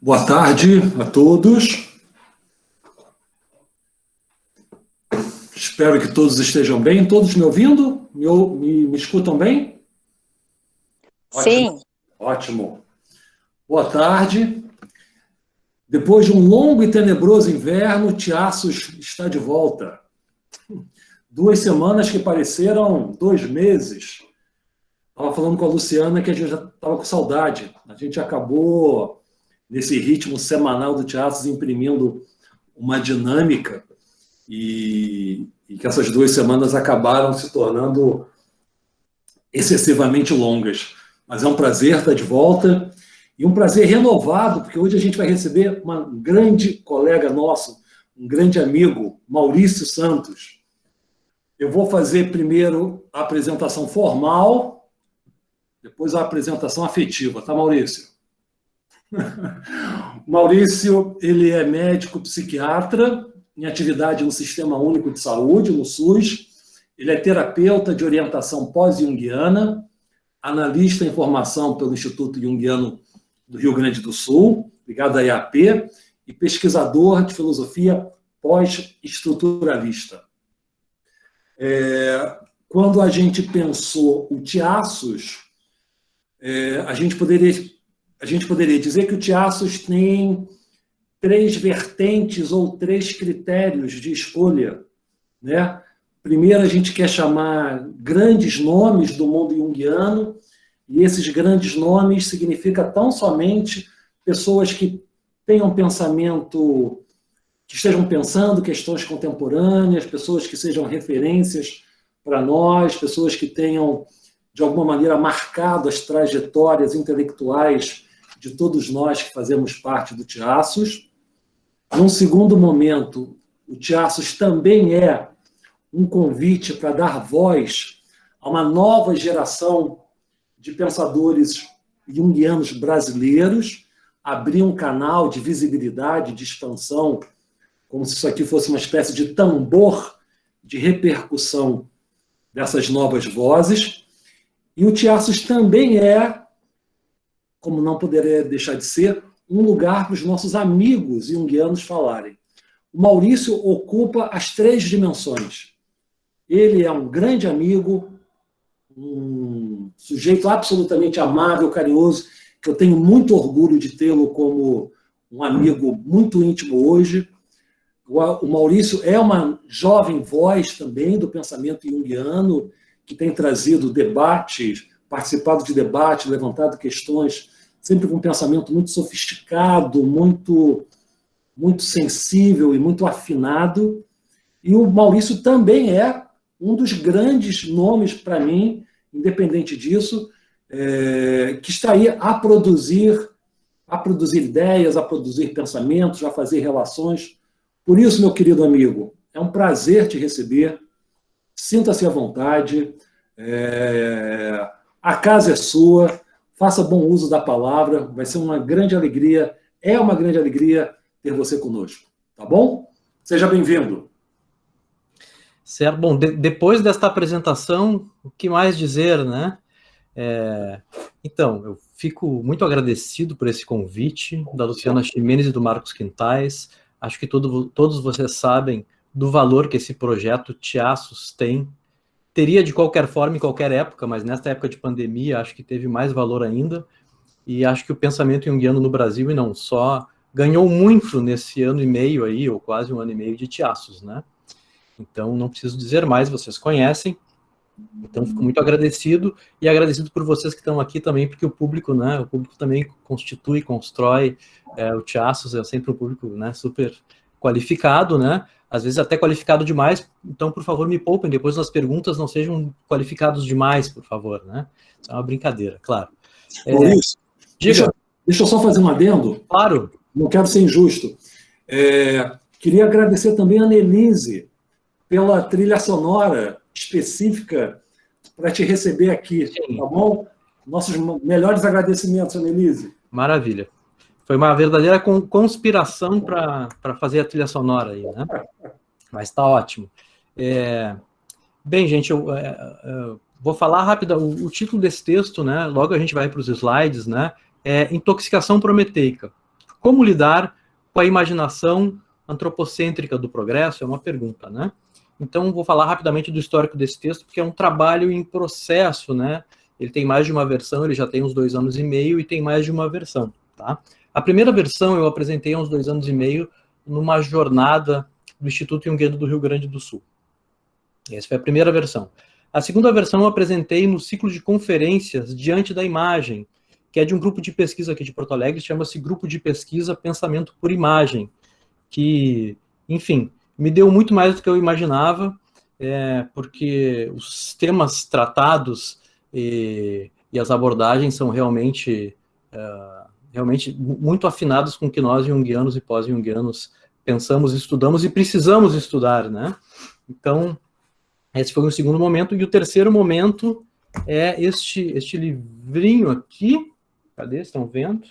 Boa tarde a todos. Espero que todos estejam bem. Todos me ouvindo? Me escutam bem? Sim. Ótimo. Boa tarde. Depois de um longo e tenebroso inverno, Tiaços está de volta. 2 semanas que pareceram 2 meses. Estava falando com a Luciana que a gente já estava com saudade. A gente acabou, nesse ritmo semanal do Tiaços, imprimindo uma dinâmica e que essas 2 semanas acabaram se tornando excessivamente longas. Mas é um prazer estar de volta e um prazer renovado, porque hoje a gente vai receber uma grande colega nosso, um grande amigo, Maurício Santos. Eu vou fazer primeiro a apresentação formal, depois a apresentação afetiva, tá, Maurício? Maurício, ele é médico psiquiatra em atividade no Sistema Único de Saúde, no SUS. Ele é terapeuta de orientação pós-junguiana, analista em formação pelo Instituto Junguiano do Rio Grande do Sul, ligado à IAP, e pesquisador de filosofia pós-estruturalista. Quando a gente pensou o Tiaços, a gente poderia dizer que o Tiaços tem 3 vertentes ou 3 critérios de escolha, né? Primeiro, a gente quer chamar grandes nomes do mundo junguiano, e esses grandes nomes significa tão somente pessoas que tenham pensamento, que estejam pensando questões contemporâneas, pessoas que sejam referências para nós, pessoas que tenham, de alguma maneira, marcado as trajetórias intelectuais de todos nós que fazemos parte do Tiaços. Num segundo momento, o Tiaços também é um convite para dar voz a uma nova geração de pensadores junguianos brasileiros, abrir um canal de visibilidade, de expansão, como se isso aqui fosse uma espécie de tambor de repercussão dessas novas vozes. E o Tiaços também é, como não poderia deixar de ser, um lugar para os nossos amigos junguianos falarem. O Maurício ocupa as 3 dimensões. Ele é um grande amigo, um sujeito absolutamente amável, carinhoso, que eu tenho muito orgulho de tê-lo como um amigo muito íntimo hoje. O Maurício é uma jovem voz também do pensamento junguiano, que tem trazido debates, participado de debates, levantado questões, sempre com um pensamento muito sofisticado, muito sensível e muito afinado. E o Maurício também é um dos grandes nomes para mim, independente disso, que está aí a produzir ideias, a produzir pensamentos, a fazer relações. Por isso, meu querido amigo, é um prazer te receber. Sinta-se à vontade. A casa é sua. Faça bom uso da palavra. Vai ser uma grande alegria. É uma grande alegria ter você conosco. Tá bom? Seja bem-vindo. Certo. Bom, depois desta apresentação, o que mais dizer, né? Então, eu fico muito agradecido por esse convite da Luciana Ximenes e do Marcos Quintais. Acho que todos vocês sabem do valor que esse projeto Tiaços tem. Teria de qualquer forma, em qualquer época, mas nesta época de pandemia, acho que teve mais valor ainda. E acho que o pensamento junguiano no Brasil, e não só, ganhou muito nesse ano e meio aí, ou quase um ano e meio de Tiaços, né? Então, não preciso dizer mais, vocês conhecem. Então, fico muito agradecido, e agradecido por vocês que estão aqui também, porque o público, né, o público também constitui, constrói o Tiaços, é sempre um público, né, super qualificado, né, às vezes até qualificado demais, então, por favor, me poupem, depois nas perguntas não sejam qualificados demais, por favor, né, isso é uma brincadeira, claro. Maurício, deixa eu só fazer um adendo. Claro. Não quero ser injusto. Queria agradecer também a Annelise pela trilha sonora específica para te receber aqui. Sim. Tá bom? Nossos melhores agradecimentos, Annelise. Maravilha. Foi uma verdadeira conspiração para fazer a trilha sonora aí, né? Mas está ótimo. Bem, gente, eu vou falar rápido. O título desse texto, né? Logo a gente vai para os slides, né? É Intoxicação Prometeica. Como lidar com a imaginação antropocêntrica do progresso? É uma pergunta, né? Então, vou falar rapidamente do histórico desse texto, porque é um trabalho em processo, né? Ele tem mais de uma versão, ele já tem uns 2 anos e meio e tem mais de uma versão, tá? A primeira versão eu apresentei há uns 2 anos e meio numa jornada do Instituto Junguiano do Rio Grande do Sul. Essa foi a primeira versão. A segunda versão eu apresentei no ciclo de conferências Diante da Imagem, que é de um grupo de pesquisa aqui de Porto Alegre, chama-se Grupo de Pesquisa Pensamento por Imagem, que, enfim, me deu muito mais do que eu imaginava, porque os temas tratados e as abordagens são realmente muito afinados com o que nós, junguianos e pós-junguianos, pensamos, estudamos e precisamos estudar, né? Então, esse foi o segundo momento. E o terceiro momento é este livrinho aqui, cadê? Estão vendo?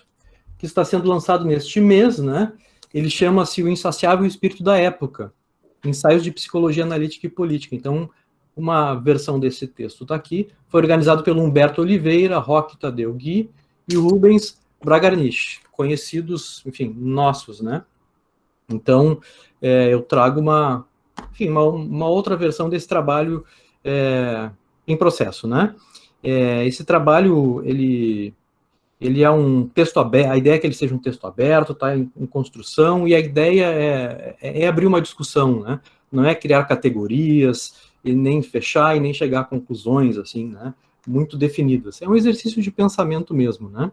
Que está sendo lançado neste mês, né? Ele chama-se O Insaciável Espírito da Época, Ensaios de Psicologia Analítica e Política. Então, uma versão desse texto está aqui. Foi organizado pelo Humberto Oliveira, Roque Tadeu Gui e Rubens Bragarnich, conhecidos, enfim, nossos, né? Então, eu trago uma outra versão desse trabalho em processo, né? Esse trabalho, ele é um texto aberto, a ideia é que ele seja um texto aberto, está em construção, e a ideia é abrir uma discussão, né? Não é criar categorias, e nem fechar, e nem chegar a conclusões, assim, né? Muito definidas. É um exercício de pensamento mesmo, né?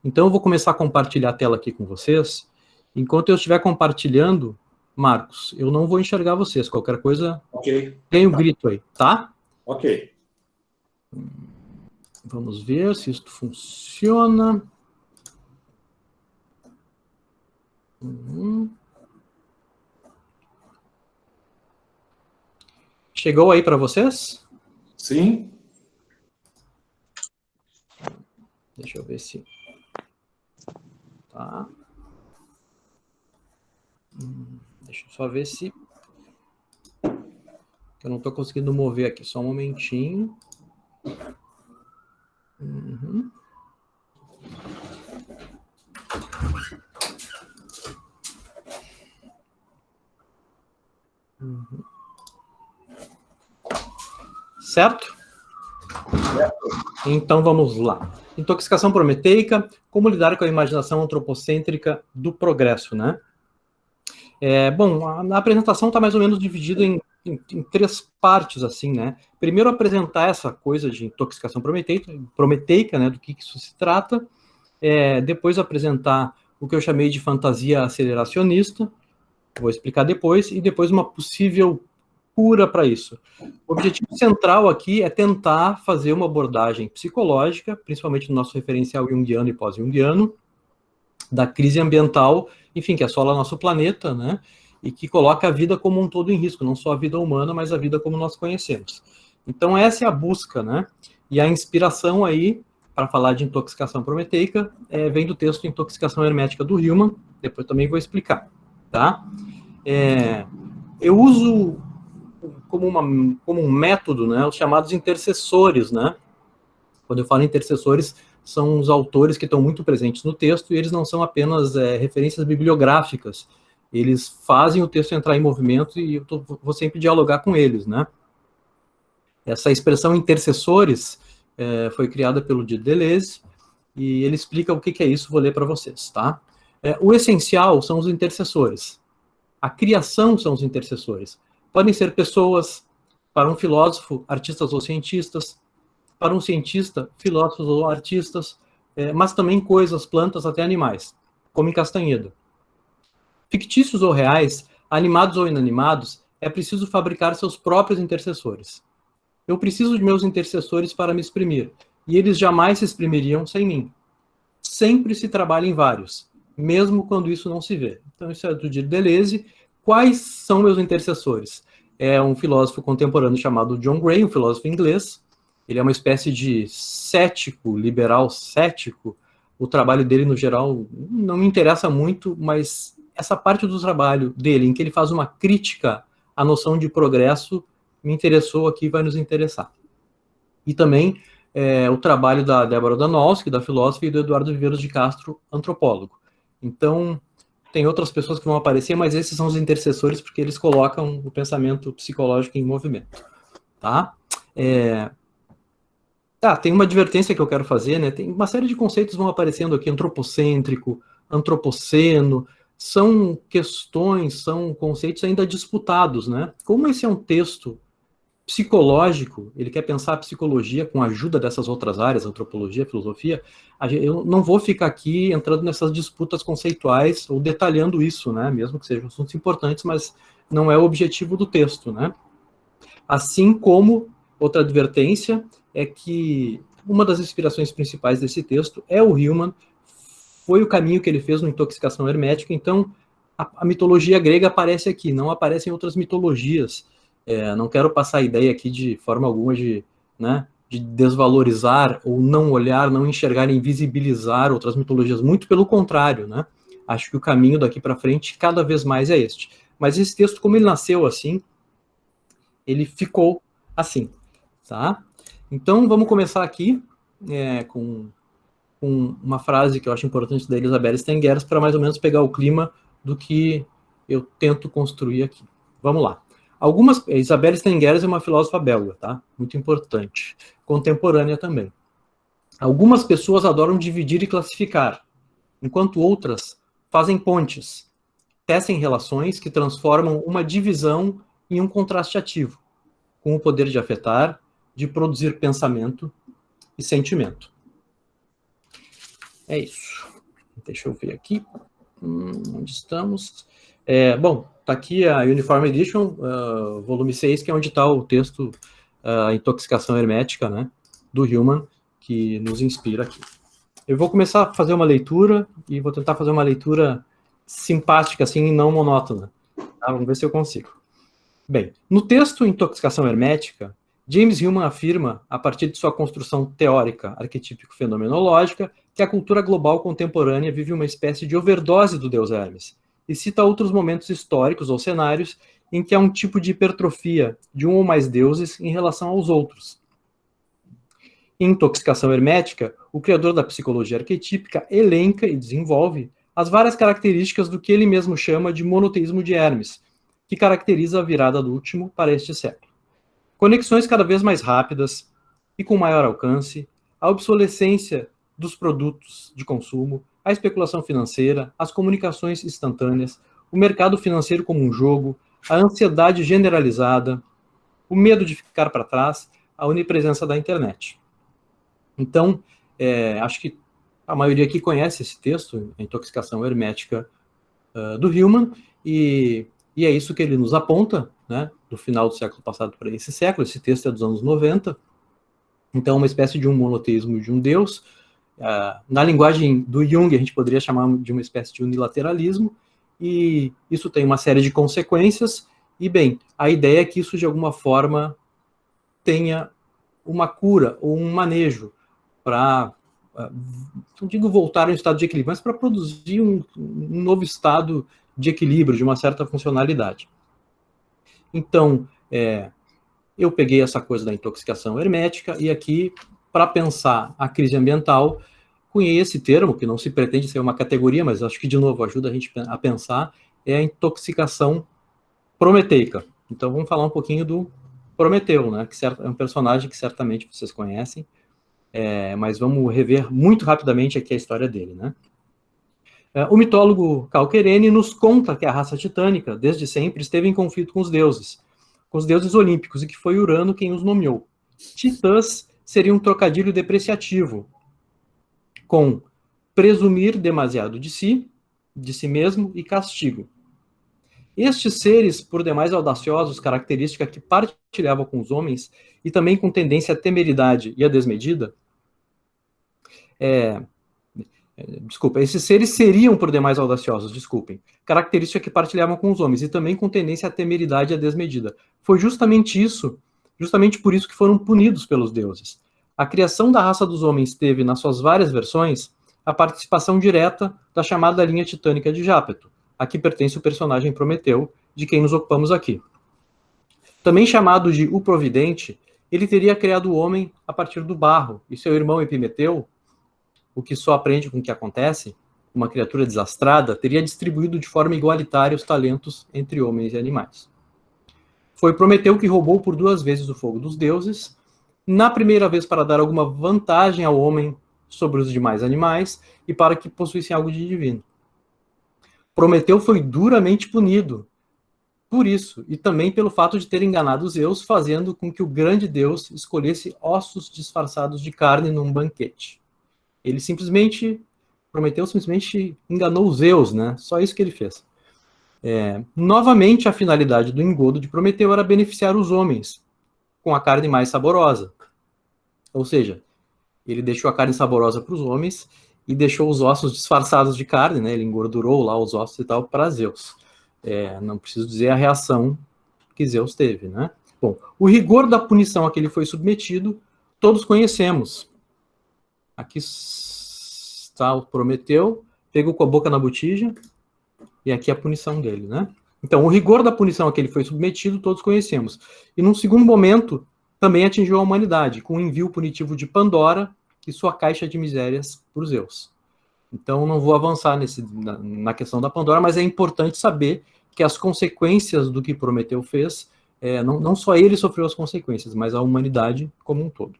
Então, eu vou começar a compartilhar a tela aqui com vocês. Enquanto eu estiver compartilhando, Marcos, eu não vou enxergar vocês. Qualquer coisa, tem um grito aí, tá? Ok. Vamos ver se isso funciona. Chegou aí para vocês? Sim. Deixa eu ver se... Tá. Deixa eu só ver se... Eu não estou conseguindo mover aqui, só um momentinho. Certo? Então vamos lá. Intoxicação prometeica, como lidar com a imaginação antropocêntrica do progresso, né? Bom, a apresentação está mais ou menos dividida em 3 partes, assim, né? Primeiro, apresentar essa coisa de intoxicação prometeica, né? Do que isso se trata. Depois, apresentar o que eu chamei de fantasia aceleracionista, vou explicar depois, e depois uma possível cura para isso. O objetivo central aqui é tentar fazer uma abordagem psicológica, principalmente no nosso referencial junguiano e pós-junguiano, da crise ambiental, enfim, que assola nosso planeta, né? E que coloca a vida como um todo em risco, não só a vida humana, mas a vida como nós conhecemos. Então, essa é a busca, né? E a inspiração aí, para falar de intoxicação prometeica, vem do texto Intoxicação Hermética do Hillman, depois também vou explicar, tá? Eu uso como um método, né, os chamados intercessores, né? Quando eu falo intercessores, são os autores que estão muito presentes no texto, e eles não são apenas referências bibliográficas, eles fazem o texto entrar em movimento e eu vou sempre dialogar com eles, né? Essa expressão intercessores foi criada pelo Gilles Deleuze, e ele explica o que é isso, vou ler para vocês, tá? O essencial são os intercessores. A criação são os intercessores. Podem ser pessoas, para um filósofo, artistas ou cientistas, para um cientista, filósofos ou artistas, mas também coisas, plantas, até animais, como em Castanhedo. Fictícios ou reais, animados ou inanimados, é preciso fabricar seus próprios intercessores. Eu preciso de meus intercessores para me exprimir, e eles jamais se exprimiriam sem mim. Sempre se trabalha em vários, mesmo quando isso não se vê. Então, isso é do Gilles Deleuze. Quais são meus intercessores? É um filósofo contemporâneo chamado John Gray, um filósofo inglês. Ele é uma espécie de cético, liberal cético. O trabalho dele, no geral, não me interessa muito, mas essa parte do trabalho dele, em que ele faz uma crítica à noção de progresso, me interessou aqui e vai nos interessar. E também o trabalho da Débora Danowski, da filósofa, e do Eduardo Viveiros de Castro, antropólogo. Então, tem outras pessoas que vão aparecer, mas esses são os intercessores, porque eles colocam o pensamento psicológico em movimento. Tá? Tem uma advertência que eu quero fazer, né? Tem uma série de conceitos vão aparecendo aqui, antropocêntrico, antropoceno, são questões, são conceitos ainda disputados, né? Como esse é um texto psicológico, ele quer pensar a psicologia com a ajuda dessas outras áreas, antropologia, filosofia, eu não vou ficar aqui entrando nessas disputas conceituais ou detalhando isso, né? Mesmo que sejam assuntos importantes, mas não é o objetivo do texto, né? Assim como, outra advertência é que uma das inspirações principais desse texto é o Hillman, foi o caminho que ele fez no Intoxicação Hermética, então a mitologia grega aparece aqui, não aparece em outras mitologias. Não quero passar a ideia aqui de forma alguma de desvalorizar ou não olhar, não enxergar, invisibilizar outras mitologias, muito pelo contrário, né? Acho que o caminho daqui para frente cada vez mais é este. Mas esse texto, como ele nasceu assim, ele ficou assim, tá? Então, vamos começar aqui com uma frase que eu acho importante da Elizabeth Stengers para mais ou menos pegar o clima do que eu tento construir aqui. Vamos lá. Isabelle Stengers é uma filósofa belga, tá? Muito importante. Contemporânea também. Algumas pessoas adoram dividir e classificar, enquanto outras fazem pontes, tecem relações que transformam uma divisão em um contraste ativo, com o poder de afetar, de produzir pensamento e sentimento. É isso. Deixa eu ver aqui. Onde estamos? Bom, está aqui a Uniform Edition, volume 6, que é onde está o texto Intoxicação Hermética, né, do Hillman, que nos inspira aqui. Eu vou começar a fazer uma leitura e vou tentar fazer uma leitura simpática, assim, e não monótona. Tá? Vamos ver se eu consigo. Bem, no texto Intoxicação Hermética, James Hillman afirma, a partir de sua construção teórica, arquetípico-fenomenológica, que a cultura global contemporânea vive uma espécie de overdose do deus Hermes, e cita outros momentos históricos ou cenários em que há um tipo de hipertrofia de um ou mais deuses em relação aos outros. Em Intoxicação Hermética, o criador da psicologia arquetípica elenca e desenvolve as várias características do que ele mesmo chama de monoteísmo de Hermes, que caracteriza a virada do último para este século. Conexões cada vez mais rápidas e com maior alcance, a obsolescência dos produtos de consumo, a especulação financeira, as comunicações instantâneas, o mercado financeiro como um jogo, a ansiedade generalizada, o medo de ficar para trás, a onipresença da internet. Então, acho que a maioria aqui conhece esse texto, a Intoxicação Hermética do Hillman, e é isso que ele nos aponta, né, do final do século passado para esse século. Esse texto é dos anos 90, então uma espécie de um monoteísmo de um deus. Na linguagem do Jung, a gente poderia chamar de uma espécie de unilateralismo, e isso tem uma série de consequências, e bem, a ideia é que isso de alguma forma tenha uma cura ou um manejo para, não digo voltar a um estado de equilíbrio, mas para produzir um novo estado de equilíbrio, de uma certa funcionalidade. Então, eu peguei essa coisa da intoxicação hermética, e aqui, para pensar a crise ambiental, cunhei esse termo, que não se pretende ser uma categoria, mas acho que, de novo, ajuda a gente a pensar, é a intoxicação prometeica. Então, vamos falar um pouquinho do Prometeu, né, que é um personagem que certamente vocês conhecem, mas vamos rever muito rapidamente aqui a história dele, né? O mitólogo Calquerene nos conta que a raça titânica, desde sempre, esteve em conflito com os deuses olímpicos, e que foi Urano quem os nomeou. Titãs seria um trocadilho depreciativo, com presumir demasiado de si mesmo, e castigo. Estes seres, por demais audaciosos, característica que partilhavam com os homens, e também com tendência à temeridade e à desmedida, esses seres seriam por demais audaciosos, característica que partilhavam com os homens, e também com tendência à temeridade e à desmedida. Foi justamente por isso que foram punidos pelos deuses. A criação da raça dos homens teve, nas suas várias versões, a participação direta da chamada linha titânica de Jápeto, a que pertence o personagem Prometeu, de quem nos ocupamos aqui. Também chamado de o Providente, ele teria criado o homem a partir do barro, e seu irmão Epimeteu, o que só aprende com o que acontece, uma criatura desastrada, teria distribuído de forma igualitária os talentos entre homens e animais. Foi Prometeu que roubou por 2 vezes o fogo dos deuses, na primeira vez para dar alguma vantagem ao homem sobre os demais animais e para que possuíssem algo de divino. Prometeu foi duramente punido por isso, e também pelo fato de ter enganado Zeus, fazendo com que o grande deus escolhesse ossos disfarçados de carne num banquete. Prometeu simplesmente enganou Zeus, né? Só isso que ele fez. Novamente, a finalidade do engodo de Prometeu era beneficiar os homens com a carne mais saborosa. Ou seja, ele deixou a carne saborosa para os homens e deixou os ossos disfarçados de carne, né? Ele engordurou lá os ossos e tal para Zeus. Não preciso dizer a reação que Zeus teve, né? Bom, o rigor da punição a que ele foi submetido, todos conhecemos. Aqui está o Prometeu, pegou com a boca na botija, e aqui a punição dele, né? Então, o rigor da punição a que ele foi submetido, todos conhecemos. E num segundo momento, também atingiu a humanidade, com o envio punitivo de Pandora e sua caixa de misérias por Zeus. Então, não vou avançar na questão da Pandora, mas é importante saber que as consequências do que Prometeu fez, não só ele sofreu as consequências, mas a humanidade como um todo.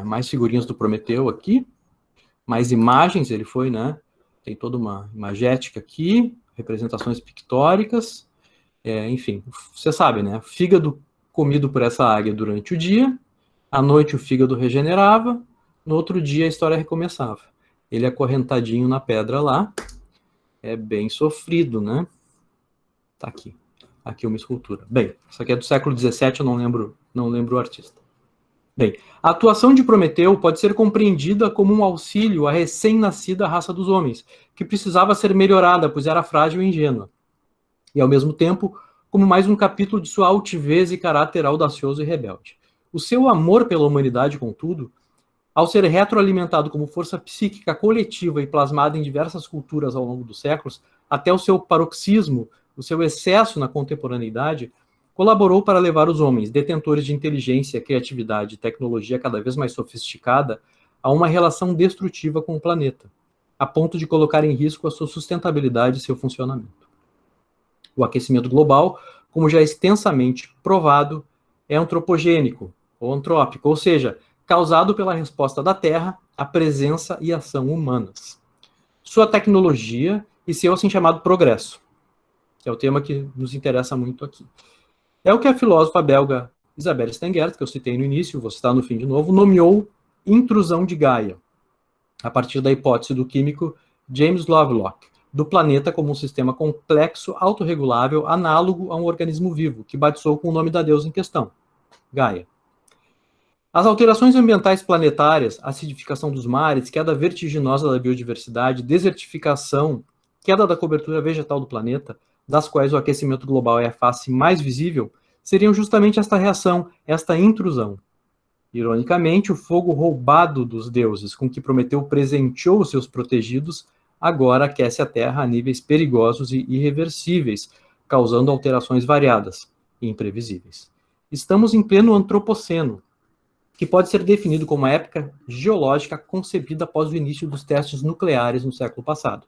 Mais figurinhas do Prometeu aqui, mais imagens, ele foi, né? Tem toda uma imagética aqui, representações pictóricas, enfim, você sabe, né? Fígado comido por essa águia durante o dia, à noite o fígado regenerava, no outro dia a história recomeçava. Ele acorrentadinho na pedra lá, é bem sofrido, né? Tá aqui. Aqui uma escultura. Bem, isso aqui é do século XVII, eu não lembro o artista. Bem, a atuação de Prometeu pode ser compreendida como um auxílio à recém-nascida raça dos homens, que precisava ser melhorada, pois era frágil e ingênua. E, ao mesmo tempo, como mais um capítulo de sua altivez e caráter audacioso e rebelde. O seu amor pela humanidade, contudo, ao ser retroalimentado como força psíquica coletiva e plasmada em diversas culturas ao longo dos séculos, até o seu paroxismo, o seu excesso na contemporaneidade, colaborou para levar os homens, detentores de inteligência, criatividade e tecnologia cada vez mais sofisticada, a uma relação destrutiva com o planeta, a ponto de colocar em risco a sua sustentabilidade e seu funcionamento. O aquecimento global, como já é extensamente provado, é antropogênico, ou antrópico, ou seja, causado pela resposta da Terra à presença e ação humanas. Sua tecnologia e seu assim chamado progresso, que é o tema que nos interessa muito aqui. É o que a filósofa belga Isabelle Stengert, que eu citei no início, vou citar no fim de novo, nomeou intrusão de Gaia, a partir da hipótese do químico James Lovelock, do planeta como um sistema complexo, autorregulável, análogo a um organismo vivo, que batizou com o nome da deusa em questão, Gaia. As alterações ambientais planetárias, acidificação dos mares, queda vertiginosa da biodiversidade, desertificação, queda da cobertura vegetal do planeta, das quais o aquecimento global é a face mais visível, seriam justamente esta reação, esta intrusão. Ironicamente, o fogo roubado dos deuses, com que Prometeu presenteou os seus protegidos, agora aquece a Terra a níveis perigosos e irreversíveis, causando alterações variadas e imprevisíveis. Estamos em pleno antropoceno, que pode ser definido como uma época geológica concebida após o início dos testes nucleares no século passado.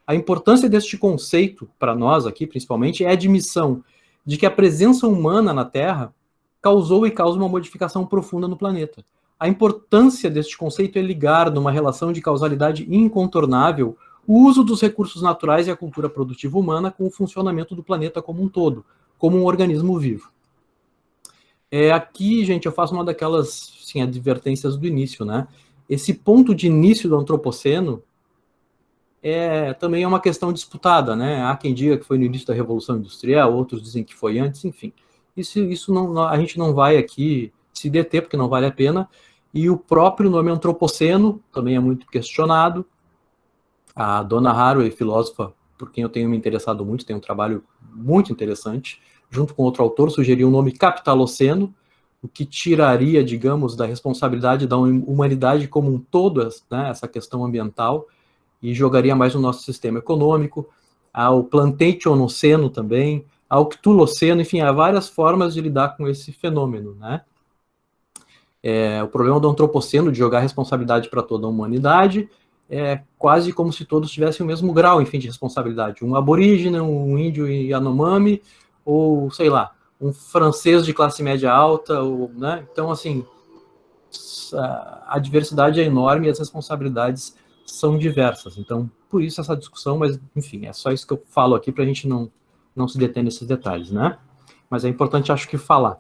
A importância deste conceito, para nós aqui principalmente, é a admissão de que a presença humana na Terra causou e causa uma modificação profunda no planeta. A importância deste conceito é ligar, numa relação de causalidade incontornável, o uso dos recursos naturais e a cultura produtiva humana com o funcionamento do planeta como um todo, como um organismo vivo. Aqui, gente, eu faço uma daquelas advertências do início, né? Esse ponto de início do antropoceno também é uma questão disputada, né? Há quem diga que foi no início da Revolução Industrial, outros dizem que foi antes, enfim. Isso não, a gente não vai aqui se deter, porque não vale a pena, e o próprio nome antropoceno também é muito questionado. A Donna Haraway, filósofa, por quem eu tenho me interessado muito, tem um trabalho muito interessante, junto com outro autor, sugeriu o nome capitaloceno, o que tiraria, digamos, da responsabilidade da humanidade como um todo, né, essa questão ambiental, e jogaria mais no nosso sistema econômico. Há o plantationoceno também, há o ctuloceno, enfim, há várias formas de lidar com esse fenômeno, né? O problema do antropoceno, de jogar responsabilidade para toda a humanidade, é quase como se todos tivessem o mesmo grau, enfim, de responsabilidade. Um aborígene, um índio Yanomami, ou, sei lá, um francês de classe média alta, ou, né? Então, assim, a diversidade é enorme e as responsabilidades são diversas. Então, por isso essa discussão, mas, enfim, é só isso que eu falo aqui para a gente não se deter nesses detalhes, né? Mas é importante, acho que, falar.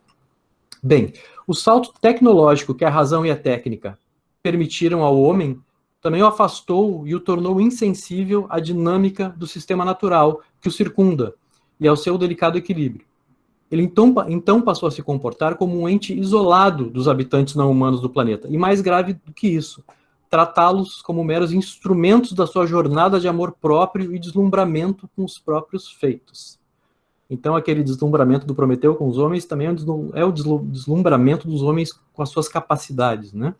Bem, o salto tecnológico que a razão e a técnica permitiram ao homem também o afastou e o tornou insensível à dinâmica do sistema natural que o circunda e ao seu delicado equilíbrio. Ele então passou a se comportar como um ente isolado dos habitantes não humanos do planeta. E mais grave do que isso, tratá-los como meros instrumentos da sua jornada de amor próprio e deslumbramento com os próprios feitos. Então, aquele deslumbramento do Prometeu com os homens também é o deslumbramento dos homens com as suas capacidades, né?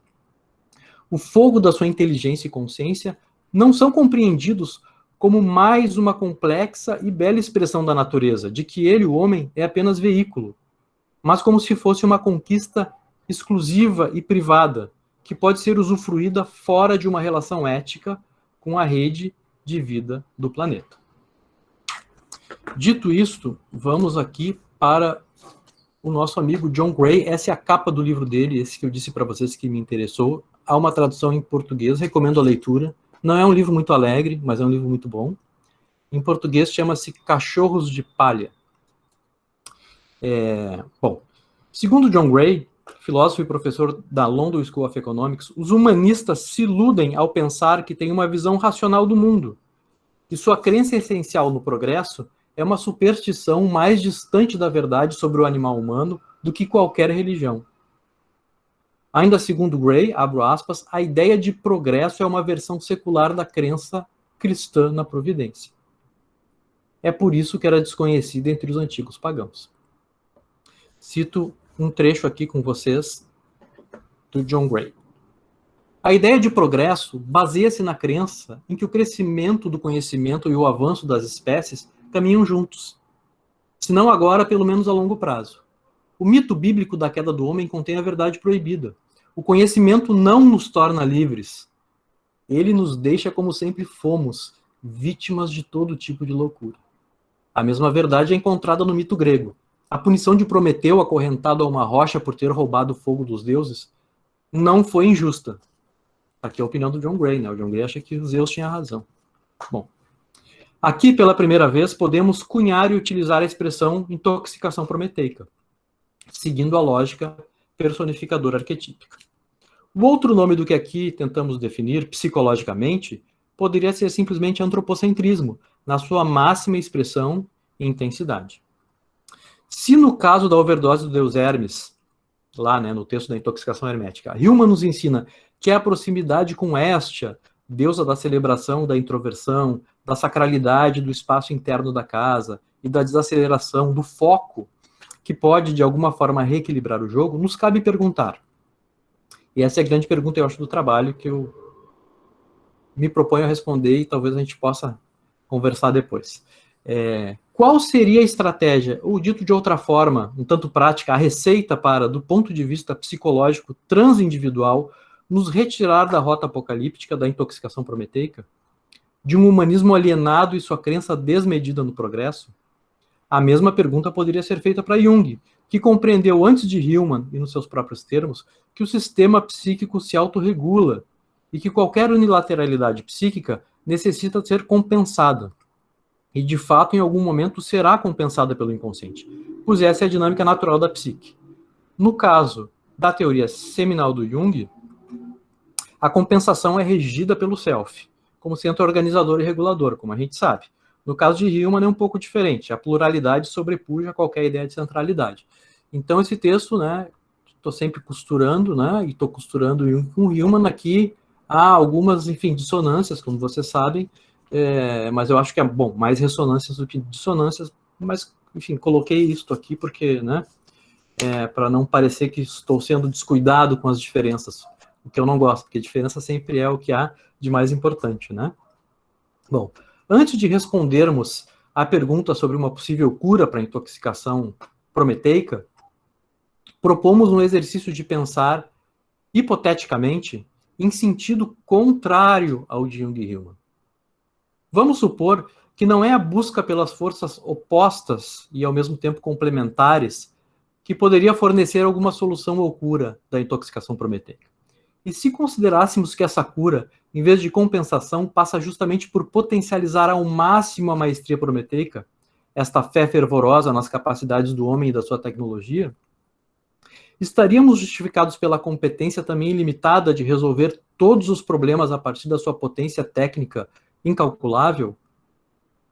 O fogo da sua inteligência e consciência não são compreendidos como mais uma complexa e bela expressão da natureza, de que ele, o homem, é apenas veículo, mas como se fosse uma conquista exclusiva e privada, que pode ser usufruída fora de uma relação ética com a rede de vida do planeta. Dito isto, vamos aqui para o nosso amigo John Gray. Essa é a capa do livro dele, esse que eu disse para vocês que me interessou. Há uma tradução em português, recomendo a leitura. Não é um livro muito alegre, mas é um livro muito bom. Em português chama-se Cachorros de Palha. Bom, segundo John Gray, filósofo e professor da London School of Economics, os humanistas se iludem ao pensar que têm uma visão racional do mundo, e sua crença essencial no progresso é uma superstição mais distante da verdade sobre o animal humano do que qualquer religião. Ainda segundo Gray, abro aspas, a ideia de progresso é uma versão secular da crença cristã na providência. É por isso que era desconhecida entre os antigos pagãos. Cito um trecho aqui com vocês do John Gray. A ideia de progresso baseia-se na crença em que o crescimento do conhecimento e o avanço das espécies caminham juntos, se não agora, pelo menos a longo prazo. O mito bíblico da queda do homem contém a verdade proibida. O conhecimento não nos torna livres. Ele nos deixa como sempre fomos, vítimas de todo tipo de loucura. A mesma verdade é encontrada no mito grego. A punição de Prometeu, acorrentado a uma rocha por ter roubado o fogo dos deuses, não foi injusta. Aqui é a opinião do John Gray, né? O John Gray acha que Zeus tinha razão. Bom, aqui, pela primeira vez, podemos cunhar e utilizar a expressão intoxicação prometeica, seguindo a lógica personificadora arquetípica. O outro nome do que aqui tentamos definir psicologicamente poderia ser simplesmente antropocentrismo, na sua máxima expressão e intensidade. Se no caso da overdose do deus Hermes, lá, né, no texto da intoxicação hermética, Hillman nos ensina que é a proximidade com Héstia, deusa da celebração, da introversão, da sacralidade do espaço interno da casa e da desaceleração, do foco, que pode, de alguma forma, reequilibrar o jogo, nos cabe perguntar. E essa é a grande pergunta, eu acho, do trabalho, que eu me proponho a responder e talvez a gente possa conversar depois. Qual seria a estratégia, ou dito de outra forma, um tanto prática, a receita para, do ponto de vista psicológico transindividual, nos retirar da rota apocalíptica da intoxicação prometeica? De um humanismo alienado e sua crença desmedida no progresso? A mesma pergunta poderia ser feita para Jung, que compreendeu antes de Hillman, e nos seus próprios termos, que o sistema psíquico se autorregula e que qualquer unilateralidade psíquica necessita ser compensada. E, de fato, em algum momento será compensada pelo inconsciente, pois essa é a dinâmica natural da psique. No caso da teoria seminal do Jung, a compensação é regida pelo self, como centro organizador e regulador, como a gente sabe. No caso de Hillman é um pouco diferente, a pluralidade sobrepuja qualquer ideia de centralidade. Então esse texto, né, estou sempre costurando, né, e estou costurando com Hillman aqui, há algumas, enfim, dissonâncias, como vocês sabem, mas eu acho que é, bom, mais ressonâncias do que dissonâncias, mas, enfim, coloquei isso aqui porque, né, para não parecer que estou sendo descuidado com as diferenças, o que eu não gosto, porque a diferença sempre é o que há de mais importante, né? Bom, antes de respondermos à pergunta sobre uma possível cura para a intoxicação prometeica, propomos um exercício de pensar, hipoteticamente, em sentido contrário ao de Jung e Hillman. Vamos supor que não é a busca pelas forças opostas e ao mesmo tempo complementares que poderia fornecer alguma solução ou cura da intoxicação prometeica. E se considerássemos que essa cura, em vez de compensação, passa justamente por potencializar ao máximo a maestria prometeica, esta fé fervorosa nas capacidades do homem e da sua tecnologia, estaríamos justificados pela competência também ilimitada de resolver todos os problemas a partir da sua potência técnica incalculável,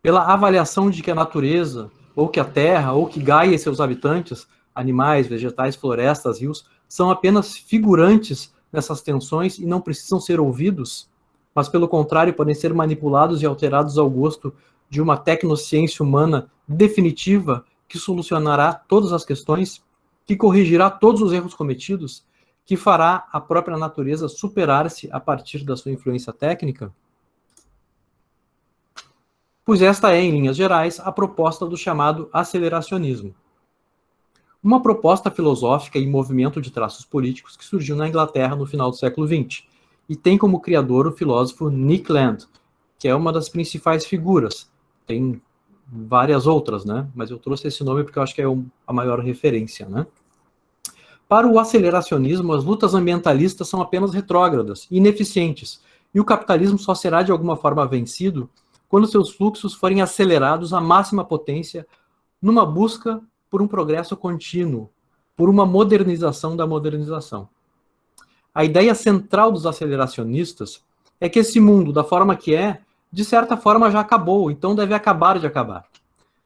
pela avaliação de que a natureza, ou que a terra, ou que Gaia e seus habitantes, animais, vegetais, florestas, rios, são apenas figurantes nessas tensões e não precisam ser ouvidos, mas pelo contrário podem ser manipulados e alterados ao gosto de uma tecnociência humana definitiva que solucionará todas as questões, que corrigirá todos os erros cometidos, que fará a própria natureza superar-se a partir da sua influência técnica? Pois esta é, em linhas gerais, a proposta do chamado aceleracionismo. Uma proposta filosófica e movimento de traços políticos que surgiu na Inglaterra no final do século XX, e tem como criador o filósofo Nick Land, que é uma das principais figuras. Tem várias outras, né? Mas eu trouxe esse nome porque eu acho que é a maior referência, né? Para o aceleracionismo, as lutas ambientalistas são apenas retrógradas, ineficientes, e o capitalismo só será de alguma forma vencido quando seus fluxos forem acelerados à máxima potência numa busca por um progresso contínuo, por uma modernização da modernização. A ideia central dos aceleracionistas é que esse mundo, da forma que é, de certa forma já acabou, então deve acabar de acabar.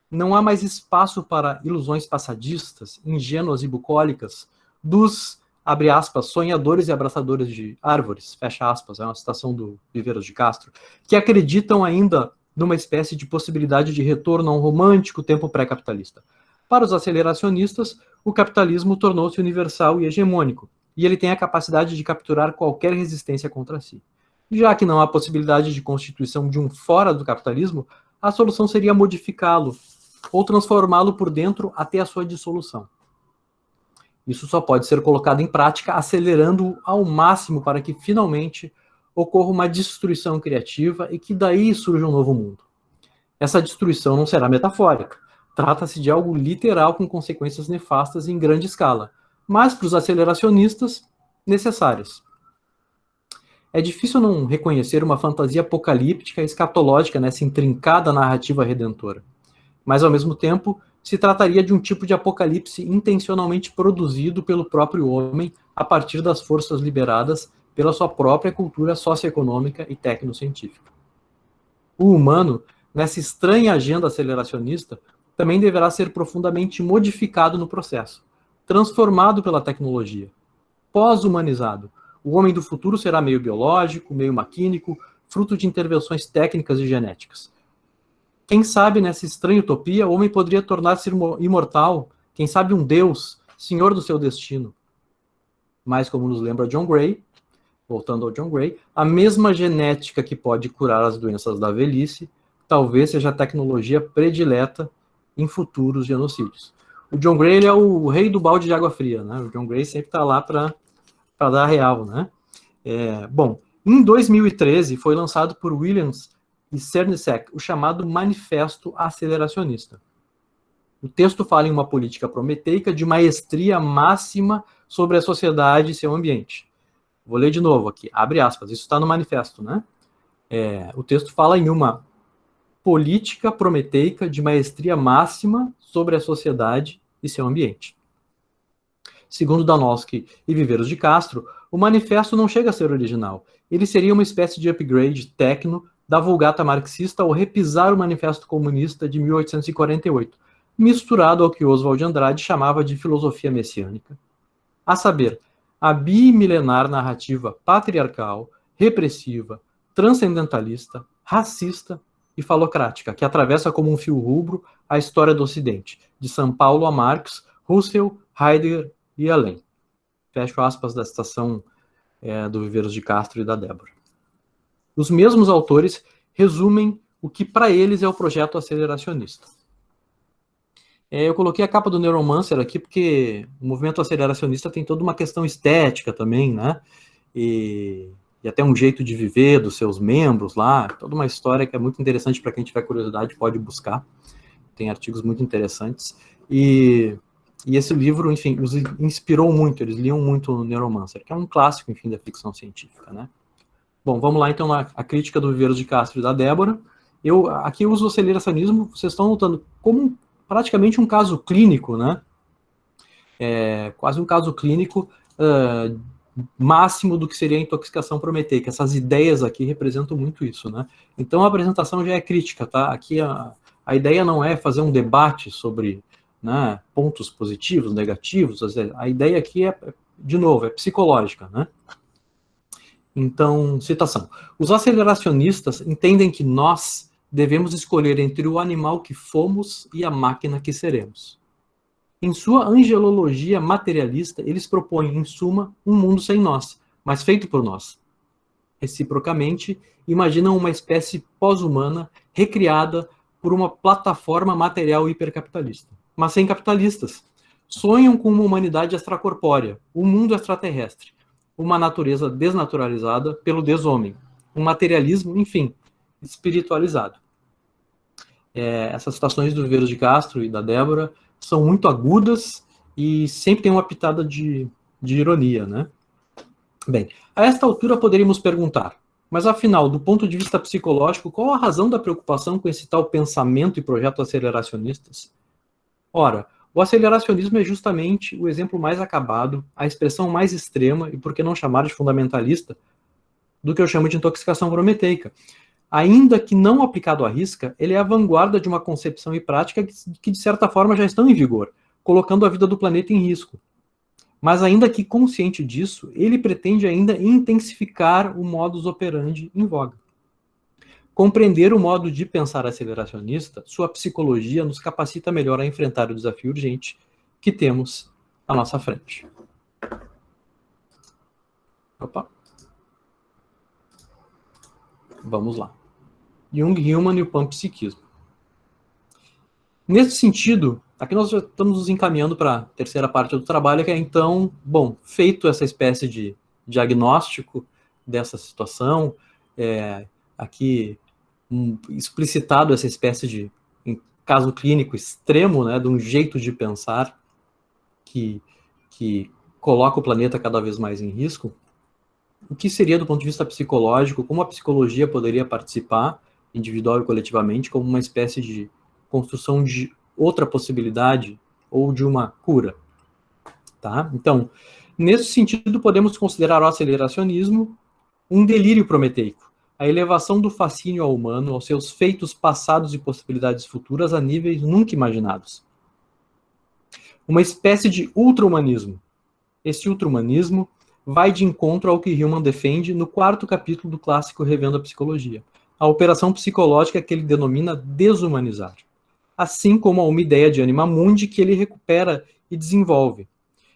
Não há mais espaço para ilusões passadistas, ingênuas e bucólicas, dos, abre aspas, sonhadores e abraçadores de árvores, fecha aspas, é uma citação do Viveiros de Castro, que acreditam ainda numa espécie de possibilidade de retorno a um romântico tempo pré-capitalista. Para os aceleracionistas, o capitalismo tornou-se universal e hegemônico, e ele tem a capacidade de capturar qualquer resistência contra si. Já que não há possibilidade de constituição de um fora do capitalismo, a solução seria modificá-lo, ou transformá-lo por dentro até a sua dissolução. Isso só pode ser colocado em prática acelerando-o ao máximo para que, finalmente, ocorra uma destruição criativa e que daí surja um novo mundo. Essa destruição não será metafórica. Trata-se de algo literal com consequências nefastas em grande escala, mas, para os aceleracionistas, necessárias. É difícil não reconhecer uma fantasia apocalíptica e escatológica nessa intrincada narrativa redentora. Mas, ao mesmo tempo, se trataria de um tipo de apocalipse intencionalmente produzido pelo próprio homem a partir das forças liberadas pela sua própria cultura socioeconômica e tecnocientífica. O humano, nessa estranha agenda aceleracionista, também deverá ser profundamente modificado no processo, transformado pela tecnologia, pós-humanizado. O homem do futuro será meio biológico, meio maquínico, fruto de intervenções técnicas e genéticas. Quem sabe, nessa estranha utopia, o homem poderia tornar-se imortal, quem sabe um deus, senhor do seu destino. Mas, como nos lembra John Gray, voltando ao John Gray, a mesma genética que pode curar as doenças da velhice, talvez seja a tecnologia predileta em futuros genocídios. O John Gray, ele é o rei do balde de água fria, né? O John Gray sempre está lá para dar real, né? Bom, em 2013 foi lançado por Williams e Cernisek o chamado Manifesto Aceleracionista. O texto fala em uma política prometeica de maestria máxima sobre a sociedade e seu ambiente. Vou ler de novo aqui, abre aspas, isso está no manifesto, né? O texto fala em uma política prometeica de maestria máxima sobre a sociedade e seu ambiente. Segundo Danowski e Viveiros de Castro, o manifesto não chega a ser original. Ele seria uma espécie de upgrade tecno da Vulgata marxista ao repisar o Manifesto Comunista de 1848, misturado ao que Oswald de Andrade chamava de filosofia messiânica. A saber, a bimilenar narrativa patriarcal, repressiva, transcendentalista, racista e falocrática, que atravessa como um fio rubro a história do Ocidente, de São Paulo a Marx, Russell, Heidegger e além. Fecho aspas da citação do Viveiros de Castro e da Débora. Os mesmos autores resumem o que para eles é o projeto aceleracionista. Eu coloquei a capa do Neuromancer aqui porque o movimento aceleracionista tem toda uma questão estética também, né? E e até um jeito de viver dos seus membros lá, toda uma história que é muito interessante para quem tiver curiosidade, pode buscar. Tem artigos muito interessantes. E esse livro, enfim, os inspirou muito, eles liam muito o Neuromancer, que é um clássico, enfim, da ficção científica, né? Bom, vamos lá, então, a crítica do Viveiros de Castro e da Débora. Eu aqui uso o aceleracionismo, vocês estão notando, como praticamente um caso clínico, né? Quase um caso clínico máximo do que seria a intoxicação prometeica. Essas ideias aqui representam muito isso, né? Então, a apresentação já é crítica, tá? Aqui a ideia não é fazer um debate sobre, né, pontos positivos, negativos. A ideia aqui de novo, é psicológica, né? Então, citação. Os aceleracionistas entendem que nós devemos escolher entre o animal que fomos e a máquina que seremos. Em sua angelologia materialista, eles propõem, em suma, um mundo sem nós, mas feito por nós. Reciprocamente, imaginam uma espécie pós-humana recriada por uma plataforma material hipercapitalista, mas sem capitalistas. Sonham com uma humanidade extracorpórea, um mundo extraterrestre, uma natureza desnaturalizada pelo desomem, um materialismo, enfim, espiritualizado. Essas citações do Viveiros de Castro e da Débora são muito agudas e sempre tem uma pitada de ironia, né? Bem, a esta altura poderíamos perguntar, mas afinal, do ponto de vista psicológico, qual a razão da preocupação com esse tal pensamento e projeto aceleracionistas? Ora, o aceleracionismo é justamente o exemplo mais acabado, a expressão mais extrema, e por que não chamar de fundamentalista, do que eu chamo de intoxicação prometeica. Ainda que não aplicado à risca, ele é a vanguarda de uma concepção e prática que de certa forma já estão em vigor, colocando a vida do planeta em risco. Mas ainda que consciente disso, ele pretende ainda intensificar o modus operandi em voga. Compreender o modo de pensar aceleracionista, sua psicologia nos capacita melhor a enfrentar o desafio urgente que temos à nossa frente. Opa. Vamos lá. Jung, Hillman e o panpsiquismo. Nesse sentido, aqui nós já estamos nos encaminhando para a terceira parte do trabalho, que é então, bom, feito essa espécie de diagnóstico dessa situação, aqui explicitado essa espécie de caso clínico extremo, né, de um jeito de pensar que coloca o planeta cada vez mais em risco. O que seria, do ponto de vista psicológico, como a psicologia poderia participar, individual e coletivamente, como uma espécie de construção de outra possibilidade ou de uma cura? Tá? Então, nesse sentido, podemos considerar o aceleracionismo um delírio prometeico, a elevação do fascínio ao humano, aos seus feitos passados e possibilidades futuras a níveis nunca imaginados. Uma espécie de ultra-humanismo. Esse ultra-humanismo vai de encontro ao que Hillman defende no 4º capítulo do clássico Revendo a Psicologia, a operação psicológica que ele denomina desumanizar, assim como a uma ideia de anima mundi que ele recupera e desenvolve,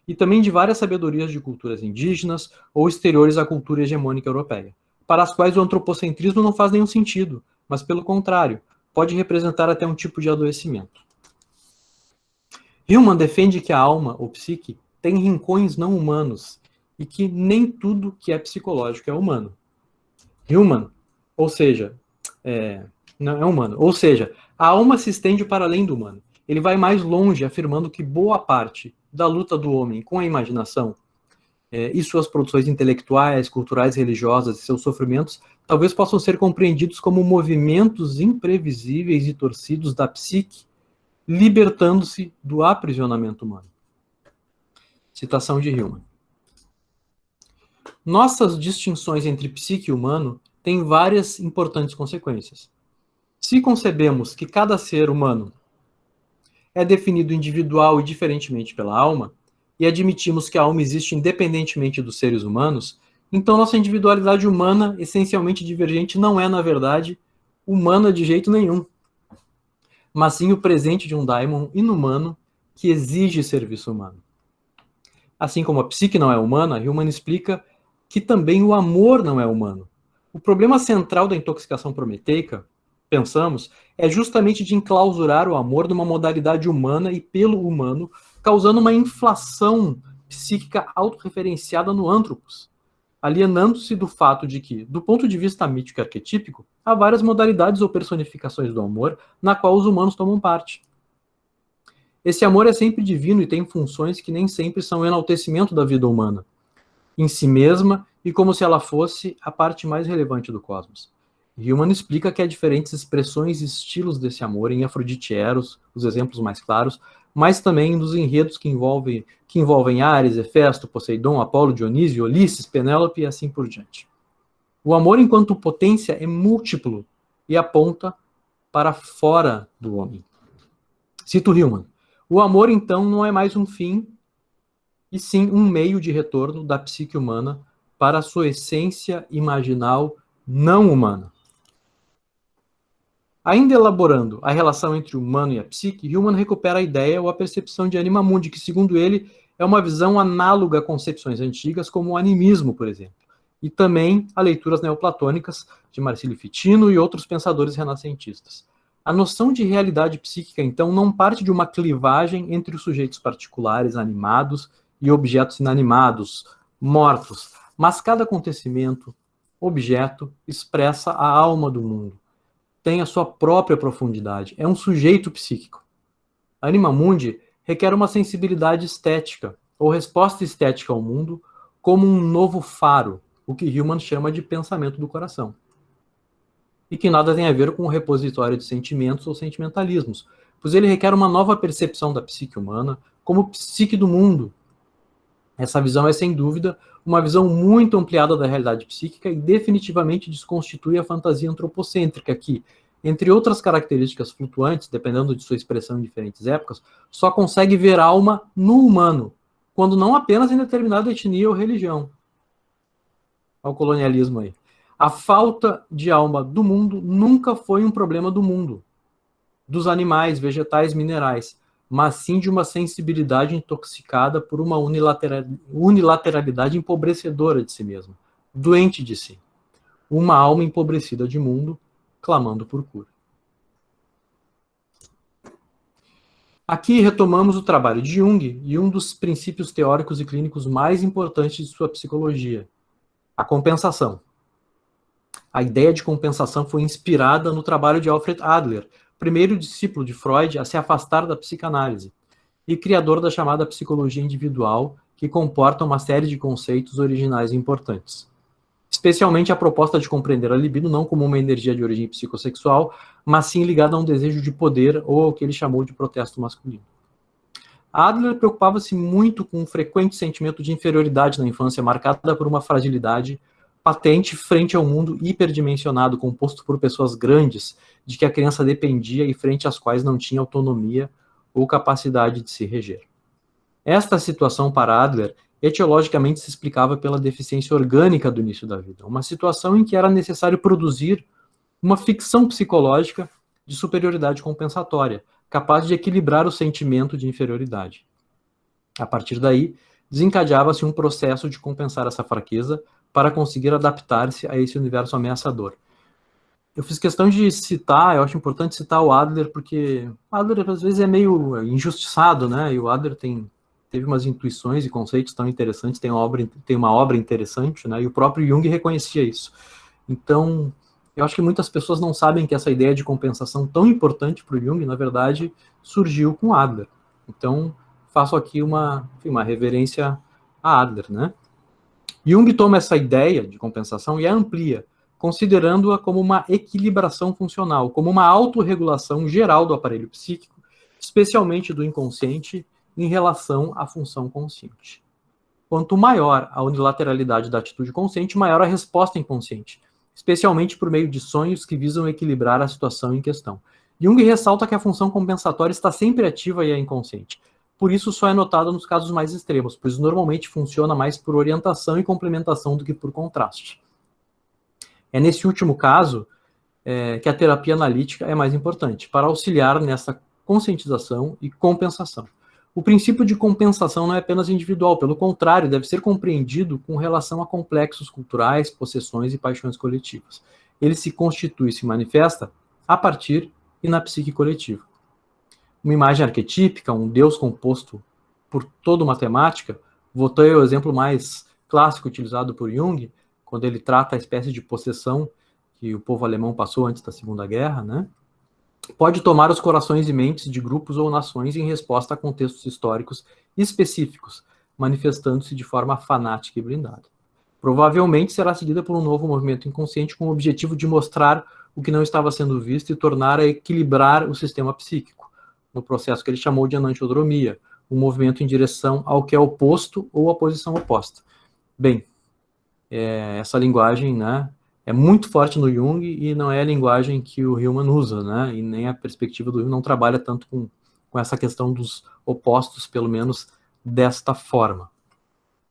e também de várias sabedorias de culturas indígenas ou exteriores à cultura hegemônica europeia, para as quais o antropocentrismo não faz nenhum sentido, mas, pelo contrário, pode representar até um tipo de adoecimento. Hillman defende que a alma, ou psique, tem rincões não humanos, e que nem tudo que é psicológico é humano. Hillman, ou seja, não é humano, ou seja, a alma se estende para além do humano. Ele vai mais longe, afirmando que boa parte da luta do homem com a imaginação e suas produções intelectuais, culturais, religiosas e seus sofrimentos talvez possam ser compreendidos como movimentos imprevisíveis e torcidos da psique, libertando-se do aprisionamento humano. Citação de Hillman. Nossas distinções entre psique e humano têm várias importantes consequências. Se concebemos que cada ser humano é definido individual e diferentemente pela alma, e admitimos que a alma existe independentemente dos seres humanos, então nossa individualidade humana, essencialmente divergente, não é, na verdade, humana de jeito nenhum, mas sim o presente de um daimon inumano que exige serviço humano. Assim como a psique não é humana, Hillman explica que também o amor não é humano. O problema central da intoxicação prometeica, pensamos, é justamente de enclausurar o amor numa modalidade humana e pelo humano, causando uma inflação psíquica autorreferenciada no antropos. alienando-se do fato de que, do ponto de vista mítico e arquetípico, há várias modalidades ou personificações do amor na qual os humanos tomam parte. Esse amor é sempre divino e tem funções que nem sempre são o enaltecimento da vida humana, em si mesma e como se ela fosse a parte mais relevante do cosmos. Hillman explica que há diferentes expressões e estilos desse amor em Afrodite e Eros, os exemplos mais claros, mas também nos enredos que envolvem Ares, Hefesto, Poseidon, Apolo, Dionísio, Ulisses, Penélope e assim por diante. O amor enquanto potência é múltiplo e aponta para fora do homem. Cito Hillman. O amor, então, não é mais um fim, e sim um meio de retorno da psique humana para a sua essência imaginal não humana. Ainda elaborando a relação entre o humano e a psique, Hillman recupera a ideia ou a percepção de anima mundi, que, segundo ele, é uma visão análoga a concepções antigas, como o animismo, por exemplo, e também a leituras neoplatônicas de Marsilio Ficino e outros pensadores renascentistas. A noção de realidade psíquica, então, não parte de uma clivagem entre os sujeitos particulares animados e objetos inanimados, mortos, mas cada acontecimento, objeto, expressa a alma do mundo, tem a sua própria profundidade, é um sujeito psíquico. A anima mundi requer uma sensibilidade estética, ou resposta estética ao mundo, como um novo faro, o que Hillman chama de pensamento do coração. E que nada tem a ver com o repositório de sentimentos ou sentimentalismos, pois ele requer uma nova percepção da psique humana como psique do mundo. Essa visão é, sem dúvida, uma visão muito ampliada da realidade psíquica e definitivamente desconstitui a fantasia antropocêntrica que, entre outras características flutuantes, dependendo de sua expressão em diferentes épocas, só consegue ver alma no humano, quando não apenas em determinada etnia ou religião. Olha o colonialismo aí. A falta de alma do mundo nunca foi um problema do mundo, dos animais, vegetais, minerais, mas sim de uma sensibilidade intoxicada por uma unilateralidade empobrecedora de si mesma, doente de si. Uma alma empobrecida de mundo, clamando por cura. Aqui retomamos o trabalho de Jung e um dos princípios teóricos e clínicos mais importantes de sua psicologia, a compensação. A ideia de compensação foi inspirada no trabalho de Alfred Adler, primeiro discípulo de Freud a se afastar da psicanálise, e criador da chamada psicologia individual, que comporta uma série de conceitos originais e importantes. Especialmente a proposta de compreender a libido não como uma energia de origem psicossexual, mas sim ligada a um desejo de poder ou ao que ele chamou de protesto masculino. Adler preocupava-se muito com um frequente sentimento de inferioridade na infância, marcada por uma fragilidade patente frente ao mundo hiperdimensionado, composto por pessoas grandes, de que a criança dependia e frente às quais não tinha autonomia ou capacidade de se reger. Esta situação para Adler, etiologicamente, se explicava pela deficiência orgânica do início da vida, uma situação em que era necessário produzir uma ficção psicológica de superioridade compensatória, capaz de equilibrar o sentimento de inferioridade. A partir daí, desencadeava-se um processo de compensar essa fraqueza para conseguir adaptar-se a esse universo ameaçador. Eu fiz questão de citar, eu acho importante citar o Adler, porque o Adler às vezes é meio injustiçado, né? E o Adler teve umas intuições e conceitos tão interessantes, tem uma obra interessante, né? E o próprio Jung reconhecia isso. Então, eu acho que muitas pessoas não sabem que essa ideia de compensação tão importante para o Jung, na verdade, surgiu com Adler. Então, faço aqui uma reverência a Adler, né? Jung toma essa ideia de compensação e a amplia, considerando-a como uma equilibração funcional, como uma autorregulação geral do aparelho psíquico, especialmente do inconsciente, em relação à função consciente. Quanto maior a unilateralidade da atitude consciente, maior a resposta inconsciente, especialmente por meio de sonhos que visam equilibrar a situação em questão. Jung ressalta que a função compensatória está sempre ativa e é inconsciente. Por isso, só é notada nos casos mais extremos, pois normalmente funciona mais por orientação e complementação do que por contraste. É nesse último caso que a terapia analítica é mais importante, para auxiliar nessa conscientização e compensação. O princípio de compensação não é apenas individual, pelo contrário, deve ser compreendido com relação a complexos culturais, possessões e paixões coletivas. Ele se constitui e se manifesta a partir e na psique coletiva. Uma imagem arquetípica, um Deus composto por toda uma temática, voltei ao exemplo mais clássico utilizado por Jung, quando ele trata a espécie de possessão que o povo alemão passou antes da Segunda Guerra, né? Pode tomar os corações e mentes de grupos ou nações em resposta a contextos históricos específicos, manifestando-se de forma fanática e blindada. Provavelmente será seguida por um novo movimento inconsciente com o objetivo de mostrar o que não estava sendo visto e tornar a equilibrar o sistema psíquico, no processo que ele chamou de enantiodromia, um movimento em direção ao que é oposto ou a posição oposta. Bem, essa linguagem, né, é muito forte no Jung e não é a linguagem que o Hillman usa, né, e nem a perspectiva do Jung não trabalha tanto com essa questão dos opostos, pelo menos desta forma.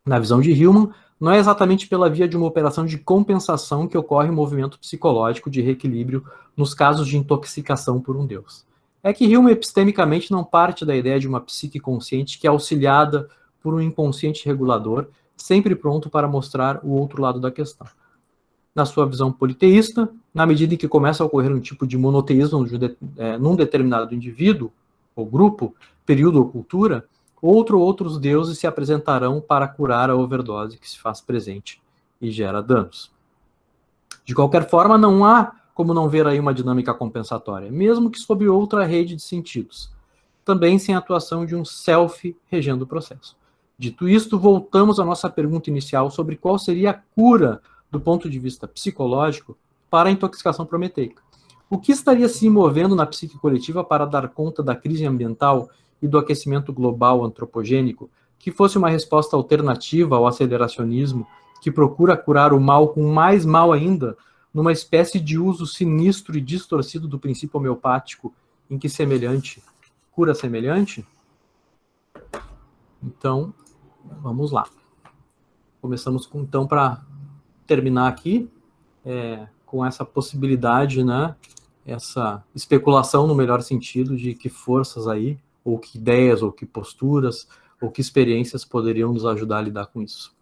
Na visão de Hillman, não é exatamente pela via de uma operação de compensação que ocorre o movimento psicológico de reequilíbrio nos casos de intoxicação por um Deus. É que Hillman epistemicamente não parte da ideia de uma psique consciente que é auxiliada por um inconsciente regulador, sempre pronto para mostrar o outro lado da questão. Na sua visão politeísta, na medida em que começa a ocorrer um tipo de monoteísmo num determinado indivíduo, ou grupo, período ou cultura, outros deuses se apresentarão para curar a overdose que se faz presente e gera danos. De qualquer forma, não há como não ver aí uma dinâmica compensatória, mesmo que sob outra rede de sentidos, também sem a atuação de um self regendo o processo. Dito isto, voltamos à nossa pergunta inicial sobre qual seria a cura do ponto de vista psicológico para a intoxicação prometeica. O que estaria se movendo na psique coletiva para dar conta da crise ambiental e do aquecimento global antropogênico, que fosse uma resposta alternativa ao aceleracionismo que procura curar o mal com mais mal ainda, numa espécie de uso sinistro e distorcido do princípio homeopático em que semelhante cura semelhante? Então, vamos lá. Começamos então para terminar aqui com essa possibilidade, né, essa especulação no melhor sentido de que forças aí, ou que ideias, ou que posturas, ou que experiências poderiam nos ajudar a lidar com isso.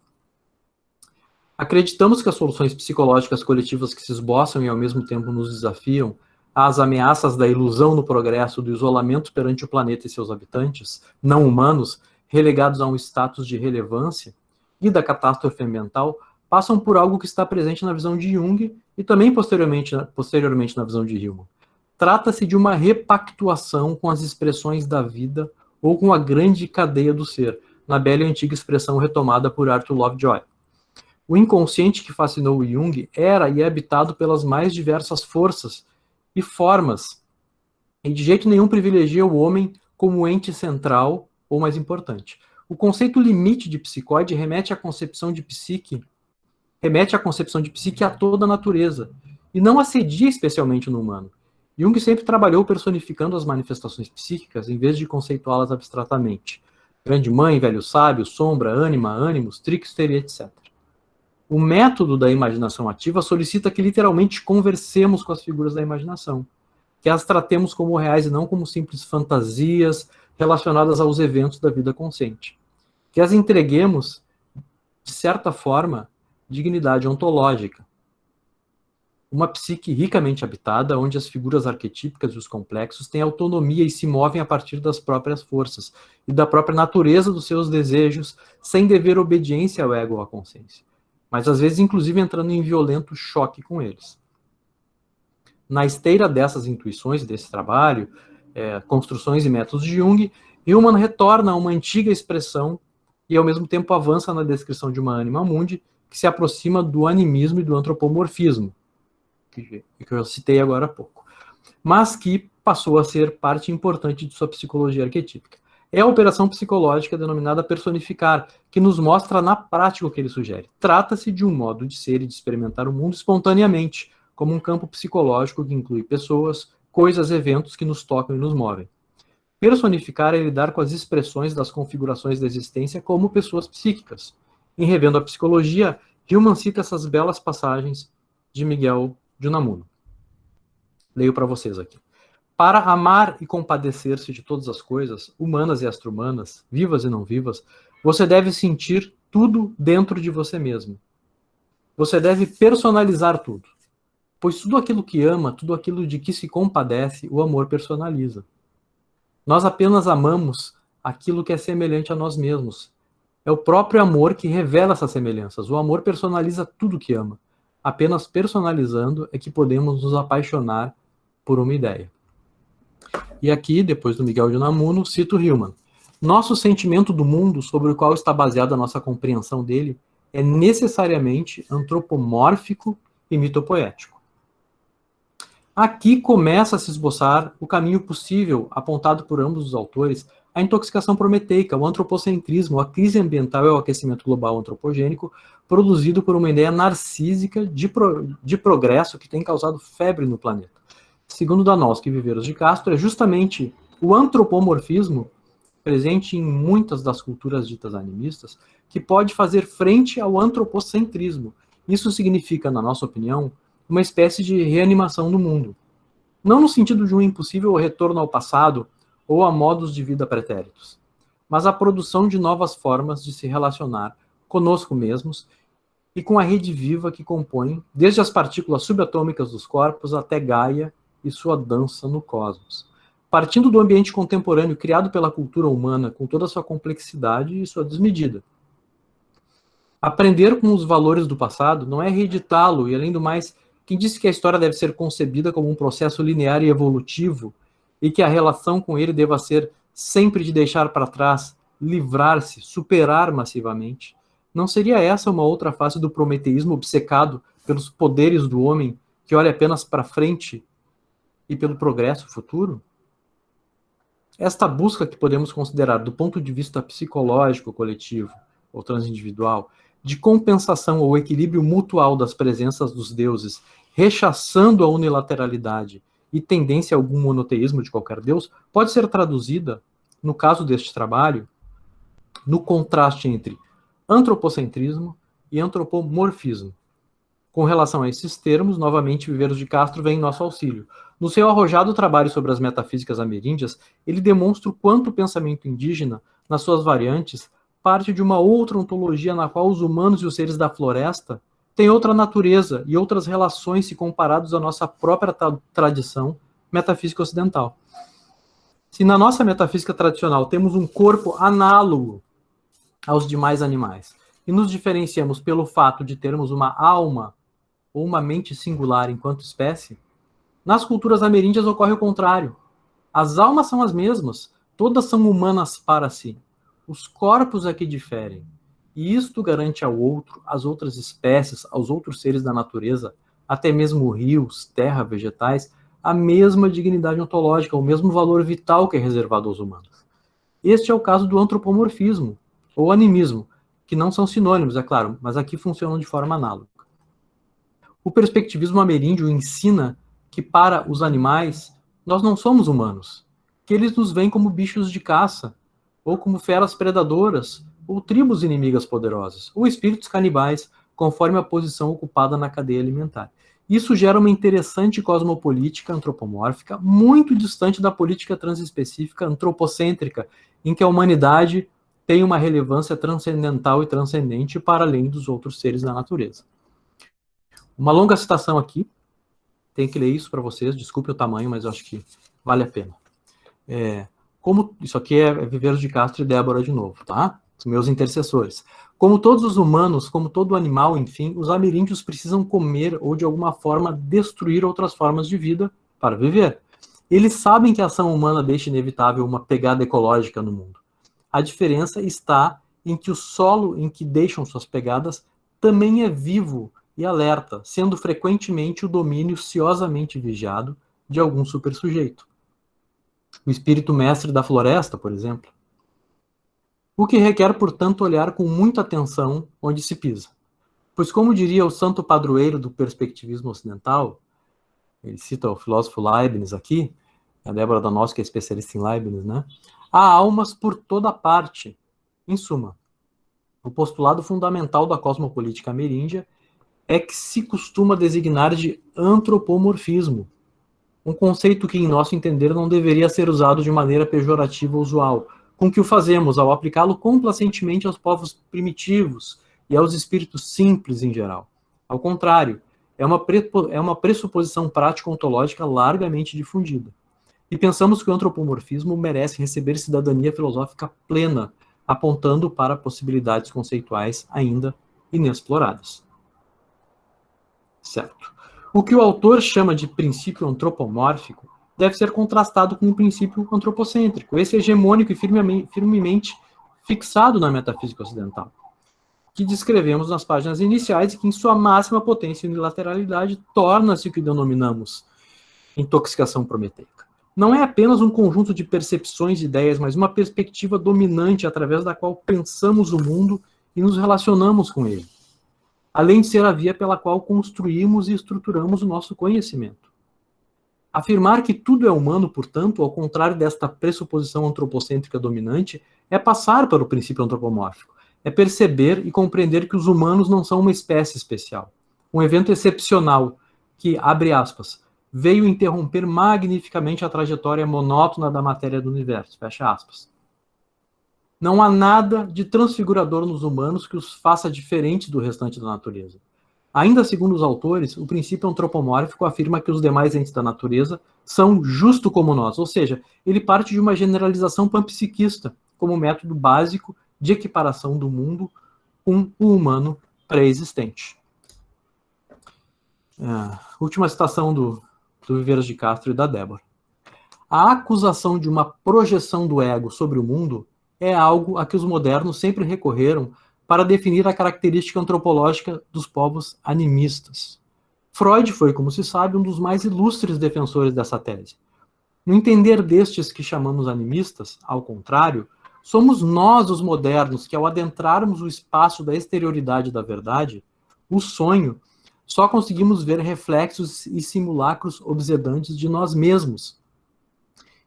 Acreditamos que as soluções psicológicas coletivas que se esboçam e ao mesmo tempo nos desafiam às ameaças da ilusão no progresso, do isolamento perante o planeta e seus habitantes, não humanos, relegados a um status de relevância, e da catástrofe ambiental, passam por algo que está presente na visão de Jung e também posteriormente na visão de Hillman. Trata-se de uma repactuação com as expressões da vida ou com a grande cadeia do ser, na bela e antiga expressão retomada por Arthur Lovejoy. O inconsciente que fascinou Jung era e é habitado pelas mais diversas forças e formas, e de jeito nenhum privilegia o homem como ente central ou mais importante. O conceito limite de psicóide remete à concepção de psique a toda a natureza, e não assedia especialmente no humano. Jung sempre trabalhou personificando as manifestações psíquicas em vez de conceituá-las abstratamente. Grande mãe, velho sábio, sombra, ânima, ânimos, trickster, etc. O método da imaginação ativa solicita que literalmente conversemos com as figuras da imaginação, que as tratemos como reais e não como simples fantasias relacionadas aos eventos da vida consciente. Que as entreguemos, de certa forma, dignidade ontológica. Uma psique ricamente habitada, onde as figuras arquetípicas e os complexos têm autonomia e se movem a partir das próprias forças e da própria natureza dos seus desejos, sem dever obediência ao ego ou à consciência, mas às vezes inclusive entrando em violento choque com eles. Na esteira dessas intuições, desse trabalho, construções e métodos de Jung, Hillman retorna a uma antiga expressão e ao mesmo tempo avança na descrição de uma anima mundi que se aproxima do animismo e do antropomorfismo, que eu citei agora há pouco, mas que passou a ser parte importante de sua psicologia arquetípica. É a operação psicológica denominada personificar, que nos mostra na prática o que ele sugere. Trata-se de um modo de ser e de experimentar o mundo espontaneamente, como um campo psicológico que inclui pessoas, coisas, eventos que nos tocam e nos movem. Personificar é lidar com as expressões das configurações da existência como pessoas psíquicas. Em Revendo a Psicologia, Hillman cita essas belas passagens de Miguel de Unamuno. Leio para vocês aqui. Para amar e compadecer-se de todas as coisas, humanas e extra-humanas, vivas e não vivas, você deve sentir tudo dentro de você mesmo. Você deve personalizar tudo. Pois tudo aquilo que ama, tudo aquilo de que se compadece, o amor personaliza. Nós apenas amamos aquilo que é semelhante a nós mesmos, É o próprio amor que revela essas semelhanças. O amor personaliza tudo que ama. Apenas personalizando é que podemos nos apaixonar por uma ideia. E aqui, depois do Miguel de Unamuno, cito Hillman. Nosso sentimento do mundo, sobre o qual está baseada a nossa compreensão dele, é necessariamente antropomórfico e mitopoético. Aqui começa a se esboçar o caminho possível, apontado por ambos os autores, a intoxicação prometeica, o antropocentrismo, a crise ambiental e o aquecimento global antropogênico, produzido por uma ideia narcísica de progresso que tem causado febre no planeta. Segundo Danowski e Viveiros de Castro, é justamente o antropomorfismo, presente em muitas das culturas ditas animistas, que pode fazer frente ao antropocentrismo. Isso significa, na nossa opinião, uma espécie de reanimação do mundo. Não no sentido de um impossível retorno ao passado ou a modos de vida pretéritos, mas a produção de novas formas de se relacionar conosco mesmos e com a rede viva que compõe, desde as partículas subatômicas dos corpos até Gaia e sua dança no cosmos. Partindo do ambiente contemporâneo criado pela cultura humana com toda a sua complexidade e sua desmedida. Aprender com os valores do passado não é reeditá-lo, e além do mais, quem disse que a história deve ser concebida como um processo linear e evolutivo e que a relação com ele deva ser sempre de deixar para trás, livrar-se, superar massivamente? Não seria essa uma outra face do prometeísmo obcecado pelos poderes do homem que olha apenas para frente e pelo progresso futuro? Esta busca que podemos considerar do ponto de vista psicológico coletivo ou transindividual, de compensação ou equilíbrio mutual das presenças dos deuses, rechaçando a unilateralidade e tendência a algum monoteísmo de qualquer deus, pode ser traduzida, no caso deste trabalho, no contraste entre antropocentrismo e antropomorfismo. Com relação a esses termos, novamente, Viveiros de Castro vem em nosso auxílio. No seu arrojado trabalho sobre as metafísicas ameríndias, ele demonstra o quanto o pensamento indígena, nas suas variantes, parte de uma outra ontologia na qual os humanos e os seres da floresta têm outra natureza e outras relações se comparados à nossa própria tradição metafísica ocidental. Se na nossa metafísica tradicional temos um corpo análogo aos demais animais e nos diferenciamos pelo fato de termos uma alma ou uma mente singular enquanto espécie, nas culturas ameríndias ocorre o contrário. As almas são as mesmas, todas são humanas para si. Os corpos é que diferem. E isto garante ao outro, às outras espécies, aos outros seres da natureza, até mesmo rios, terra, vegetais, a mesma dignidade ontológica, o mesmo valor vital que é reservado aos humanos. Este é o caso do antropomorfismo, ou animismo, que não são sinônimos, é claro, mas aqui funcionam de forma análoga. O perspectivismo ameríndio ensina que para os animais nós não somos humanos, que eles nos veem como bichos de caça, ou como feras predadoras, ou tribos inimigas poderosas, ou espíritos canibais, conforme a posição ocupada na cadeia alimentar. Isso gera uma interessante cosmopolítica antropomórfica, muito distante da política transespecífica antropocêntrica, em que a humanidade tem uma relevância transcendental e transcendente para além dos outros seres da natureza. Uma longa citação aqui, tenho que ler isso para vocês, desculpe o tamanho, mas eu acho que vale a pena. Isso aqui é Viveiros de Castro e Débora de novo, tá? Os meus intercessores. Como todos os humanos, como todo animal, enfim, os ameríndios precisam comer ou de alguma forma destruir outras formas de vida para viver. Eles sabem que a ação humana deixa inevitável uma pegada ecológica no mundo. A diferença está em que o solo em que deixam suas pegadas também é vivo e alerta, sendo frequentemente o domínio ciosamente vigiado de algum supersujeito. O espírito mestre da floresta, por exemplo. O que requer, portanto, olhar com muita atenção onde se pisa. Pois, como diria o santo padroeiro do perspectivismo ocidental, ele cita o filósofo Leibniz aqui, a Débora Danowski é especialista em Leibniz, né? Há almas por toda parte. Em suma, o postulado fundamental da cosmopolítica ameríndia é que se costuma designar de antropomorfismo, um conceito que, em nosso entender, não deveria ser usado de maneira pejorativa ou usual, com que o fazemos ao aplicá-lo complacentemente aos povos primitivos e aos espíritos simples em geral. Ao contrário, é uma pressuposição prático-ontológica largamente difundida. E pensamos que o antropomorfismo merece receber cidadania filosófica plena, apontando para possibilidades conceituais ainda inexploradas. Certo. O que o autor chama de princípio antropomórfico deve ser contrastado com o princípio antropocêntrico, esse hegemônico e firmemente fixado na metafísica ocidental, que descrevemos nas páginas iniciais e que, em sua máxima potência e unilateralidade, torna-se o que denominamos intoxicação prometeica. Não é apenas um conjunto de percepções e ideias, mas uma perspectiva dominante através da qual pensamos o mundo e nos relacionamos com ele, além de ser a via pela qual construímos e estruturamos o nosso conhecimento. Afirmar que tudo é humano, portanto, ao contrário desta pressuposição antropocêntrica dominante, é passar para o princípio antropomórfico, é perceber e compreender que os humanos não são uma espécie especial, um evento excepcional que, abre aspas, veio interromper magnificamente a trajetória monótona da matéria do universo, fecha aspas. Não há nada de transfigurador nos humanos que os faça diferentes do restante da natureza. Ainda segundo os autores, o princípio antropomórfico afirma que os demais entes da natureza são justo como nós, ou seja, ele parte de uma generalização panpsiquista como método básico de equiparação do mundo com o humano pré-existente. Última citação do Viveiros de Castro e da Débora. A acusação de uma projeção do ego sobre o mundo é algo a que os modernos sempre recorreram para definir a característica antropológica dos povos animistas. Freud foi, como se sabe, um dos mais ilustres defensores dessa tese. No entender destes que chamamos animistas, ao contrário, somos nós os modernos que, ao adentrarmos o espaço da exterioridade da verdade, o sonho, só conseguimos ver reflexos e simulacros obsedantes de nós mesmos,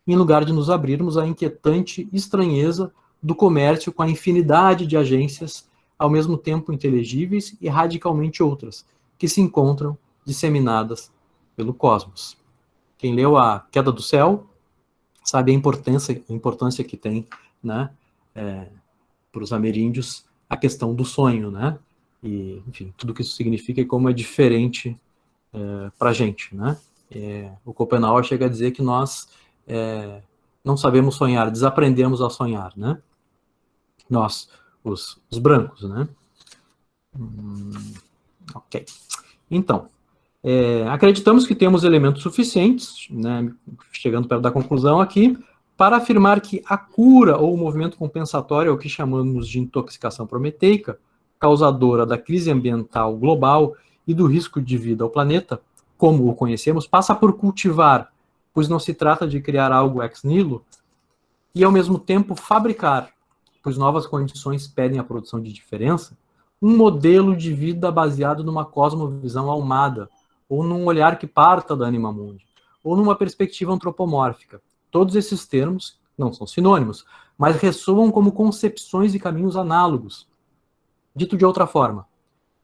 em lugar de nos abrirmos à inquietante estranheza do comércio com a infinidade de agências, ao mesmo tempo inteligíveis e radicalmente outras, que se encontram disseminadas pelo cosmos. Quem leu A Queda do Céu sabe a importância que tem, né, para os ameríndios a questão do sonho, né? E, enfim, tudo que isso significa e como é diferente para a gente, né? O Schopenhauer chega a dizer que nós não sabemos sonhar, desaprendemos a sonhar, né? Nós, os brancos, né? Ok. Então, acreditamos que temos elementos suficientes, né, chegando perto da conclusão aqui, para afirmar que a cura ou o movimento compensatório é o que chamamos de intoxicação prometeica, causadora da crise ambiental global e do risco de vida ao planeta, como o conhecemos, passa por cultivar, pois não se trata de criar algo ex nihilo, e ao mesmo tempo fabricar, pois novas condições pedem a produção de diferença, um modelo de vida baseado numa cosmovisão almada, ou num olhar que parta da anima mundi, ou numa perspectiva antropomórfica. Todos esses termos não são sinônimos, mas ressoam como concepções e caminhos análogos. Dito de outra forma,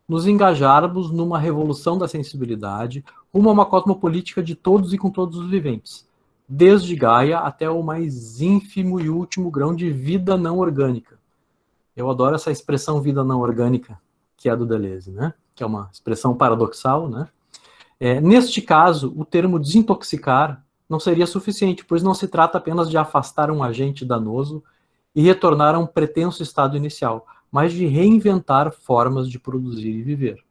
nos engajarmos numa revolução da sensibilidade, rumo a uma cosmopolítica de todos e com todos os viventes, desde Gaia até o mais ínfimo e último grão de vida não orgânica. Eu adoro essa expressão vida não orgânica, que é a do Deleuze, né? Que é uma expressão paradoxal, né? Neste caso, o termo desintoxicar não seria suficiente, pois não se trata apenas de afastar um agente danoso e retornar a um pretenso estado inicial, mas de reinventar formas de produzir e viver.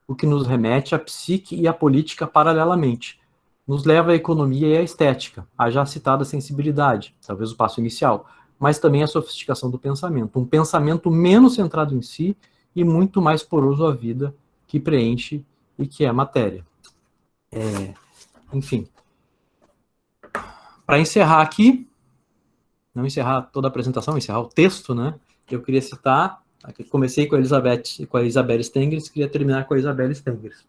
O que nos remete à psique e à política paralelamente, nos leva à economia e à estética, a já citada sensibilidade, talvez o passo inicial, mas também à sofisticação do pensamento, um pensamento menos centrado em si e muito mais poroso à vida, que preenche e que é matéria. Enfim. Para encerrar aqui, não encerrar toda a apresentação, encerrar o texto, né? Eu queria citar, comecei com a Isabelle Stengers, queria terminar com a Isabelle Stengers.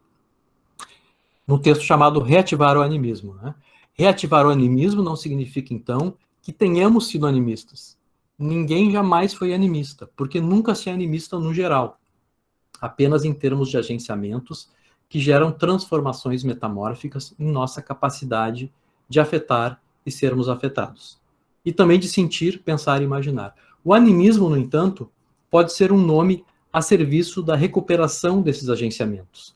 Num texto chamado Reativar o Animismo. Né? Reativar o animismo não significa, então, que tenhamos sido animistas. Ninguém jamais foi animista, porque nunca se é animista no geral, apenas em termos de agenciamentos que geram transformações metamórficas em nossa capacidade de afetar e sermos afetados. E também de sentir, pensar e imaginar. O animismo, no entanto, pode ser um nome a serviço da recuperação desses agenciamentos,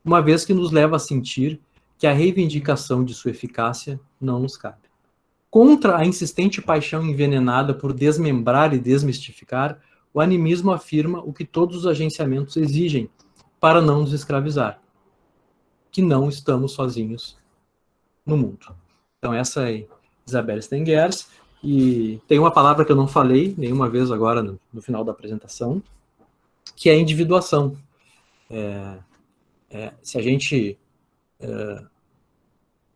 uma vez que nos leva a sentir que a reivindicação de sua eficácia não nos cabe. Contra a insistente paixão envenenada por desmembrar e desmistificar, o animismo afirma o que todos os agenciamentos exigem para não nos escravizar, que não estamos sozinhos no mundo. Então essa é Isabelle Stengers, e tem uma palavra que eu não falei nenhuma vez agora no final da apresentação, que é a individuação. Se a gente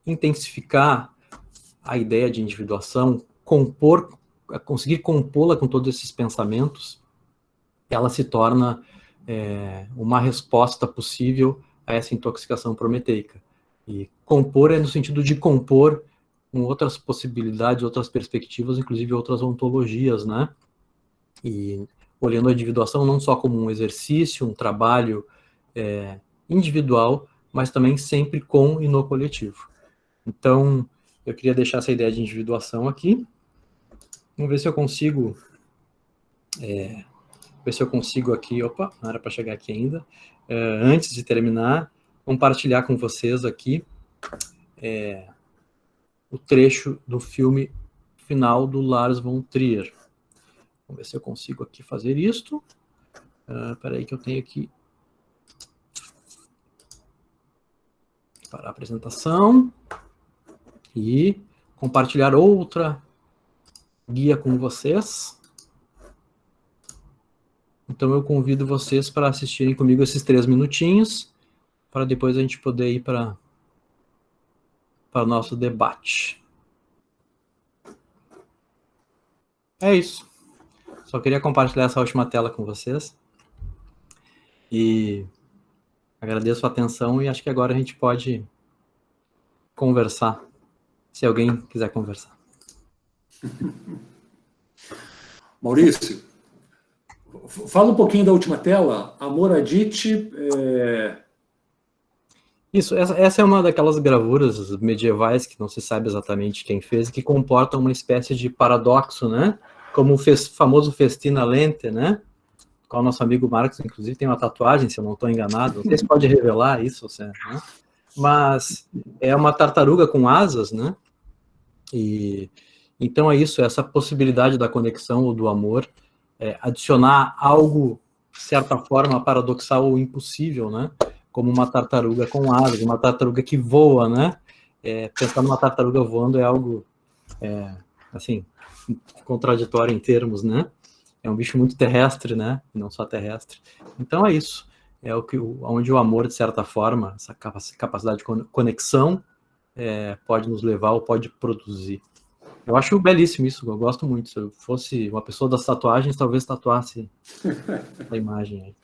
intensificar a ideia de individuação, conseguir compô-la com todos esses pensamentos, ela se torna uma resposta possível a essa intoxicação prometeica. E compor é no sentido de compor com outras possibilidades, outras perspectivas, inclusive outras ontologias, né? E olhando a individuação não só como um exercício, um trabalho individual, mas também sempre com e no coletivo. Então, eu queria deixar essa ideia de individuação aqui. Vamos ver se eu consigo... aqui... Opa, não era para chegar aqui ainda. Antes de terminar, compartilhar com vocês aqui o trecho do filme final do Lars von Trier. Vamos ver se eu consigo aqui fazer isto. Espera aí que eu tenho aqui... Para a apresentação. E compartilhar outra guia com vocês. Então eu convido vocês para assistirem comigo esses 3 minutinhos, para depois a gente poder ir para o nosso debate. É isso. Só queria compartilhar essa última tela com vocês. E agradeço a atenção e acho que agora a gente pode conversar, se alguém quiser conversar. Maurício, fala um pouquinho da última tela. Amor Adite. Isso, essa é uma daquelas gravuras medievais que não se sabe exatamente quem fez, que comportam uma espécie de paradoxo, né? Como o famoso Festina Lente, né? Com o nosso amigo Marcos, inclusive, tem uma tatuagem, se eu não estou enganado. Não sei se pode revelar isso, né? Mas é uma tartaruga com asas, né? E então é isso, essa possibilidade da conexão ou do amor, adicionar algo, de certa forma, paradoxal ou impossível, né? Como uma tartaruga com asas, uma tartaruga que voa, né? Pensar numa tartaruga voando é algo, assim, contraditório em termos, né? É um bicho muito terrestre, né? Não só terrestre. Então é isso. Onde o amor, de certa forma, essa capacidade de conexão, pode nos levar ou pode produzir. Eu acho belíssimo isso, eu gosto muito. Se eu fosse uma pessoa das tatuagens, talvez tatuasse a imagem aí.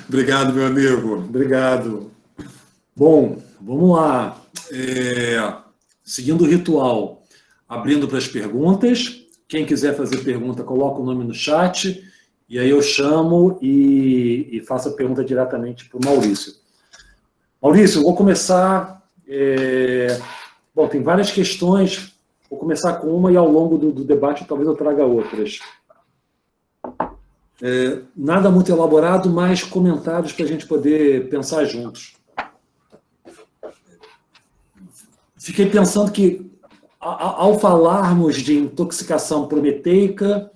Obrigado, meu amigo. Obrigado. Bom, vamos lá. Seguindo o ritual, abrindo para as perguntas. Quem quiser fazer pergunta, coloca o nome no chat. E aí eu chamo e faço a pergunta diretamente para o Maurício. Maurício, eu vou começar... Bom, tem várias questões. Vou começar com uma e ao longo do debate talvez eu traga outras. Nada muito elaborado, mas comentários para a gente poder pensar juntos. Fiquei pensando que, ao falarmos de intoxicação prometeica,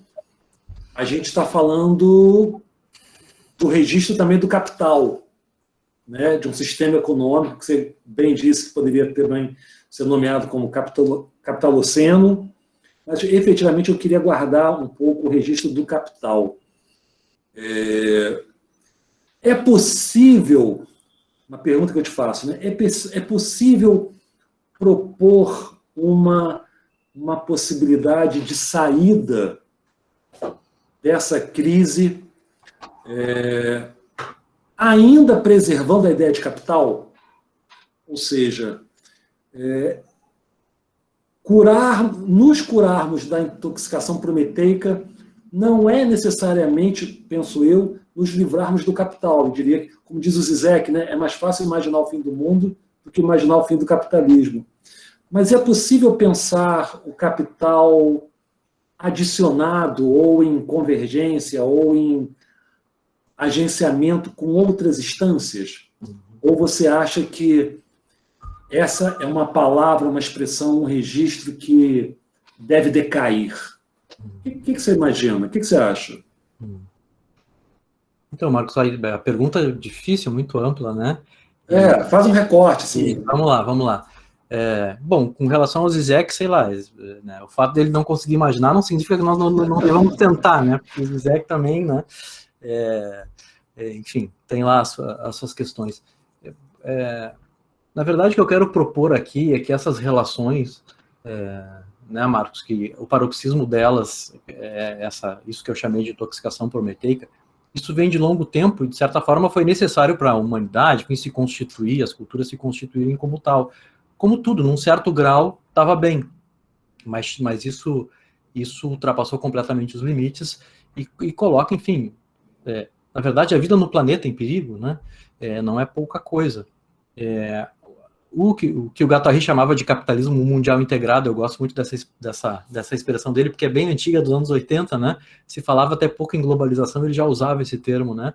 a gente está falando do registro também do capital, né, de um sistema econômico que você bem disse que poderia também ser nomeado como capitaloceno, mas efetivamente eu queria guardar um pouco o registro do capital. É possível, uma pergunta que eu te faço, né, é possível propor uma possibilidade de saída dessa crise, ainda preservando a ideia de capital? Ou seja, nos curarmos da intoxicação prometeica não é necessariamente, penso eu, nos livrarmos do capital. Eu diria que, como diz o Zizek, né, é mais fácil imaginar o fim do mundo do que imaginar o fim do capitalismo. Mas é possível pensar o capital adicionado ou em convergência ou em agenciamento com outras instâncias? Ou você acha que essa é uma palavra, uma expressão, um registro que deve decair. O que você imagina? O que você acha? Então, Marcos, a pergunta é difícil, muito ampla, né? Faz um recorte, sim. Vamos lá. Bom, com relação ao Zizek, sei lá, né, o fato dele não conseguir imaginar não significa que nós não devamos tentar, né? Porque o Zizek também, né? Enfim, tem lá as suas questões. Na verdade, o que eu quero propor aqui é que essas relações, né, Marcos, que o paroxismo delas, isso que eu chamei de intoxicação prometeica, isso vem de longo tempo e, de certa forma, foi necessário para a humanidade, para se constituir, as culturas se constituírem como tal. Como tudo, num certo grau, estava bem, mas isso ultrapassou completamente os limites e coloca, enfim, na verdade, a vida no planeta em perigo, né? Não é pouca coisa. O que o Guattari chamava de capitalismo mundial integrado, eu gosto muito dessa expressão dele, porque é bem antiga, dos anos 80, né? Se falava até pouco em globalização, ele já usava esse termo, né?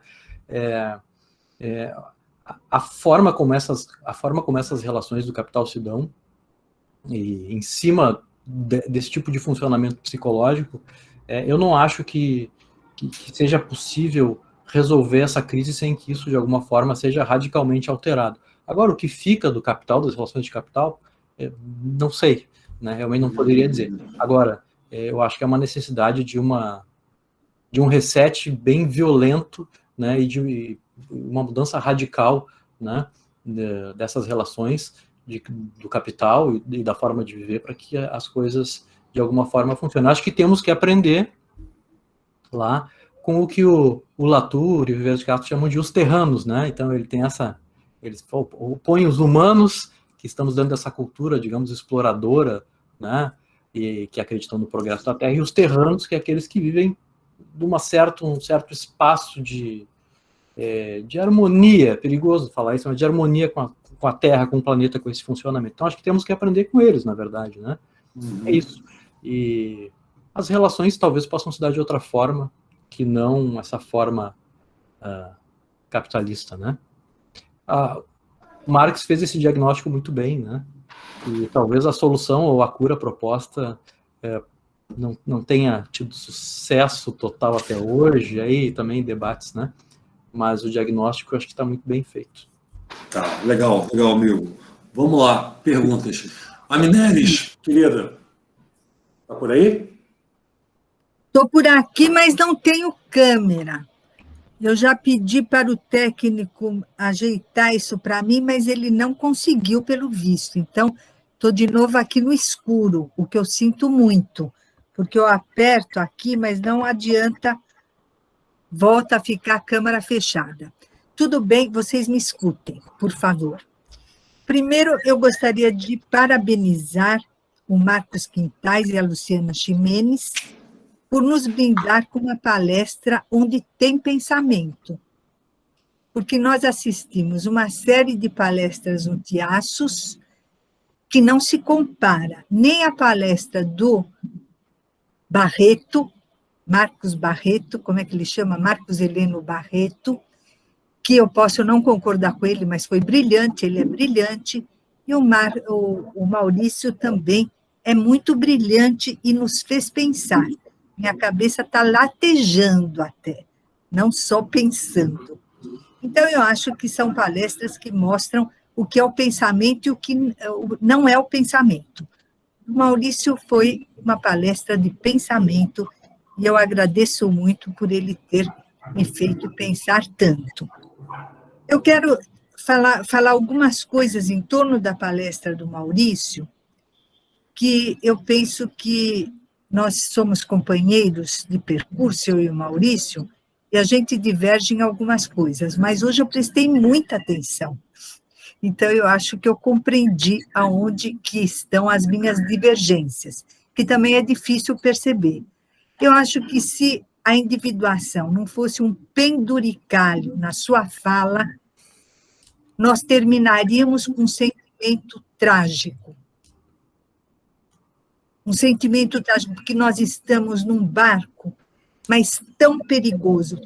A forma como essas relações do capital se dão, e em cima desse tipo de funcionamento psicológico, eu não acho que seja possível resolver essa crise sem que isso, de alguma forma, seja radicalmente alterado. Agora, o que fica do capital, das relações de capital, não sei, né? Realmente não poderia dizer. Agora, eu acho que é uma necessidade de um reset bem violento, né? E de uma mudança radical, né? Dessas relações do capital e da forma de viver para que as coisas, de alguma forma, funcionem. Acho que temos que aprender lá com o que o Latour e o Vieira de Castro chamam de os terranos, né? Então, ele tem eles opõem os humanos, que estamos dentro dessa cultura, digamos, exploradora, né, e que acreditam no progresso da Terra, e os terranos, que é aqueles que vivem de um certo espaço de harmonia, é perigoso falar isso, mas de harmonia com a Terra, com o planeta, com esse funcionamento. Então, acho que temos que aprender com eles, na verdade, né? É isso. E as relações talvez possam se dar de outra forma, que não essa forma capitalista, né? Marx fez esse diagnóstico muito bem, né? E talvez a solução ou a cura proposta não tenha tido sucesso total até hoje, aí também debates, né? Mas o diagnóstico eu acho que está muito bem feito. Tá, legal, amigo. Vamos lá, perguntas. Amineres, querida, tá por aí? Estou por aqui, mas não tenho câmera. Eu já pedi para o técnico ajeitar isso para mim, mas ele não conseguiu, pelo visto. Então, estou de novo aqui no escuro, o que eu sinto muito, porque eu aperto aqui, mas não adianta, volta a ficar a câmera fechada. Tudo bem, vocês me escutem, por favor. Primeiro, eu gostaria de parabenizar o Marcos Quintais e a Luciana Ximenes por nos brindar com uma palestra onde tem pensamento. Porque nós assistimos uma série de palestras no Tiaços que não se compara nem a palestra do Barreto, Marcos Barreto, como é que ele chama? Marcos Heleno Barreto, que eu posso não concordar com ele, mas foi brilhante, ele é brilhante, e o Maurício também é muito brilhante e nos fez pensar. Minha cabeça está latejando até, não só pensando. Então, eu acho que são palestras que mostram o que é o pensamento e o que não é o pensamento. O Maurício foi uma palestra de pensamento e eu agradeço muito por ele ter me feito pensar tanto. Eu quero falar algumas coisas em torno da palestra do Maurício, que eu penso que nós somos companheiros de percurso, eu e o Maurício, e a gente diverge em algumas coisas, mas hoje eu prestei muita atenção. Então, eu acho que eu compreendi aonde que estão as minhas divergências, que também é difícil perceber. Eu acho que se a individuação não fosse um penduricalho na sua fala, nós terminaríamos com um sentimento trágico. Um sentimento trágico, porque nós estamos num barco, mas tão perigoso,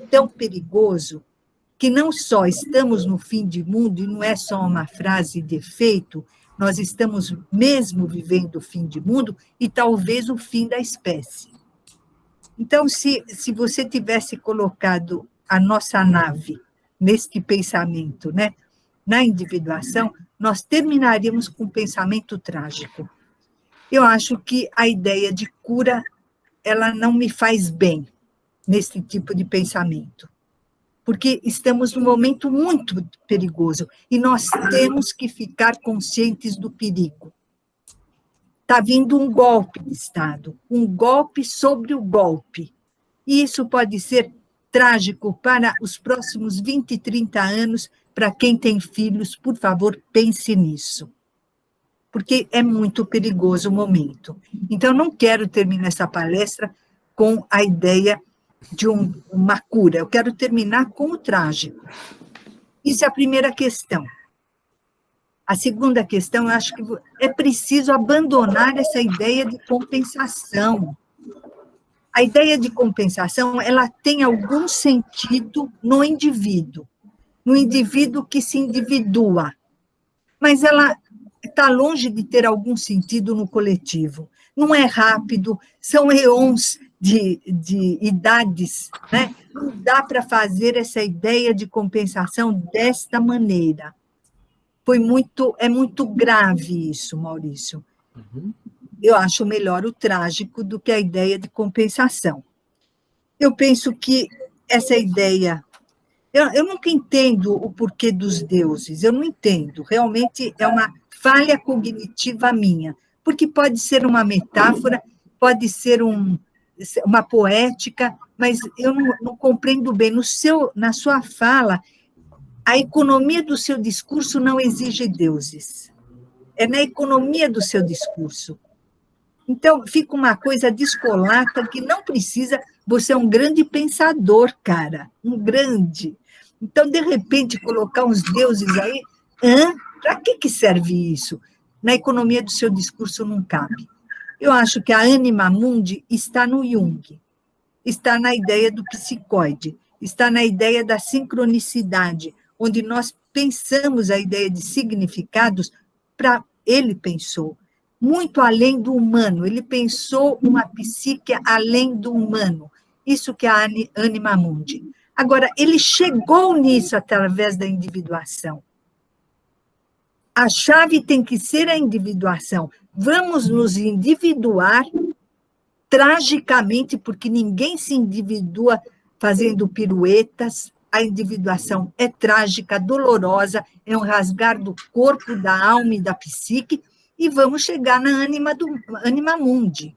que não só estamos no fim do mundo, e não é só uma frase de efeito, nós estamos mesmo vivendo o fim do mundo e talvez o fim da espécie. Então, se você tivesse colocado a nossa nave neste pensamento, né, na individuação, nós terminaríamos com um pensamento trágico. Eu acho que a ideia de cura, ela não me faz bem nesse tipo de pensamento, porque estamos num momento muito perigoso e nós temos que ficar conscientes do perigo. Está vindo um golpe de Estado, um golpe sobre o golpe, e isso pode ser trágico para os próximos 20, 30 anos. Para quem tem filhos, por favor, pense nisso, porque é muito perigoso o momento. Então, não quero terminar essa palestra com a ideia de uma cura, eu quero terminar com o trágico. Isso é a primeira questão. A segunda questão, eu acho que é preciso abandonar essa ideia de compensação. A ideia de compensação, ela tem algum sentido no indivíduo que se individua, mas ela está longe de ter algum sentido no coletivo. Não é rápido, são eons de idades, né? Não dá para fazer essa ideia de compensação desta maneira. É muito grave isso, Maurício. Eu acho melhor o trágico do que a ideia de compensação. Eu penso que essa ideia... Eu nunca entendo o porquê dos deuses, eu não entendo. Realmente é uma falha cognitiva minha, porque pode ser uma metáfora, pode ser uma poética, mas eu não compreendo bem. Na sua fala, a economia do seu discurso não exige deuses. É na economia do seu discurso. Então, fica uma coisa descolada que não precisa... Você é um grande pensador, cara, um grande. Então, de repente, colocar uns deuses aí, para que serve isso? Na economia do seu discurso não cabe. Eu acho que a anima mundi está no Jung, está na ideia do psicoide, está na ideia da sincronicidade, onde nós pensamos a ideia de significados ele pensou, muito além do humano, ele pensou uma psique além do humano, isso que é a anima mundi. Agora, ele chegou nisso através da individuação. A chave tem que ser a individuação. Vamos nos individuar tragicamente, porque ninguém se individua fazendo piruetas. A individuação é trágica, dolorosa, é um rasgar do corpo, da alma e da psique, e vamos chegar na anima mundi.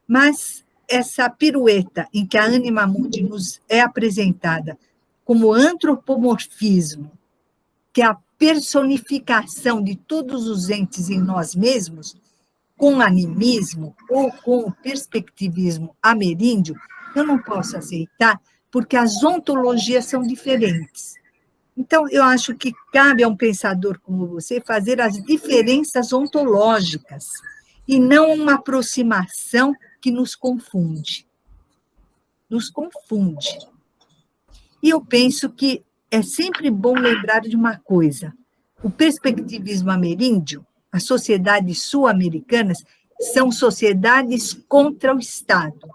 Mas essa pirueta em que a anima mundi nos é apresentada como antropomorfismo, que é a personificação de todos os entes em nós mesmos, com animismo ou com o perspectivismo ameríndio, eu não posso aceitar, porque as ontologias são diferentes. Então, eu acho que cabe a um pensador como você fazer as diferenças ontológicas, e não uma aproximação que nos confunde. Nos confunde. E eu penso que é sempre bom lembrar de uma coisa. O perspectivismo ameríndio, as sociedades sul-americanas, são sociedades contra o Estado.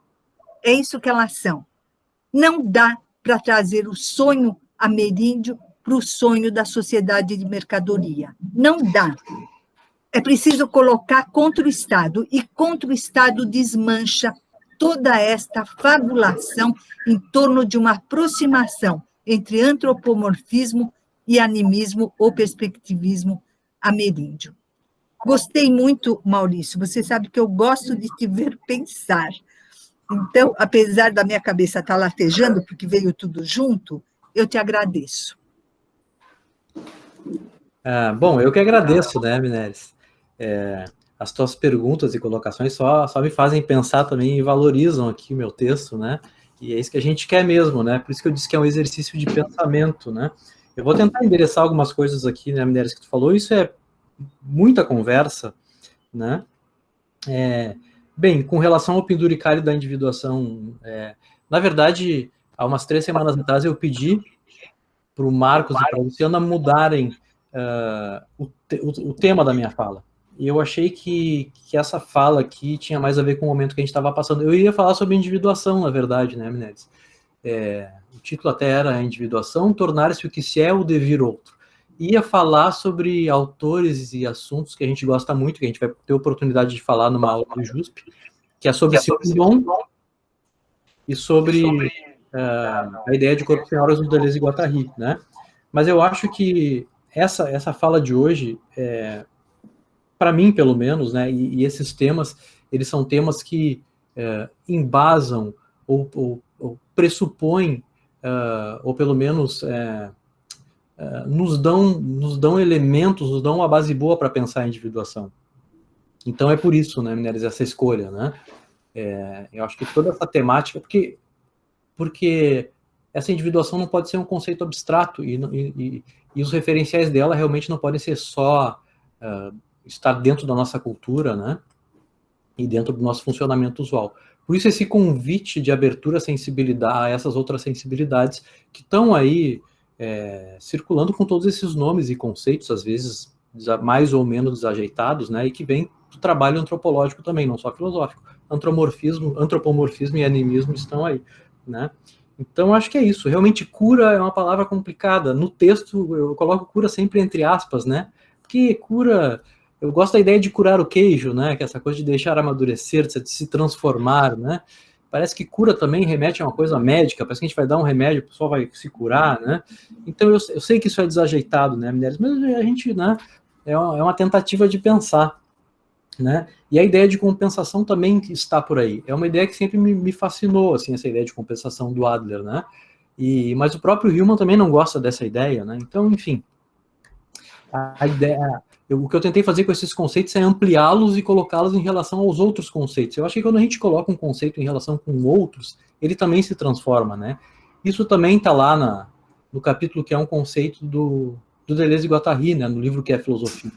É isso que elas são. Não dá para trazer o sonho ameríndio para o sonho da sociedade de mercadoria. Não dá. É preciso colocar contra o Estado, e contra o Estado desmancha toda esta fabulação em torno de uma aproximação entre antropomorfismo e animismo ou perspectivismo ameríndio. Gostei muito, Maurício, você sabe que eu gosto de te ver pensar. Então, apesar da minha cabeça estar latejando, porque veio tudo junto, eu te agradeço. Bom, eu que agradeço, né, Mineres? As tuas perguntas e colocações só me fazem pensar também e valorizam aqui o meu texto, né? E é isso que a gente quer mesmo, né? Por isso que eu disse que é um exercício de pensamento, né? Eu vou tentar endereçar algumas coisas aqui, né, Mineres, que tu falou. Isso é muita conversa, né? Bem, com relação ao penduricalho da individuação, na verdade, há umas 3 semanas atrás eu pedi para o Marcos e para a Luciana mudarem o tema da minha fala, eu achei que essa fala aqui tinha mais a ver com o momento que a gente estava passando. Eu ia falar sobre individuação, na verdade, né, Meirelles? O título até era Individuação, tornar-se o que se é ou devir outro. Ia falar sobre autores e assuntos que a gente gosta muito, que a gente vai ter oportunidade de falar numa aula do JUSP, que é sobre Simondon e sobre a ideia de corpo sem órgãos do Deleuze e Guattari, né? Mas eu acho que essa fala de hoje, para mim, pelo menos, né, e esses temas, eles são temas que embasam ou pressupõem, ou pelo menos nos dão elementos, nos dão uma base boa para pensar a individuação. Então é por isso, né, Meirelles, essa escolha, né? Eu acho que toda essa temática, porque essa individuação não pode ser um conceito abstrato e os referenciais dela realmente não podem ser só estar dentro da nossa cultura, né? E dentro do nosso funcionamento usual. Por isso esse convite de abertura à sensibilidade, a essas outras sensibilidades que estão aí circulando com todos esses nomes e conceitos, às vezes mais ou menos desajeitados, né? E que vem do trabalho antropológico também, não só filosófico. Antropomorfismo e animismo estão aí, né? Então, acho que é isso. Realmente, cura é uma palavra complicada. No texto, eu coloco cura sempre entre aspas, né? Porque cura... Eu gosto da ideia de curar o queijo, né? Que é essa coisa de deixar amadurecer, de se transformar, né? Parece que cura também remete a uma coisa médica. Parece que a gente vai dar um remédio, o pessoal vai se curar, né? Então, eu sei que isso é desajeitado, né, Meirelles? Mas a gente, né? É uma tentativa de pensar, né? E a ideia de compensação também está por aí. É uma ideia que sempre me fascinou, assim, essa ideia de compensação do Adler, né? Mas o próprio Hillman também não gosta dessa ideia, né? Então, enfim, a ideia, o que eu tentei fazer com esses conceitos é ampliá-los e colocá-los em relação aos outros conceitos. Eu acho que quando a gente coloca um conceito em relação com outros, ele também se transforma, né? Isso também está lá no capítulo que é um conceito do Deleuze e Guattari, né? No livro que é Filosofia.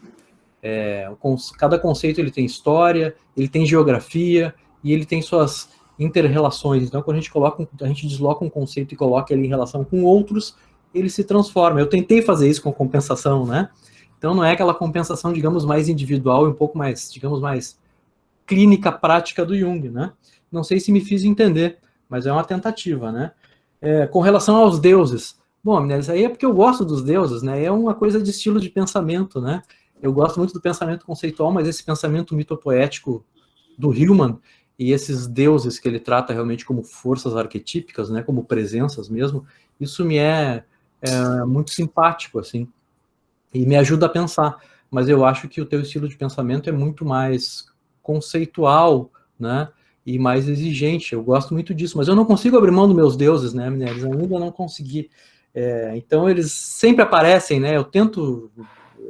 Cada conceito ele tem história, ele tem geografia e ele tem suas inter-relações. Então, quando a gente desloca um conceito e coloca ele em relação com outros, ele se transforma. Eu tentei fazer isso com compensação, né? Então, não é aquela compensação, digamos, mais individual e um pouco mais, digamos, mais clínica, prática do Jung, né? Não sei se me fiz entender, mas é uma tentativa, né? Com relação aos deuses. Bom, Meirelles, aí é porque eu gosto dos deuses, né? É uma coisa de estilo de pensamento, né? Eu gosto muito do pensamento conceitual, mas esse pensamento mitopoético do Hillman e esses deuses que ele trata realmente como forças arquetípicas, né, como presenças mesmo, isso me é muito simpático, assim, e me ajuda a pensar. Mas eu acho que o teu estilo de pensamento é muito mais conceitual, né, e mais exigente. Eu gosto muito disso, mas eu não consigo abrir mão dos meus deuses, né, Meirelles? Ainda não consegui. Então eles sempre aparecem, né? Eu tento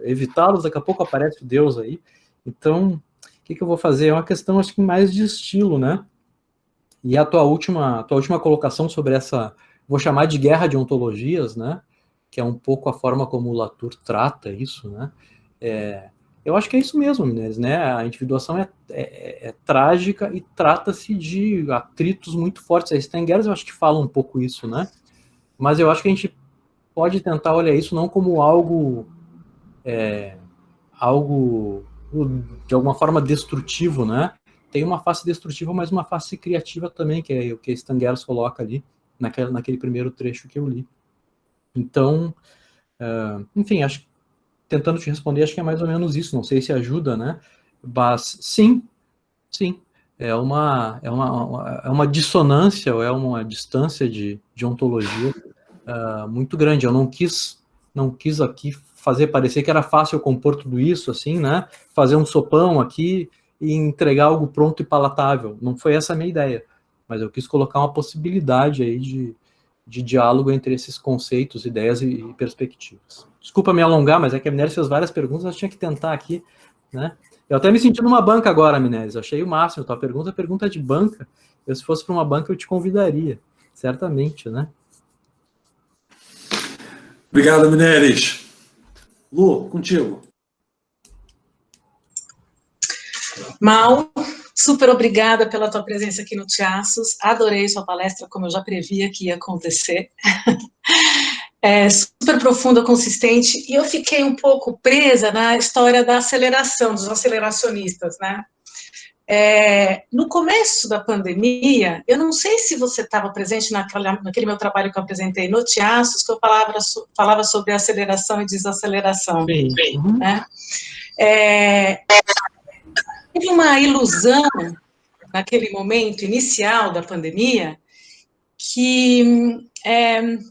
evitá-los, daqui a pouco aparece o Deus aí. Então, o que eu vou fazer? É uma questão, acho que mais de estilo, né? E a tua última colocação sobre essa, vou chamar de guerra de ontologias, né? Que é um pouco a forma como o Latour trata isso, né? Eu acho que é isso mesmo, Meirelles, né? A individuação é trágica e trata-se de atritos muito fortes. A Stengers, eu acho que fala um pouco isso, né? Mas eu acho que a gente pode tentar olhar isso não como algo de alguma forma destrutivo, né? Tem uma face destrutiva, mas uma face criativa também, que é o que Stengers coloca ali, naquele primeiro trecho que eu li. Então, enfim, acho, tentando te responder, acho que é mais ou menos isso, não sei se ajuda, né? Mas, sim, é uma dissonância, ou é uma distância de ontologia muito grande. Eu não quis aqui fazer parecer que era fácil compor tudo isso, assim, né? Fazer um sopão aqui e entregar algo pronto e palatável. Não foi essa a minha ideia, mas eu quis colocar uma possibilidade aí de diálogo entre esses conceitos, ideias e perspectivas. Desculpa me alongar, mas é que a Meirelles fez várias perguntas, eu tinha que tentar aqui, né? Eu até me senti numa banca agora, Meirelles, achei o máximo. Tua pergunta de banca. Se fosse para uma banca, eu te convidaria, certamente, né? Obrigado, Meirelles. Lu, contigo. Mal, super obrigada pela tua presença aqui no Tiaços. Adorei sua palestra, como eu já previa que ia acontecer. super profunda, consistente, e eu fiquei um pouco presa na história da aceleração, dos aceleracionistas, né? No começo da pandemia, eu não sei se você estava presente naquele meu trabalho que eu apresentei no Tiaços, que eu falava sobre aceleração e desaceleração. Sim. Né? Teve uma ilusão, naquele momento inicial da pandemia, que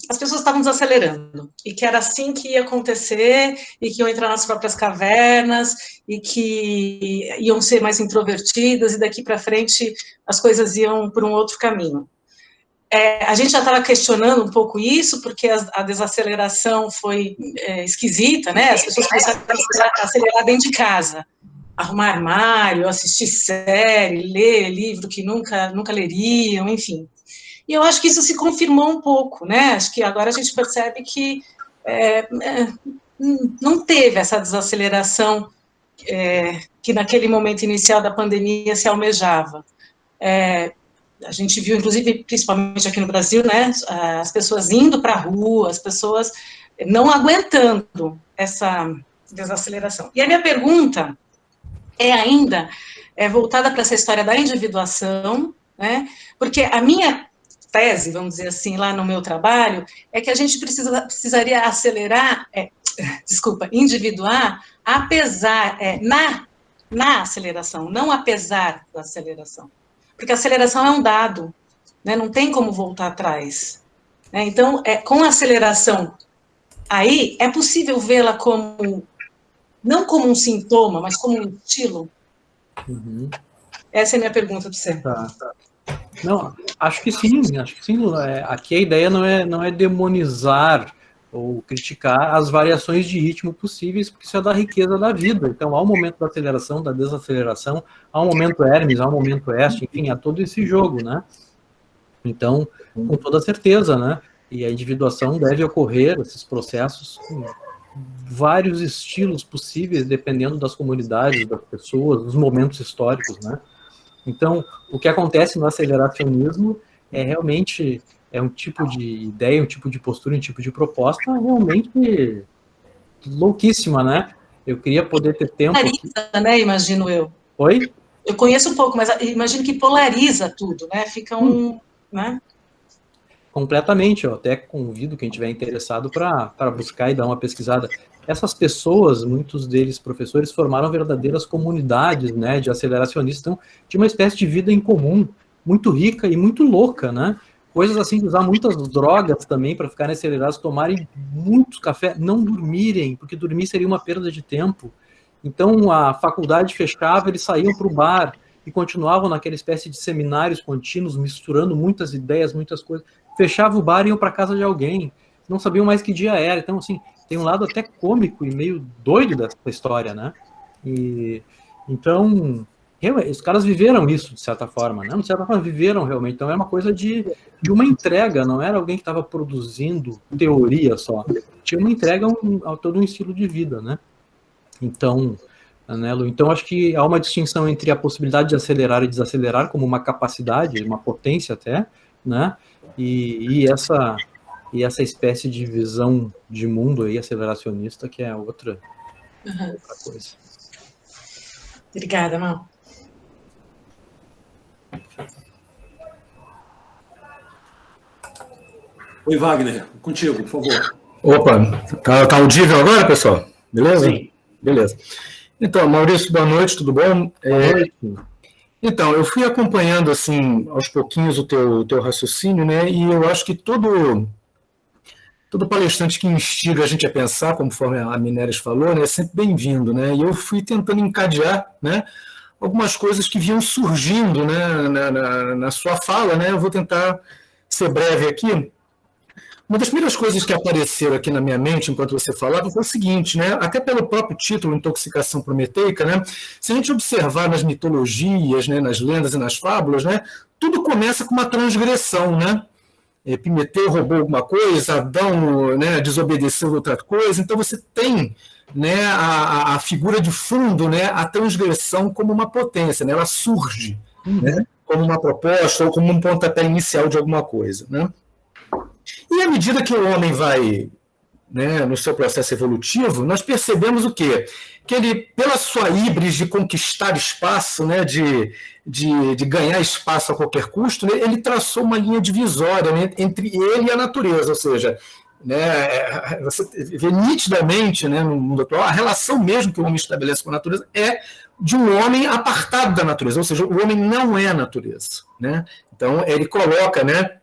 as pessoas estavam desacelerando, e que era assim que ia acontecer, e que iam entrar nas próprias cavernas, e que iam ser mais introvertidas, e daqui para frente as coisas iam por um outro caminho. A gente já estava questionando um pouco isso, porque a desaceleração foi esquisita, né? As pessoas começaram a acelerar dentro de casa, arrumar armário, assistir série, ler livro que nunca leriam, enfim. E eu acho que isso se confirmou um pouco, né? Acho que agora a gente percebe que não teve essa desaceleração que naquele momento inicial da pandemia se almejava. A gente viu, inclusive, principalmente aqui no Brasil, né? As pessoas indo para a rua, as pessoas não aguentando essa desaceleração. E a minha pergunta ainda voltada para essa história da individuação, né? Porque a minha tese, vamos dizer assim, lá no meu trabalho, é que a gente precisaria acelerar, individuar, apesar, na aceleração, não apesar da aceleração. Porque a aceleração é um dado, né, não tem como voltar atrás. Né? Então, com a aceleração aí, é possível vê-la como, não como um sintoma, mas como um estilo? Uhum. Essa é a minha pergunta para você. Tá. Não, acho que sim. Aqui a ideia não é demonizar ou criticar as variações de ritmo possíveis, porque isso é da riqueza da vida. Então, há um momento da aceleração, da desaceleração, há um momento Hermes, há um momento Este, enfim, há todo esse jogo, né? Então, com toda certeza, né? E a individuação deve ocorrer, esses processos, com vários estilos possíveis, dependendo das comunidades, das pessoas, dos momentos históricos, né? Então, o que acontece no aceleracionismo realmente um tipo de ideia, um tipo de postura, um tipo de proposta realmente louquíssima, né? Eu queria poder ter tempo... Polariza, né, imagino eu. Oi? Eu conheço um pouco, mas imagino que polariza tudo, né? Fica né? Completamente, eu até convido quem estiver interessado para buscar e dar uma pesquisada. Essas pessoas, muitos deles professores, formaram verdadeiras comunidades, né, de aceleracionistas, então, de uma espécie de vida em comum, muito rica e muito louca, né? Coisas assim, de usar muitas drogas também para ficarem acelerados, tomarem muito café, não dormirem, porque dormir seria uma perda de tempo. Então, a faculdade fechava, eles saíam para o bar e continuavam naquela espécie de seminários contínuos, misturando muitas ideias, muitas coisas. Fechava o bar e iam para casa de alguém, não sabiam mais que dia era. Então, assim, tem um lado até cômico e meio doido dessa história, né? Então, os caras viveram isso, de certa forma, né? De certa forma, viveram realmente. Então, era uma coisa de uma entrega, não era alguém que estava produzindo teoria só. Tinha uma entrega a todo um estilo de vida, né? Então, né, Lu? Então, acho que há uma distinção entre a possibilidade de acelerar e desacelerar como uma capacidade, uma potência até, né? E essa espécie de visão de mundo aí aceleracionista, que é outra coisa. Obrigada, Mal. Oi, Wagner, contigo, por favor. Opa, tá audível agora, pessoal? Beleza? Sim. Beleza. Então, Maurício, boa noite, tudo bom? Então, eu fui acompanhando, assim, aos pouquinhos o teu raciocínio, né, e eu acho que todo palestrante que instiga a gente a pensar, conforme a Mineres falou, né, é sempre bem-vindo, né, e eu fui tentando encadear, né, algumas coisas que vinham surgindo, né, na sua fala, né, eu vou tentar ser breve aqui. Uma das primeiras coisas que apareceram aqui na minha mente enquanto você falava foi o seguinte, né? Até pelo próprio título, Intoxicação Prometeica, né? Se a gente observar nas mitologias, né, nas lendas e nas fábulas, né, tudo começa com uma transgressão, né? Prometeu roubou alguma coisa, Adão, né, desobedeceu outra coisa, então você tem, né, a figura de fundo, né, a transgressão como uma potência, né? Ela surge, né, como uma proposta ou como um pontapé inicial de alguma coisa, né? E à medida que o homem vai né, no seu processo evolutivo, nós percebemos o quê? Que ele, pela sua híbris de conquistar espaço, né, de ganhar espaço a qualquer custo, né, ele traçou uma linha divisória, né, entre ele e a natureza, ou seja, né, você vê nitidamente, né, no mundo atual, a relação mesmo que o homem estabelece com a natureza é de um homem apartado da natureza, ou seja, o homem não é a natureza. Né? Então, ele coloca, né,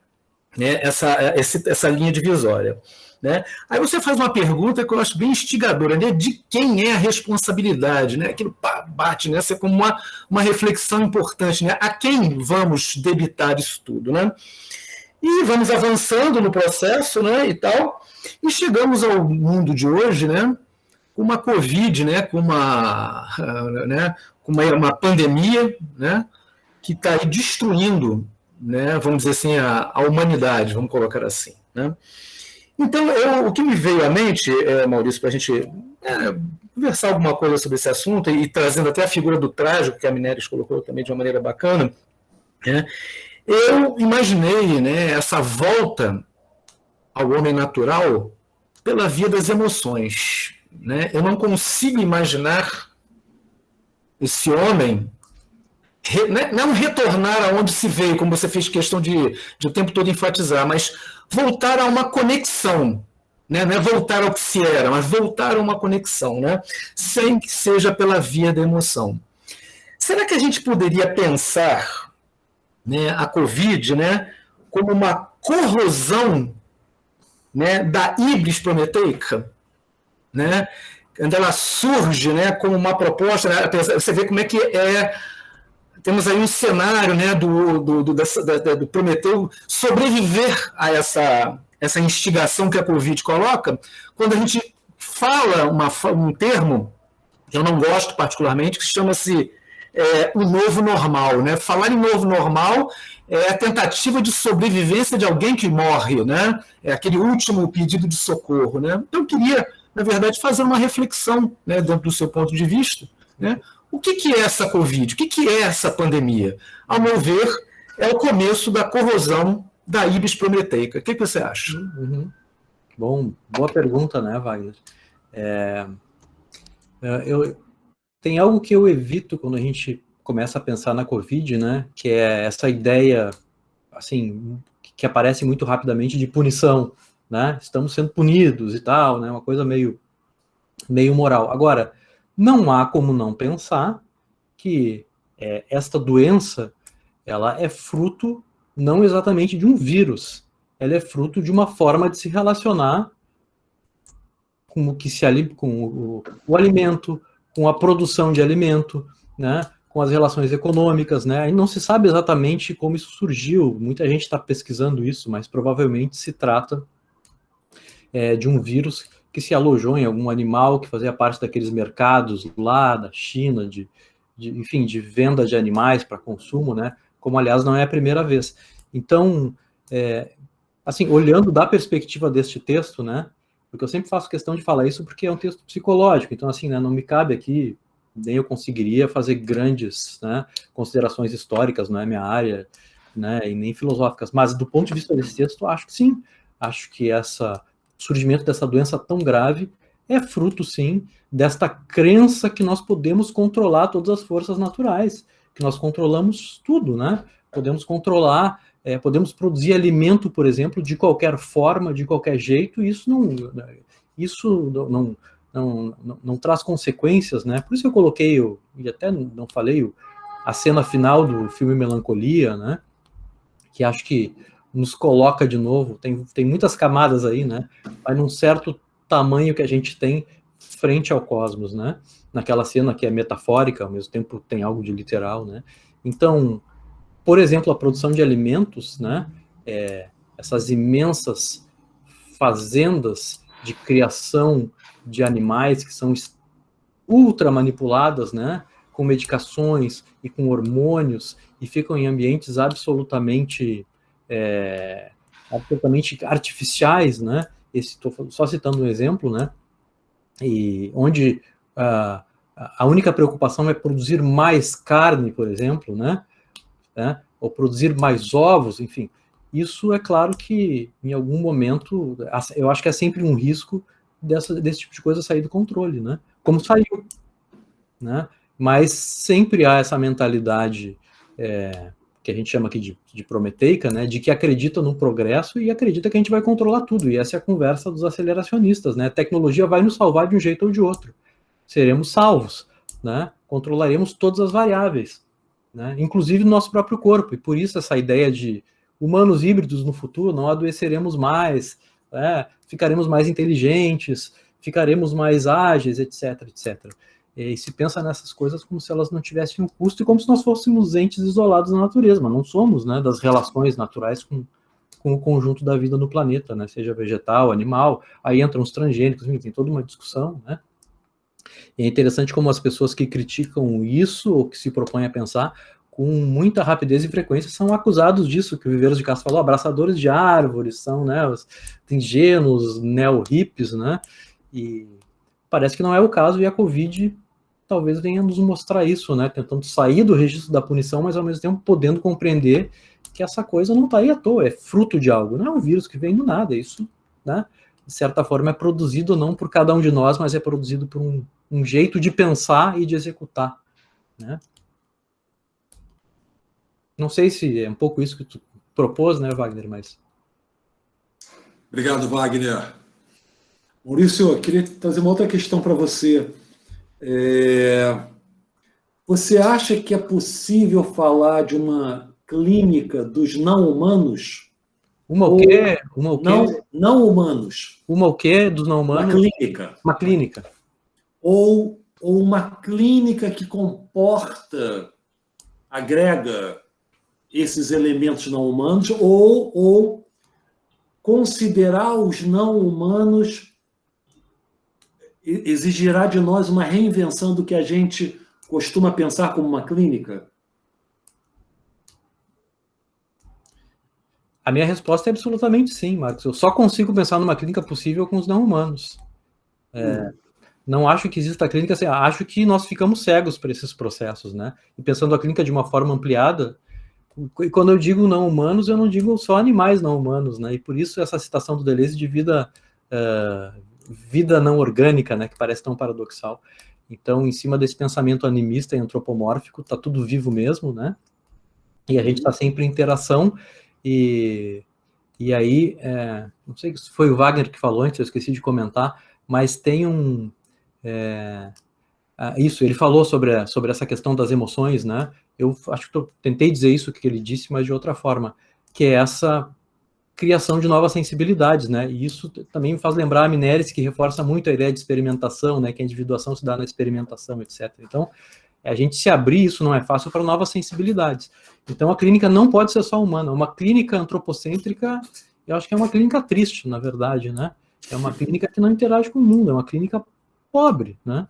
essa linha divisória. Né? Aí você faz uma pergunta que eu acho bem instigadora, né? De quem é a responsabilidade? Né? Aquilo bate nessa como uma reflexão importante. Né? A quem vamos debitar isso tudo? Né? E vamos avançando no processo, né, e tal, e chegamos ao mundo de hoje, né, com uma Covid, né, com uma pandemia, né, que está aí destruindo, né, vamos dizer assim, a humanidade, vamos colocar assim. Né. Então, o que me veio à mente, Maurício, para a gente conversar alguma coisa sobre esse assunto, e trazendo até a figura do trágico, que a Mineres colocou também de uma maneira bacana, né, eu imaginei, né, essa volta ao homem natural pela via das emoções. Né? Eu não consigo imaginar esse homem não retornar aonde se veio, como você fez questão de o tempo todo enfatizar, mas voltar a uma conexão. Né? Não é voltar ao que se era, mas voltar a uma conexão, né? Sem que seja pela via da emoção. Será que a gente poderia pensar, né, a Covid, né, como uma corrosão, né, da híbris prometeica, né, quando ela surge, né, como uma proposta, né, você vê como é que temos aí um cenário, né, do Prometeu sobreviver a essa instigação que a Covid coloca, quando a gente fala um termo que eu não gosto particularmente, que chama-se o novo normal. Né? Falar em novo normal é a tentativa de sobrevivência de alguém que morre, né? É aquele último pedido de socorro. Né? Então, eu queria, na verdade, fazer uma reflexão, né, dentro do seu ponto de vista. Né? O que é essa Covid? O que é essa pandemia? Ao meu ver, é o começo da corrosão da híbris prometeica. O que você acha? Uhum. Bom, boa pergunta, né, Wagner? Tem algo que eu evito quando a gente começa a pensar na Covid, né? Que é essa ideia, assim, que aparece muito rapidamente de punição, né? Estamos sendo punidos e tal, né? Uma coisa meio moral. Agora, não há como não pensar que esta doença, ela é fruto não exatamente de um vírus, ela é fruto de uma forma de se relacionar com o alimento, com a produção de alimento, né, com as relações econômicas, né, e não se sabe exatamente como isso surgiu, muita gente está pesquisando isso, mas provavelmente se trata de um vírus que se alojou em algum animal que fazia parte daqueles mercados lá da China, enfim, de venda de animais para consumo, né, como aliás não é a primeira vez. Então, assim, olhando da perspectiva deste texto, né, porque eu sempre faço questão de falar isso porque é um texto psicológico, então assim, né, não me cabe aqui, nem eu conseguiria fazer grandes, né, considerações históricas, não é minha área, né, e nem filosóficas, mas do ponto de vista desse texto, acho que sim, acho que o surgimento dessa doença tão grave é fruto, sim, desta crença que nós podemos controlar todas as forças naturais, que nós controlamos tudo, né, podemos controlar, podemos produzir alimento, por exemplo, de qualquer forma, de qualquer jeito, e isso não traz consequências, né? Por isso eu coloquei, e até não falei, a cena final do filme Melancolia, né? Que acho que nos coloca de novo, tem muitas camadas aí, né? Mas num certo tamanho que a gente tem frente ao cosmos, né? Naquela cena que é metafórica, ao mesmo tempo tem algo de literal, né? Então, por exemplo, a produção de alimentos, né, essas imensas fazendas de criação de animais que são ultra manipuladas, né, com medicações e com hormônios, e ficam em ambientes absolutamente artificiais, né, estou só citando um exemplo, né, e onde a única preocupação é produzir mais carne, por exemplo, né, ou produzir mais ovos, enfim, isso é claro que em algum momento, eu acho que é sempre um risco desse tipo de coisa sair do controle, né? Como saiu, né? Mas sempre há essa mentalidade que a gente chama aqui de prometeica, né? De que acredita no progresso e acredita que a gente vai controlar tudo. E essa é a conversa dos aceleracionistas, né? A tecnologia vai nos salvar de um jeito ou de outro. Seremos salvos, né? Controlaremos todas as variáveis, né? Inclusive no nosso próprio corpo. E por isso essa ideia de humanos híbridos no futuro, não adoeceremos mais, né? Ficaremos mais inteligentes, ficaremos mais ágeis, etc, etc. E se pensa nessas coisas como se elas não tivessem um custo e como se nós fôssemos entes isolados da natureza, mas não somos, né, das relações naturais com o conjunto da vida no planeta, né, seja vegetal, animal, aí entram os transgênicos, enfim, tem toda uma discussão, né. E é interessante como as pessoas que criticam isso, ou que se propõem a pensar, com muita rapidez e frequência, são acusados disso, que o Viveiros de Castro falou, abraçadores de árvores, são, né, os ingênuos, neo-hippies, né, e parece que não é o caso, e a Covid talvez venha nos mostrar isso, né, tentando sair do registro da punição, mas ao mesmo tempo podendo compreender que essa coisa não está aí à toa, é fruto de algo, não é um vírus que vem do nada, isso, né, de certa forma é produzido não por cada um de nós, mas é produzido por um jeito de pensar e de executar, né. Não sei se é um pouco isso que tu propôs, né, Wagner, mas... Obrigado, Wagner. Maurício, eu queria trazer uma outra questão para você. Você acha que é possível falar de uma clínica dos não-humanos? Uma o quê? Uma o quê? Não humanos. Uma o quê dos não-humanos? Uma clínica. Uma clínica. Ou uma clínica que comporta, agrega esses elementos não-humanos, ou considerar os não-humanos exigirá de nós uma reinvenção do que a gente costuma pensar como uma clínica? A minha resposta é absolutamente sim, Marcos. Eu só consigo pensar numa clínica possível com os não-humanos. Não acho que exista clínica, assim, acho que nós ficamos cegos para esses processos, né? E pensando a clínica de uma forma ampliada, e quando eu digo não-humanos, eu não digo só animais não-humanos, né? E por isso essa citação do Deleuze de vida não orgânica, né? Que parece tão paradoxal. Então, em cima desse pensamento animista e antropomórfico, tá tudo vivo mesmo, né? E a gente está sempre em interação, e aí, não sei se foi o Wagner que falou antes, eu esqueci de comentar, mas tem isso, ele falou sobre essa questão das emoções, né? Eu acho que eu tentei dizer isso que ele disse, mas de outra forma, que é essa criação de novas sensibilidades, né? E isso também me faz lembrar a Mineris, que reforça muito a ideia de experimentação, né? Que a individuação se dá na experimentação, etc. Então, a gente se abrir, isso não é fácil, para novas sensibilidades. Então, a clínica não pode ser só humana. Uma clínica antropocêntrica, eu acho que é uma clínica triste, na verdade, né? É uma clínica que não interage com o mundo, é uma clínica pobre, né?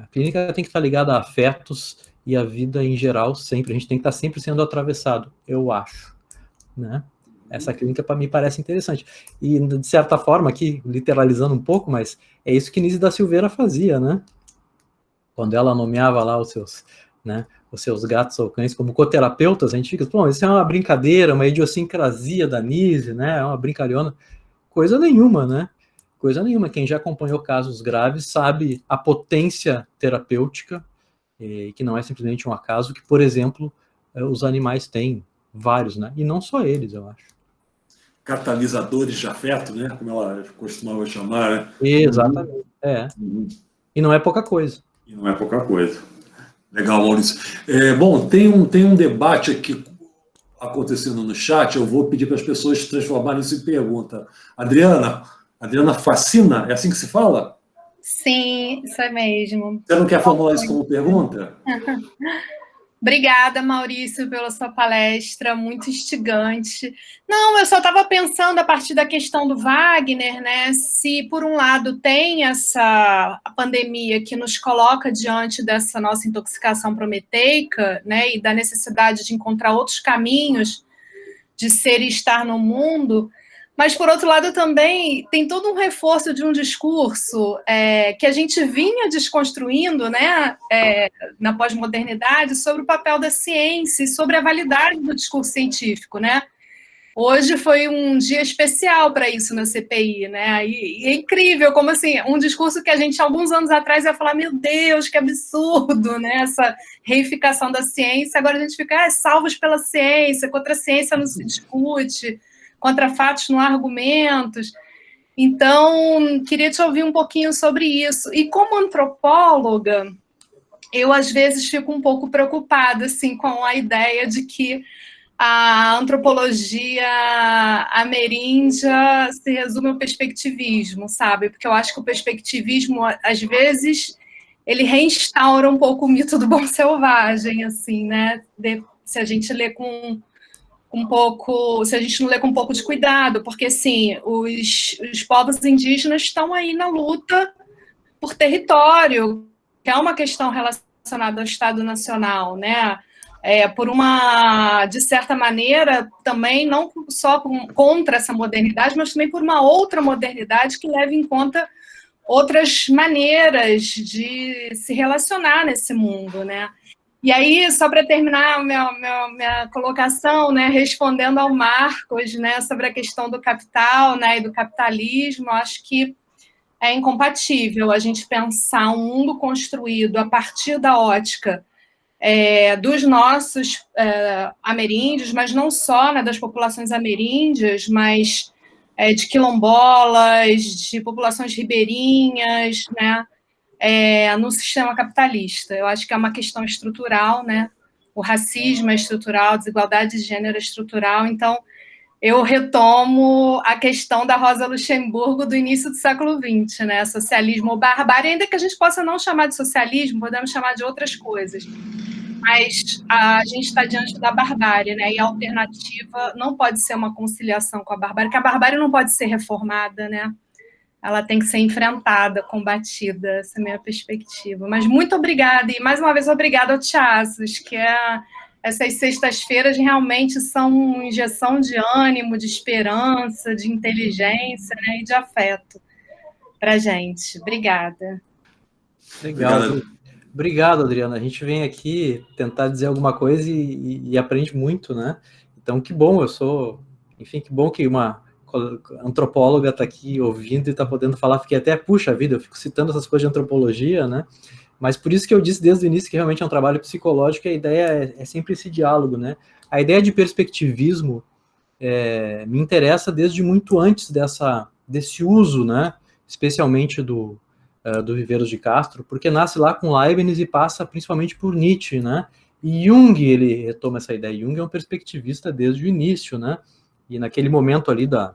A clínica tem que estar ligada a afetos e a vida em geral sempre. A gente tem que estar sempre sendo atravessado, eu acho, né? Essa clínica, para mim, parece interessante. E, de certa forma, aqui, literalizando um pouco, mas é isso que Nise da Silveira fazia, né? Quando ela nomeava lá os seus gatos ou cães como coterapeutas, a gente fica, pô, isso é uma brincadeira, uma idiosincrasia da Nise, né? É uma brincalhona. Coisa nenhuma, né? Coisa nenhuma. Quem já acompanhou casos graves sabe a potência terapêutica, que não é simplesmente um acaso, que, por exemplo, os animais têm, vários, né? E não só eles, eu acho. Catalisadores de afeto, né? Como ela costumava chamar, né? Exatamente. E não é pouca coisa. E não é pouca coisa. Legal, Maurício. Bom, tem um debate aqui acontecendo no chat, eu vou pedir para as pessoas transformarem isso em pergunta. Adriana Facina, é assim que se fala? Sim, isso é mesmo. Você não quer formular isso como pergunta? Obrigada, Maurício, pela sua palestra, muito instigante. Não, eu só estava pensando a partir da questão do Wagner, né? Se, por um lado, tem essa pandemia que nos coloca diante dessa nossa intoxicação prometeica, né? E da necessidade de encontrar outros caminhos de ser e estar no mundo, mas, por outro lado, também tem todo um reforço de um discurso que a gente vinha desconstruindo, né, na pós-modernidade, sobre o papel da ciência e sobre a validade do discurso científico, né? Hoje foi um dia especial para isso na CPI, né? E é incrível como, assim, um discurso que a gente, alguns anos atrás, ia falar, meu Deus, que absurdo, né? Essa reificação da ciência. Agora a gente fica, salvos pela ciência, contra a ciência não se discute, contra fatos não há argumentos. Então, queria te ouvir um pouquinho sobre isso. E como antropóloga, eu, às vezes, fico um pouco preocupada, assim, com a ideia de que a antropologia ameríndia se resume ao perspectivismo, sabe? Porque eu acho que o perspectivismo, às vezes, ele reinstaura um pouco o mito do bom selvagem, assim, né? Se a gente lê com um pouco, se a gente não lê com um pouco de cuidado, porque, assim, os povos indígenas estão aí na luta por território, que é uma questão relacionada ao Estado Nacional, né? Por uma, de certa maneira, também não só contra essa modernidade, mas também por uma outra modernidade que leva em conta outras maneiras de se relacionar nesse mundo, né? E aí, só para terminar minha colocação, né, respondendo ao Marcos, né, sobre a questão do capital, né, e do capitalismo, acho que é incompatível a gente pensar um mundo construído a partir da ótica dos nossos ameríndios, mas não só, né, das populações ameríndias, mas de quilombolas, de populações ribeirinhas, né, no sistema capitalista. Eu acho que é uma questão estrutural, né? O racismo é estrutural, a desigualdade de gênero é estrutural. Então, eu retomo a questão da Rosa Luxemburgo do início do século XX, né? Socialismo ou barbárie, ainda que a gente possa não chamar de socialismo, podemos chamar de outras coisas. Mas a gente está diante da barbárie, né? E a alternativa não pode ser uma conciliação com a barbárie, porque a barbárie não pode ser reformada, né? Ela tem que ser enfrentada, combatida, essa é a minha perspectiva. Mas muito obrigada, e mais uma vez obrigada ao Tiaços, que essas sextas-feiras realmente são uma injeção de ânimo, de esperança, de inteligência, né, e de afeto para a gente. Obrigada. Legal. Obrigado, Adriana. A gente vem aqui tentar dizer alguma coisa e aprende muito, né? Então, que bom, enfim, que bom que uma antropóloga está aqui ouvindo e está podendo falar, fiquei até, puxa vida, eu fico citando essas coisas de antropologia, né? Mas por isso que eu disse desde o início que realmente é um trabalho psicológico e a ideia é sempre esse diálogo, né? A ideia de perspectivismo me interessa desde muito antes desse uso, né? Especialmente do Viveiros de Castro, porque nasce lá com Leibniz e passa principalmente por Nietzsche, né? E Jung, ele retoma essa ideia. Jung é um perspectivista desde o início, né? E naquele momento ali da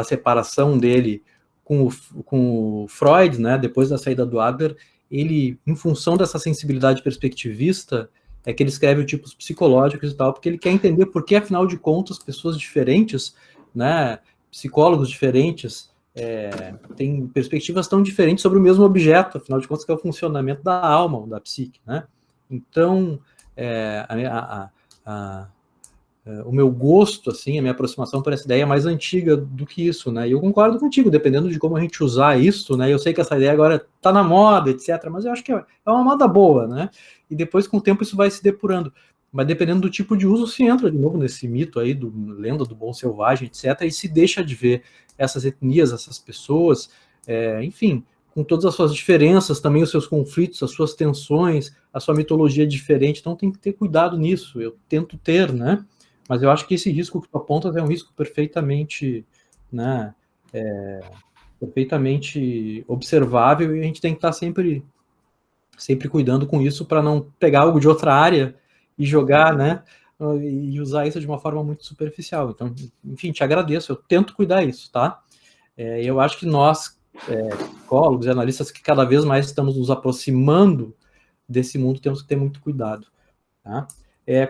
separação dele com o Freud, né, depois da saída do Adler, ele, em função dessa sensibilidade perspectivista, é que ele escreve os tipos psicológicos e tal, porque ele quer entender por que, afinal de contas, pessoas diferentes, né, psicólogos diferentes, têm perspectivas tão diferentes sobre o mesmo objeto, afinal de contas, que é o funcionamento da alma, ou da psique, né? Então, o meu gosto, assim, a minha aproximação por essa ideia é mais antiga do que isso, né? E eu concordo contigo, dependendo de como a gente usar isso, né? Eu sei que essa ideia agora está na moda, etc., mas eu acho que é uma moda boa, né? E depois, com o tempo, isso vai se depurando. Mas dependendo do tipo de uso, se entra de novo nesse mito aí, lenda do bom selvagem, etc., e se deixa de ver essas etnias, essas pessoas, enfim, com todas as suas diferenças, também os seus conflitos, as suas tensões, a sua mitologia diferente, então tem que ter cuidado nisso, eu tento ter, né? Mas eu acho que esse risco que tu apontas é um risco perfeitamente, né, perfeitamente observável, e a gente tem que estar sempre cuidando com isso para não pegar algo de outra área e jogar, né, e usar isso de uma forma muito superficial. Então, enfim, te agradeço, eu tento cuidar isso, tá? Eu acho que nós, psicólogos e analistas, que cada vez mais estamos nos aproximando desse mundo, temos que ter muito cuidado, tá?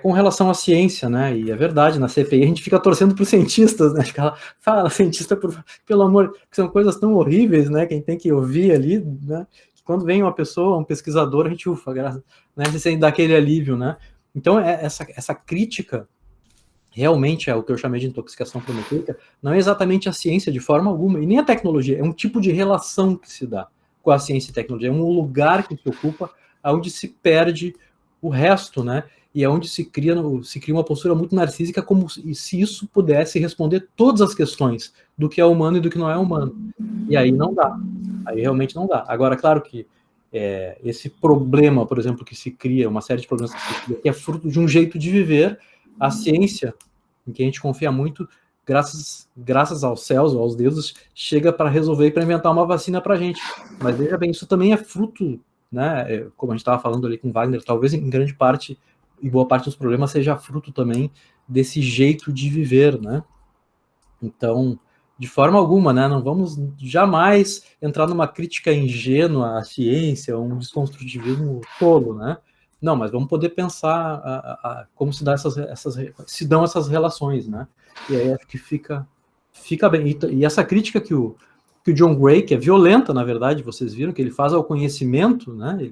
Com relação à ciência, né, e é verdade, na CPI a gente fica torcendo para os cientistas, né, fala cientista, pelo amor, que são coisas tão horríveis, né, quem tem que ouvir ali, né, que quando vem uma pessoa, um pesquisador, a gente ufa, né, sem dar aquele alívio, né. Então, essa crítica realmente é o que eu chamei de intoxicação promoteica, não é exatamente a ciência de forma alguma, e nem a tecnologia, é um tipo de relação que se dá com a ciência e tecnologia, é um lugar que se ocupa onde se perde o resto, né? E é onde se cria uma postura muito narcísica, como se isso pudesse responder todas as questões do que é humano e do que não é humano. E aí não dá. Aí realmente não dá. Agora, claro que esse problema, por exemplo, que se cria, uma série de problemas que se cria, que é fruto de um jeito de viver, a ciência, em que a gente confia muito, graças aos céus, ou aos deuses, chega para resolver e para inventar uma vacina para a gente. Mas veja bem, isso também é fruto, né, como a gente estava falando ali com Wagner, talvez em grande parte, e boa parte dos problemas seja fruto também desse jeito de viver, né? Então, de forma alguma, né, não vamos jamais entrar numa crítica ingênua à ciência, um desconstrutivismo tolo, né? Não, mas vamos poder pensar como se dão essas relações, né? E aí acho que fica bem. E essa crítica que o John Gray, que é violenta, na verdade, vocês viram, que ele faz ao conhecimento, né?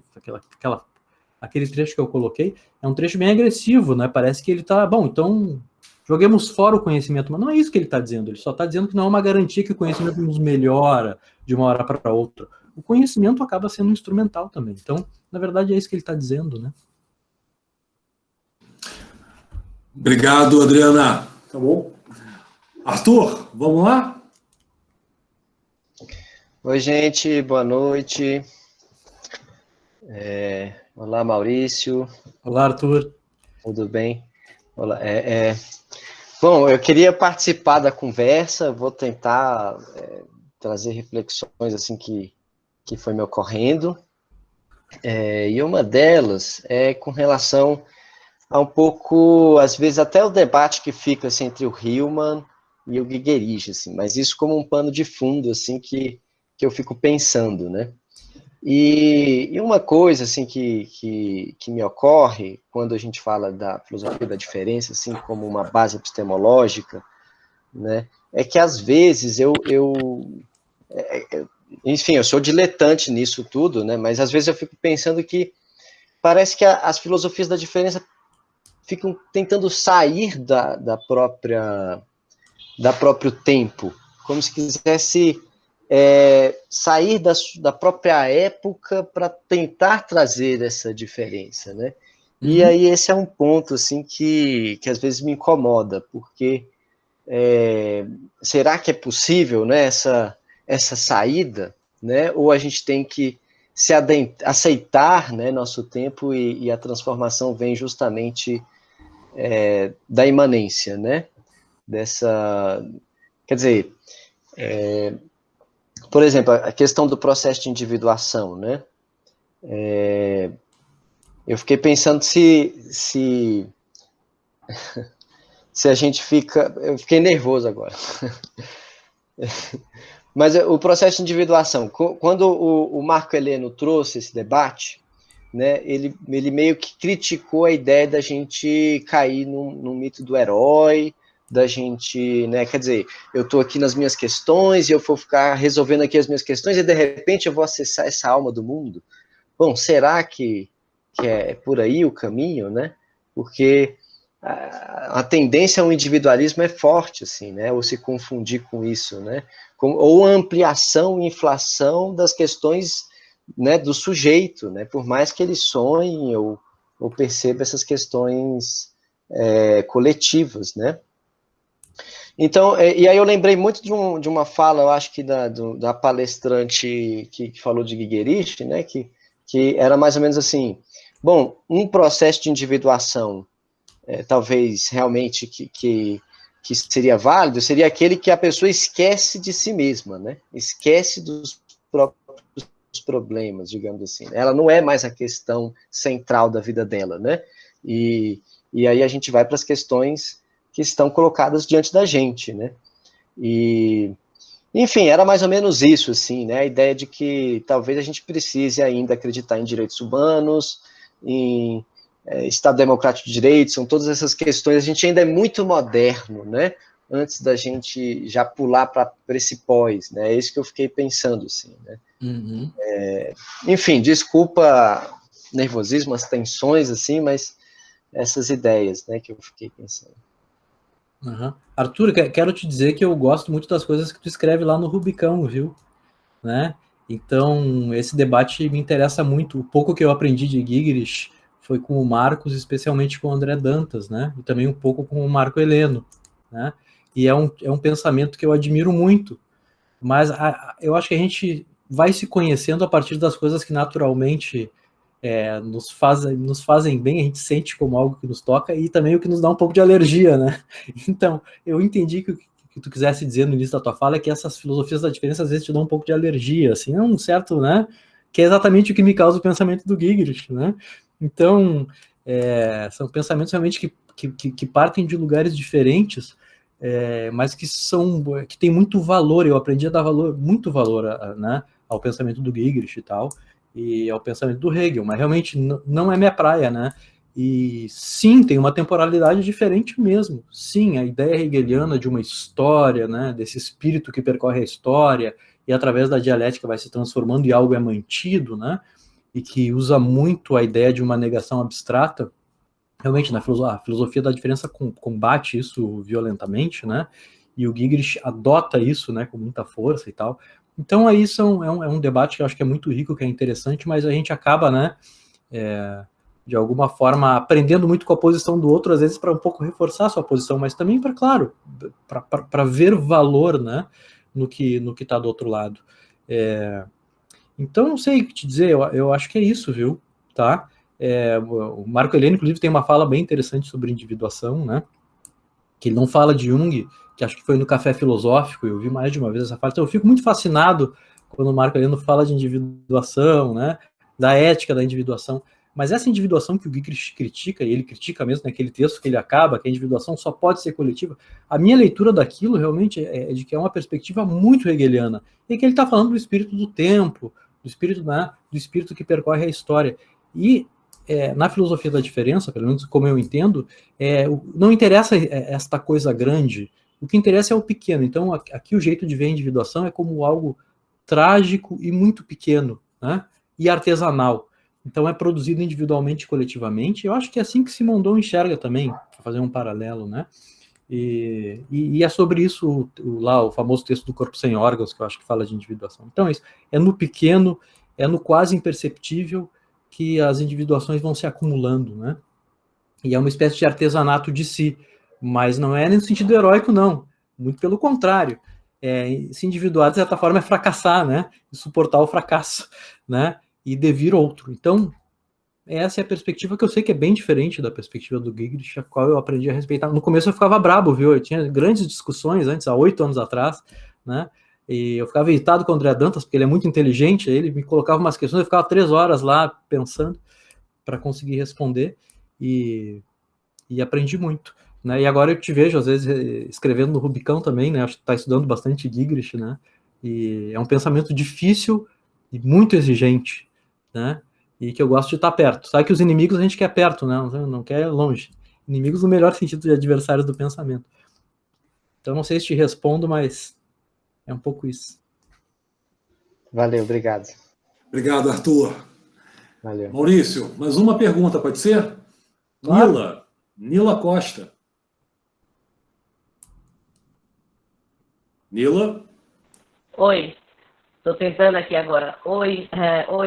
Aquele trecho que eu coloquei, é um trecho bem agressivo, né? Parece que ele está, bom, então joguemos fora o conhecimento, mas não é isso que ele está dizendo, ele só está dizendo que não é uma garantia que o conhecimento nos melhora de uma hora para outra. O conhecimento acaba sendo instrumental também. Então, na verdade, é isso que ele está dizendo, né? Obrigado, Adriana. Tá bom? Arthur, vamos lá? Oi, gente, boa noite. Olá, Maurício. Olá, Arthur. Tudo bem? Olá. Bom, eu queria participar da conversa, vou tentar trazer reflexões assim que foi me ocorrendo. E uma delas é com relação a um pouco, às vezes, até o debate que fica assim, entre o Hillman e o Giggerich, assim, mas isso como um pano de fundo assim, que eu fico pensando, né? E uma coisa assim que me ocorre quando a gente fala da filosofia da diferença, assim, como uma base epistemológica, né, é que às vezes enfim, eu sou diletante nisso tudo, né, mas às vezes eu fico pensando que parece que as filosofias da diferença ficam tentando sair do próprio tempo, como se quisesse sair da própria época para tentar trazer essa diferença, né? E aí esse é um ponto assim que às vezes me incomoda, porque será que é possível, né, essa saída, né? Ou a gente tem que aceitar, né, nosso tempo e a transformação vem justamente da imanência, né? Quer dizer, por exemplo, a questão do processo de individuação, né? Eu fiquei pensando se a gente fica... Eu fiquei nervoso agora. Mas o processo de individuação, quando o Marco Heleno trouxe esse debate, né, ele meio que criticou a ideia da gente cair no mito do herói, da gente, né, quer dizer, eu estou aqui nas minhas questões e eu vou ficar resolvendo aqui as minhas questões e de repente eu vou acessar essa alma do mundo. Bom, será que é por aí o caminho, né? Porque a tendência ao individualismo é forte, assim, né? Ou se confundir com isso, né? Ou a ampliação e inflação das questões, né, do sujeito, né? Por mais que ele sonhe ou perceba essas questões coletivas, né? Então, e aí eu lembrei muito de uma fala, eu acho que da palestrante que falou de Giggerich, né, que era mais ou menos assim, bom, um processo de individuação, talvez realmente que seria válido, seria aquele que a pessoa esquece de si mesma, né, esquece dos próprios problemas, digamos assim. Ela não é mais a questão central da vida dela, né, e aí a gente vai para as questões que estão colocadas diante da gente, né? E, enfim, era mais ou menos isso, assim, né? A ideia de que talvez a gente precise ainda acreditar em direitos humanos, em Estado Democrático de Direito, são todas essas questões. A gente ainda é muito moderno, né? Antes da gente já pular para esse pós, né? É isso que eu fiquei pensando, assim, né? Uhum. Enfim, desculpa nervosismo, as tensões, assim, mas essas ideias, né, que eu fiquei pensando. Uhum. Arthur, quero te dizer que eu gosto muito das coisas que tu escreve lá no Rubicão, viu? Né? Então, esse debate me interessa muito. O pouco que eu aprendi de Giggerich foi com o Marcos, especialmente com o André Dantas, né? E também um pouco com o Marco Heleno, né? E é um pensamento que eu admiro muito, mas eu acho que a gente vai se conhecendo a partir das coisas que naturalmente nos fazem bem, a gente sente como algo que nos toca, e também o que nos dá um pouco de alergia, né? Então, eu entendi que o que tu quisesse dizer no início da tua fala é que essas filosofias da diferença às vezes te dão um pouco de alergia, assim, é um certo, né? Que é exatamente o que me causa o pensamento do Giegerich, né? Então, são pensamentos realmente que partem de lugares diferentes, mas que tem muito valor. Eu aprendi a dar muito valor né, ao pensamento do Giegerich e tal, e ao pensamento do Hegel, mas realmente não é minha praia, né? E sim, tem uma temporalidade diferente mesmo. Sim, a ideia hegeliana de uma história, né, desse espírito que percorre a história e através da dialética vai se transformando e algo é mantido, né? E que usa muito a ideia de uma negação abstrata. Realmente, a filosofia da diferença combate isso violentamente, né? E o Giegerich adota isso, né, com muita força e tal. Então, aí é um debate que eu acho que é muito rico, que é interessante, mas a gente acaba, né, de alguma forma, aprendendo muito com a posição do outro, às vezes para um pouco reforçar a sua posição, mas também para, claro, para ver valor, né, no que está do outro lado. Então, não sei o que te dizer, eu acho que é isso, viu? Tá? O Marco Heleno, inclusive, tem uma fala bem interessante sobre individuação, né? Que ele não fala de Jung, que acho que foi no Café Filosófico, eu vi mais de uma vez essa fala, então eu fico muito fascinado quando o Marco Heleno fala de individuação, né? Da ética da individuação, mas essa individuação que o Giegerich critica, e ele critica mesmo naquele texto que ele acaba, que a individuação só pode ser coletiva, a minha leitura daquilo realmente é de que é uma perspectiva muito hegeliana, e que ele está falando do espírito do tempo, do espírito, né, do espírito que percorre a história. E na filosofia da diferença, pelo menos como eu entendo, não interessa esta coisa grande, o que interessa é o pequeno. Então, aqui o jeito de ver a individuação é como algo trágico e muito pequeno, né, e artesanal. Então, é produzido individualmente e coletivamente. Eu acho que é assim que Simondon enxerga também, para fazer um paralelo, né? E é sobre isso lá o famoso texto do Corpo Sem Órgãos, que eu acho que fala de individuação. Então, é isso. É no pequeno, é no quase imperceptível que as individuações vão se acumulando, né? E é uma espécie de artesanato de si, mas não é no sentido heróico, não. Muito pelo contrário. Se individuar, de certa forma, é fracassar, né? E suportar o fracasso, né? E devir outro. Então, essa é a perspectiva que eu sei que é bem diferente da perspectiva do Giegerich, a qual eu aprendi a respeitar. No começo eu ficava brabo, viu? Eu tinha grandes discussões antes, há 8 anos atrás, né? E eu ficava irritado com o André Dantas, porque ele é muito inteligente, ele me colocava umas questões, eu ficava 3 horas lá pensando para conseguir responder, e aprendi muito, né? E agora eu te vejo, às vezes, escrevendo no Rubicão também, né? Acho que está estudando bastante Giegerich, né? E é um pensamento difícil e muito exigente, né? E que eu gosto de estar perto. Sabe que os inimigos a gente quer perto, né? Não quer longe. Inimigos no melhor sentido de adversários do pensamento. Então, não sei se te respondo, mas é um pouco isso. Valeu, obrigado. Obrigado, Arthur. Valeu. Maurício, mais uma pergunta, pode ser? Claro. Nila Costa. Nila? Oi, estou tentando aqui agora. Oi,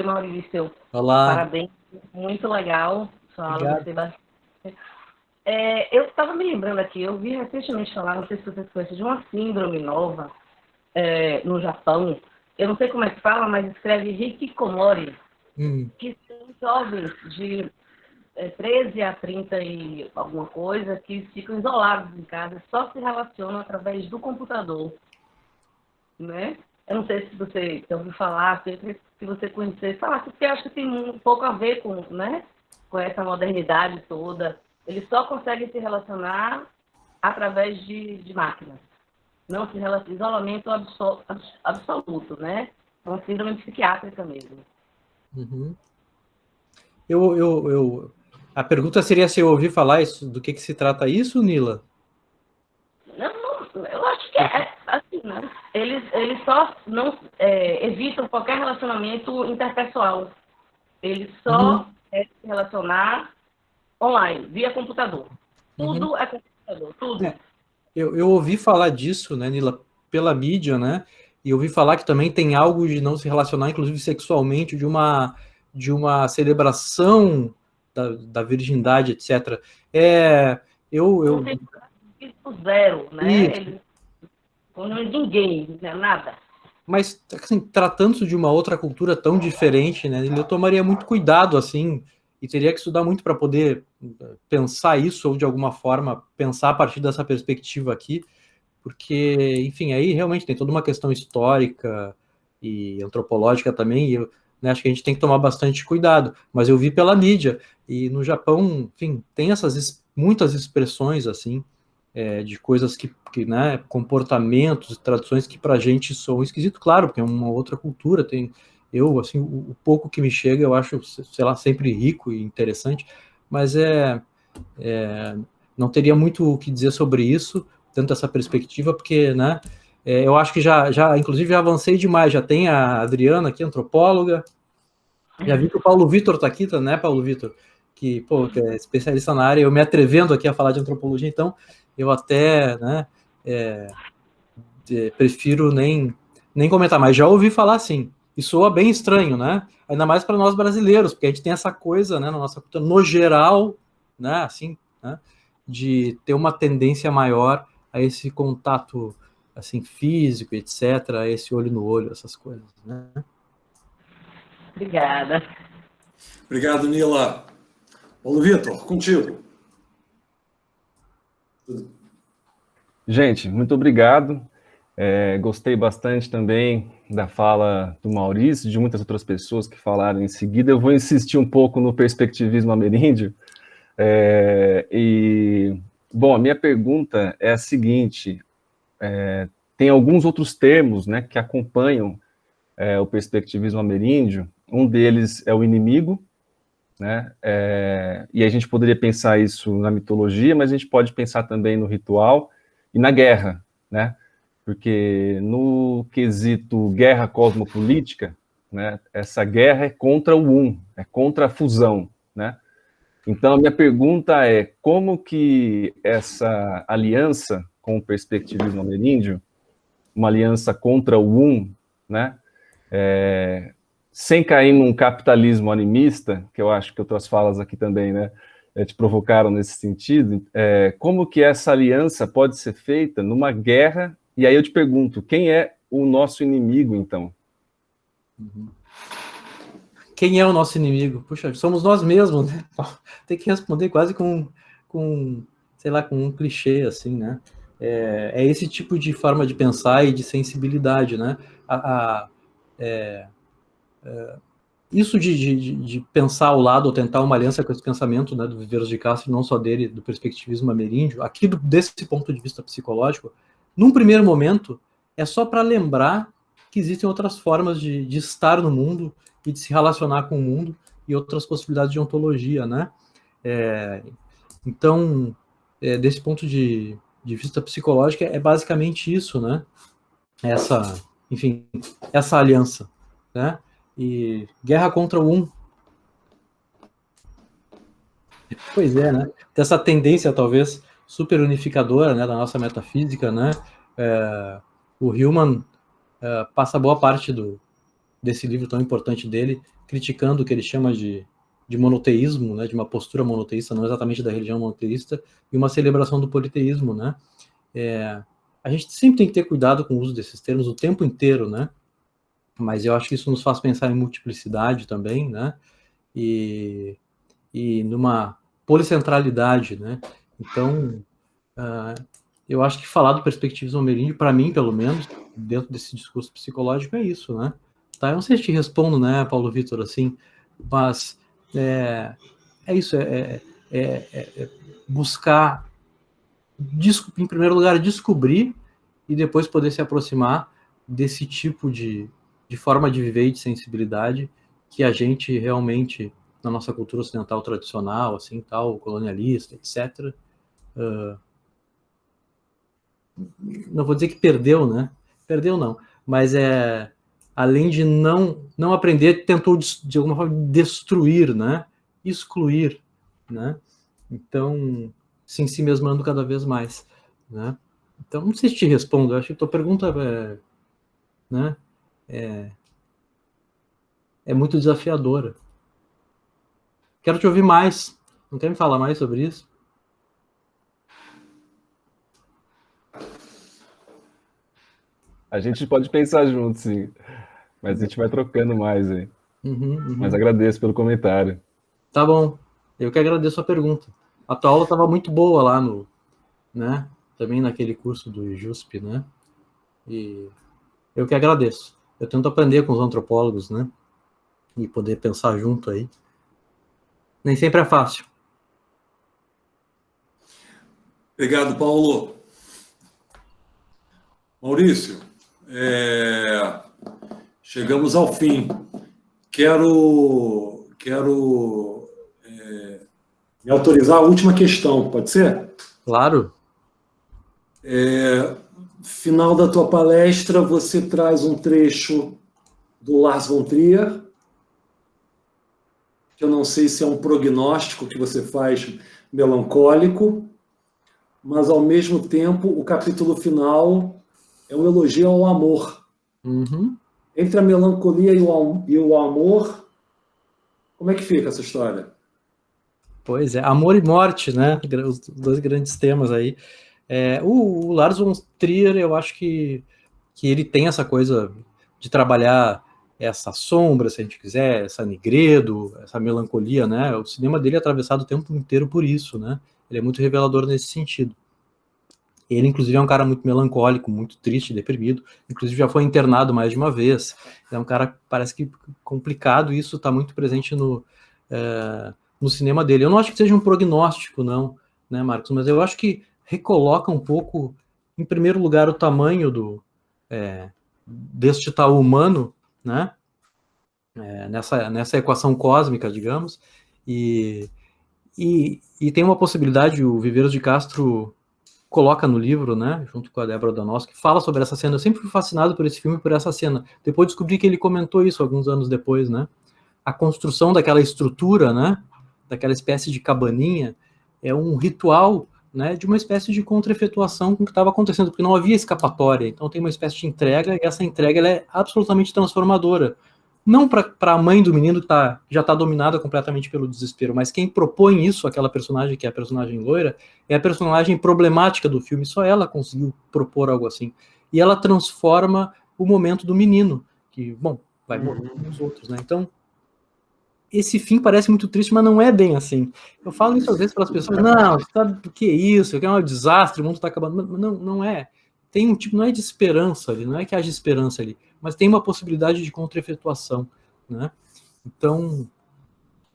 Maurício. Olá. Parabéns, muito legal. Sua aula, gostei bastante. Eu estava me lembrando aqui, eu vi recentemente falar, não sei se vocês conhecem, de uma síndrome nova no Japão. Eu não sei como é que fala, mas escreve hikikomori, que são jovens de 13 a 30 e alguma coisa, que ficam isolados em casa, só se relacionam através do computador, né? Eu não sei se você ouviu falar, se você conhecer, falar, porque eu acho que tem um pouco a ver com, né, com essa modernidade toda. Eles só conseguem se relacionar através de máquinas. Não se relaciona, isolamento absoluto, né? É uma síndrome psiquiátrica mesmo. Uhum. A pergunta seria se eu ouvi falar isso, do que se trata isso, Nila? Não, eu acho que é assim, né? Eles só não evitam qualquer relacionamento interpessoal. Eles só querem se relacionar online, via computador. Tudo é computador, tudo. Eu ouvi falar disso, né, Nila, pela mídia, né? E ouvi falar que também tem algo de não se relacionar, inclusive sexualmente, de uma celebração da virgindade, etc. Não tem zero, né? Isso. Ninguém, né? Nada. Mas, assim, tratando-se de uma outra cultura tão diferente, né, eu tomaria muito cuidado, assim, e teria que estudar muito para poder pensar isso, ou de alguma forma pensar a partir dessa perspectiva aqui, porque, enfim, aí realmente tem toda uma questão histórica e antropológica também, e eu, né, acho que a gente tem que tomar bastante cuidado, mas eu vi pela mídia, e no Japão, enfim, tem muitas expressões, assim, de coisas que, né, comportamentos, tradições que para a gente são esquisitos, claro, porque é uma outra cultura, eu, assim, o pouco que me chega, eu acho, sei lá, sempre rico e interessante, mas não teria muito o que dizer sobre isso, tanto essa perspectiva, porque, né, eu acho que inclusive, já avancei demais, já tem a Adriana aqui, antropóloga, já vi que o Paulo Vitor está aqui, né, Paulo Vitor? Que é especialista na área, eu me atrevendo aqui a falar de antropologia, então, eu até, né, prefiro nem comentar, mas já ouvi falar assim, e soa bem estranho, né, ainda mais para nós brasileiros, porque a gente tem essa coisa, né, na nossa cultura, no geral, né, assim, né, de ter uma tendência maior a esse contato, assim, físico, etc., a esse olho no olho, essas coisas, né. Obrigada. Obrigado, Nila. Paulo Vitor, contigo. Gente, muito obrigado. Gostei bastante também da fala do Maurício, de muitas outras pessoas que falaram em seguida. Eu vou insistir um pouco no perspectivismo ameríndio. Bom, a minha pergunta é a seguinte, tem alguns outros termos, né, que acompanham o perspectivismo ameríndio. Um deles é o inimigo, né, e a gente poderia pensar isso na mitologia, mas a gente pode pensar também no ritual e na guerra, né, porque no quesito guerra cosmopolítica, né, essa guerra é contra o um, é contra a fusão, né. Então, a minha pergunta é, como que essa aliança com o perspectivismo ameríndio, uma aliança contra o um, né, sem cair num capitalismo animista, que eu acho que outras falas aqui também, né, te provocaram nesse sentido, como que essa aliança pode ser feita numa guerra? E aí eu te pergunto, quem é o nosso inimigo, então? Quem é o nosso inimigo? Puxa, somos nós mesmos, né? Tem que responder quase com sei lá, com um clichê, assim, né? É esse tipo de forma de pensar e de sensibilidade, né? Isso de pensar ao lado, ou tentar uma aliança com esse pensamento, né, do Viveiros de Castro, não só dele, do perspectivismo ameríndio, aqui desse ponto de vista psicológico, num primeiro momento, é só para lembrar que existem outras formas de estar no mundo e de se relacionar com o mundo e outras possibilidades de ontologia, né? Então, desse ponto de vista psicológico, é basicamente isso, né? Essa aliança, né? E guerra contra o um. Pois é, né? Dessa tendência, talvez, super unificadora, né, da nossa metafísica, né? O Hillman passa boa parte desse livro tão importante dele, criticando o que ele chama de monoteísmo, né, de uma postura monoteísta, não exatamente da religião monoteísta, e uma celebração do politeísmo, né? A gente sempre tem que ter cuidado com o uso desses termos o tempo inteiro, né? Mas eu acho que isso nos faz pensar em multiplicidade também, né? E numa policentralidade, né? Então, eu acho que falar do perspectivismo ameríndio, para mim, pelo menos, dentro desse discurso psicológico, é isso, né? Tá? Eu não sei se te respondo, né, Paulo Vitor, assim, mas é isso, buscar, em primeiro lugar, descobrir e depois poder se aproximar desse tipo de forma de viver e de sensibilidade que a gente realmente, na nossa cultura ocidental tradicional, assim, tal, colonialista, etc., não vou dizer que perdeu, né? Perdeu não, mas além de não aprender, tentou de alguma forma destruir, né? Excluir, né? Então, se si mesmando cada vez mais, né? Então, não sei se te respondo, acho que a tua pergunta né, é muito desafiadora. Quero te ouvir mais. Não quer me falar mais sobre isso? A gente pode pensar junto, sim. Mas a gente vai trocando mais aí. Mas agradeço pelo comentário. Tá bom. Eu que agradeço a pergunta. A tua aula estava muito boa lá no, né? Também naquele curso do IJUSP, né? E eu que agradeço. Eu tento aprender com os antropólogos, né? E poder pensar junto aí. Nem sempre é fácil. Obrigado, Paulo. Maurício, chegamos ao fim. Quero me autorizar a última questão, pode ser? Claro. Final da tua palestra, você traz um trecho do Lars von Trier, que eu não sei se é um prognóstico que você faz melancólico, mas, ao mesmo tempo, o capítulo final é um elogio ao amor. Entre a melancolia e o amor, como é que fica essa história? Pois é, amor e morte, né? Os dois grandes temas aí. O Lars von Trier, eu acho que ele tem essa coisa de trabalhar essa sombra, se a gente quiser, essa negredo, essa melancolia, né? O cinema dele é atravessado o tempo inteiro por isso, né? Ele é muito revelador nesse sentido. Ele, inclusive, é um cara muito melancólico, muito triste, deprimido. Inclusive, já foi internado mais de uma vez. É um cara, parece que complicado, e isso está muito presente no cinema dele. Eu não acho que seja um prognóstico, não, né, Marcos? Mas eu acho que recoloca um pouco, em primeiro lugar, o tamanho deste tal humano, né? Nessa equação cósmica, digamos. E tem uma possibilidade, o Viveiros de Castro coloca no livro, né, junto com a Débora Donowski, que fala sobre essa cena. Eu sempre fui fascinado por esse filme, por essa cena. Depois descobri que ele comentou isso alguns anos depois, né? A construção daquela estrutura, né, daquela espécie de cabaninha, é um ritual, né, de uma espécie de contra-efetuação com o que estava acontecendo, porque não havia escapatória. Então tem uma espécie de entrega, e essa entrega ela é absolutamente transformadora. Não para a mãe do menino que já está dominada completamente pelo desespero, mas quem propõe isso, aquela personagem que é a personagem loira, é a personagem problemática do filme. Só ela conseguiu propor algo assim. E ela transforma o momento do menino, que, bom, vai morrer com os outros, né? Então, esse fim parece muito triste, mas não é bem assim. Eu falo isso às vezes para as pessoas, não, sabe o que é isso? Que é um desastre, o mundo está acabando. Não é. Tem um tipo, não é de esperança ali, não é que haja esperança ali, mas tem uma possibilidade de contra-efetuação, né? Então,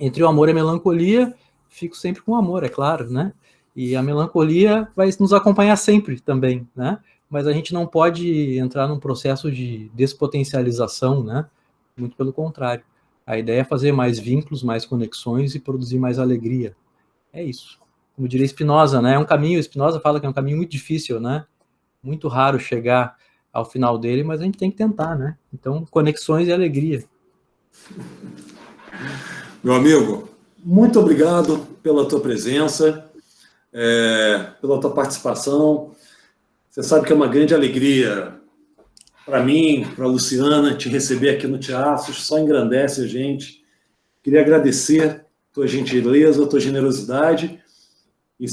entre o amor e a melancolia, fico sempre com o amor, é claro, né? E a melancolia vai nos acompanhar sempre também, né? Mas a gente não pode entrar num processo de despotencialização, né? Muito pelo contrário. A ideia é fazer mais vínculos, mais conexões e produzir mais alegria. É isso. Como diria Spinoza, né? É um caminho, Spinoza fala que é um caminho muito difícil, né? Muito raro chegar ao final dele, mas a gente tem que tentar, né? Então, conexões e alegria. Meu amigo, muito obrigado pela tua presença, pela tua participação. Você sabe que é uma grande alegria para mim, para a Luciana, te receber aqui no Tiaços, só engrandece a gente. Queria agradecer tua gentileza, tua generosidade e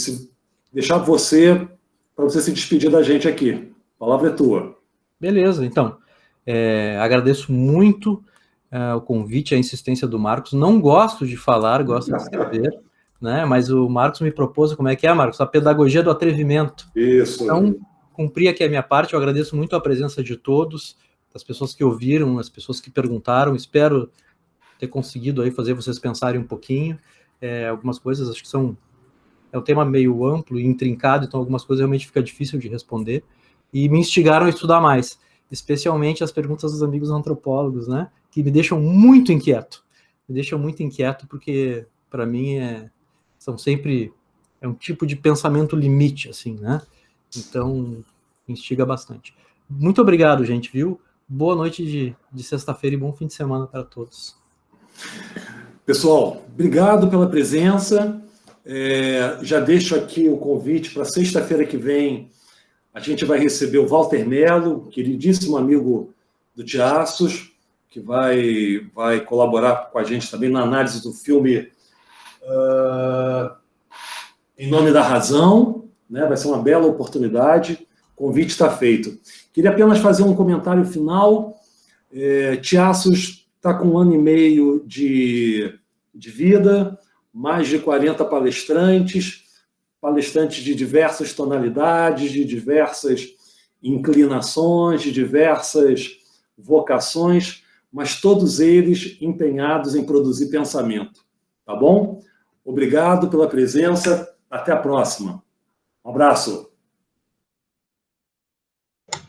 deixar você, para você se despedir da gente aqui. A palavra é tua. Beleza, então. Agradeço muito o convite, a insistência do Marcos. Não gosto de falar, gosto de escrever, né? Mas o Marcos me propôs, como é que é, Marcos? A pedagogia do atrevimento. Isso. Então, cumpri aqui a minha parte. Eu agradeço muito a presença de todos, das pessoas que ouviram, as pessoas que perguntaram. Espero ter conseguido aí fazer vocês pensarem um pouquinho. Algumas coisas, acho que é um tema meio amplo e intrincado, então algumas coisas realmente fica difícil de responder. E me instigaram a estudar mais, especialmente as perguntas dos amigos antropólogos, né? Que me deixam muito inquieto. Me deixam muito inquieto porque, para mim, são sempre... É um tipo de pensamento limite, assim, né? Então, instiga bastante. Muito obrigado, gente, viu? Boa noite de sexta-feira e bom fim de semana para todos. Pessoal, obrigado pela presença. Já deixo aqui o convite para sexta-feira que vem. A gente vai receber o Walter Mello, queridíssimo amigo do Tiaços, que vai colaborar com a gente também na análise do filme em nome da razão, né? Vai ser uma bela oportunidade. O convite está feito. Queria apenas fazer um comentário final. Tiaços está com 1 ano e meio de vida, mais de 40 palestrantes de diversas tonalidades, de diversas inclinações, de diversas vocações, mas todos eles empenhados em produzir pensamento. Tá bom? Obrigado pela presença. Até a próxima. Um abraço.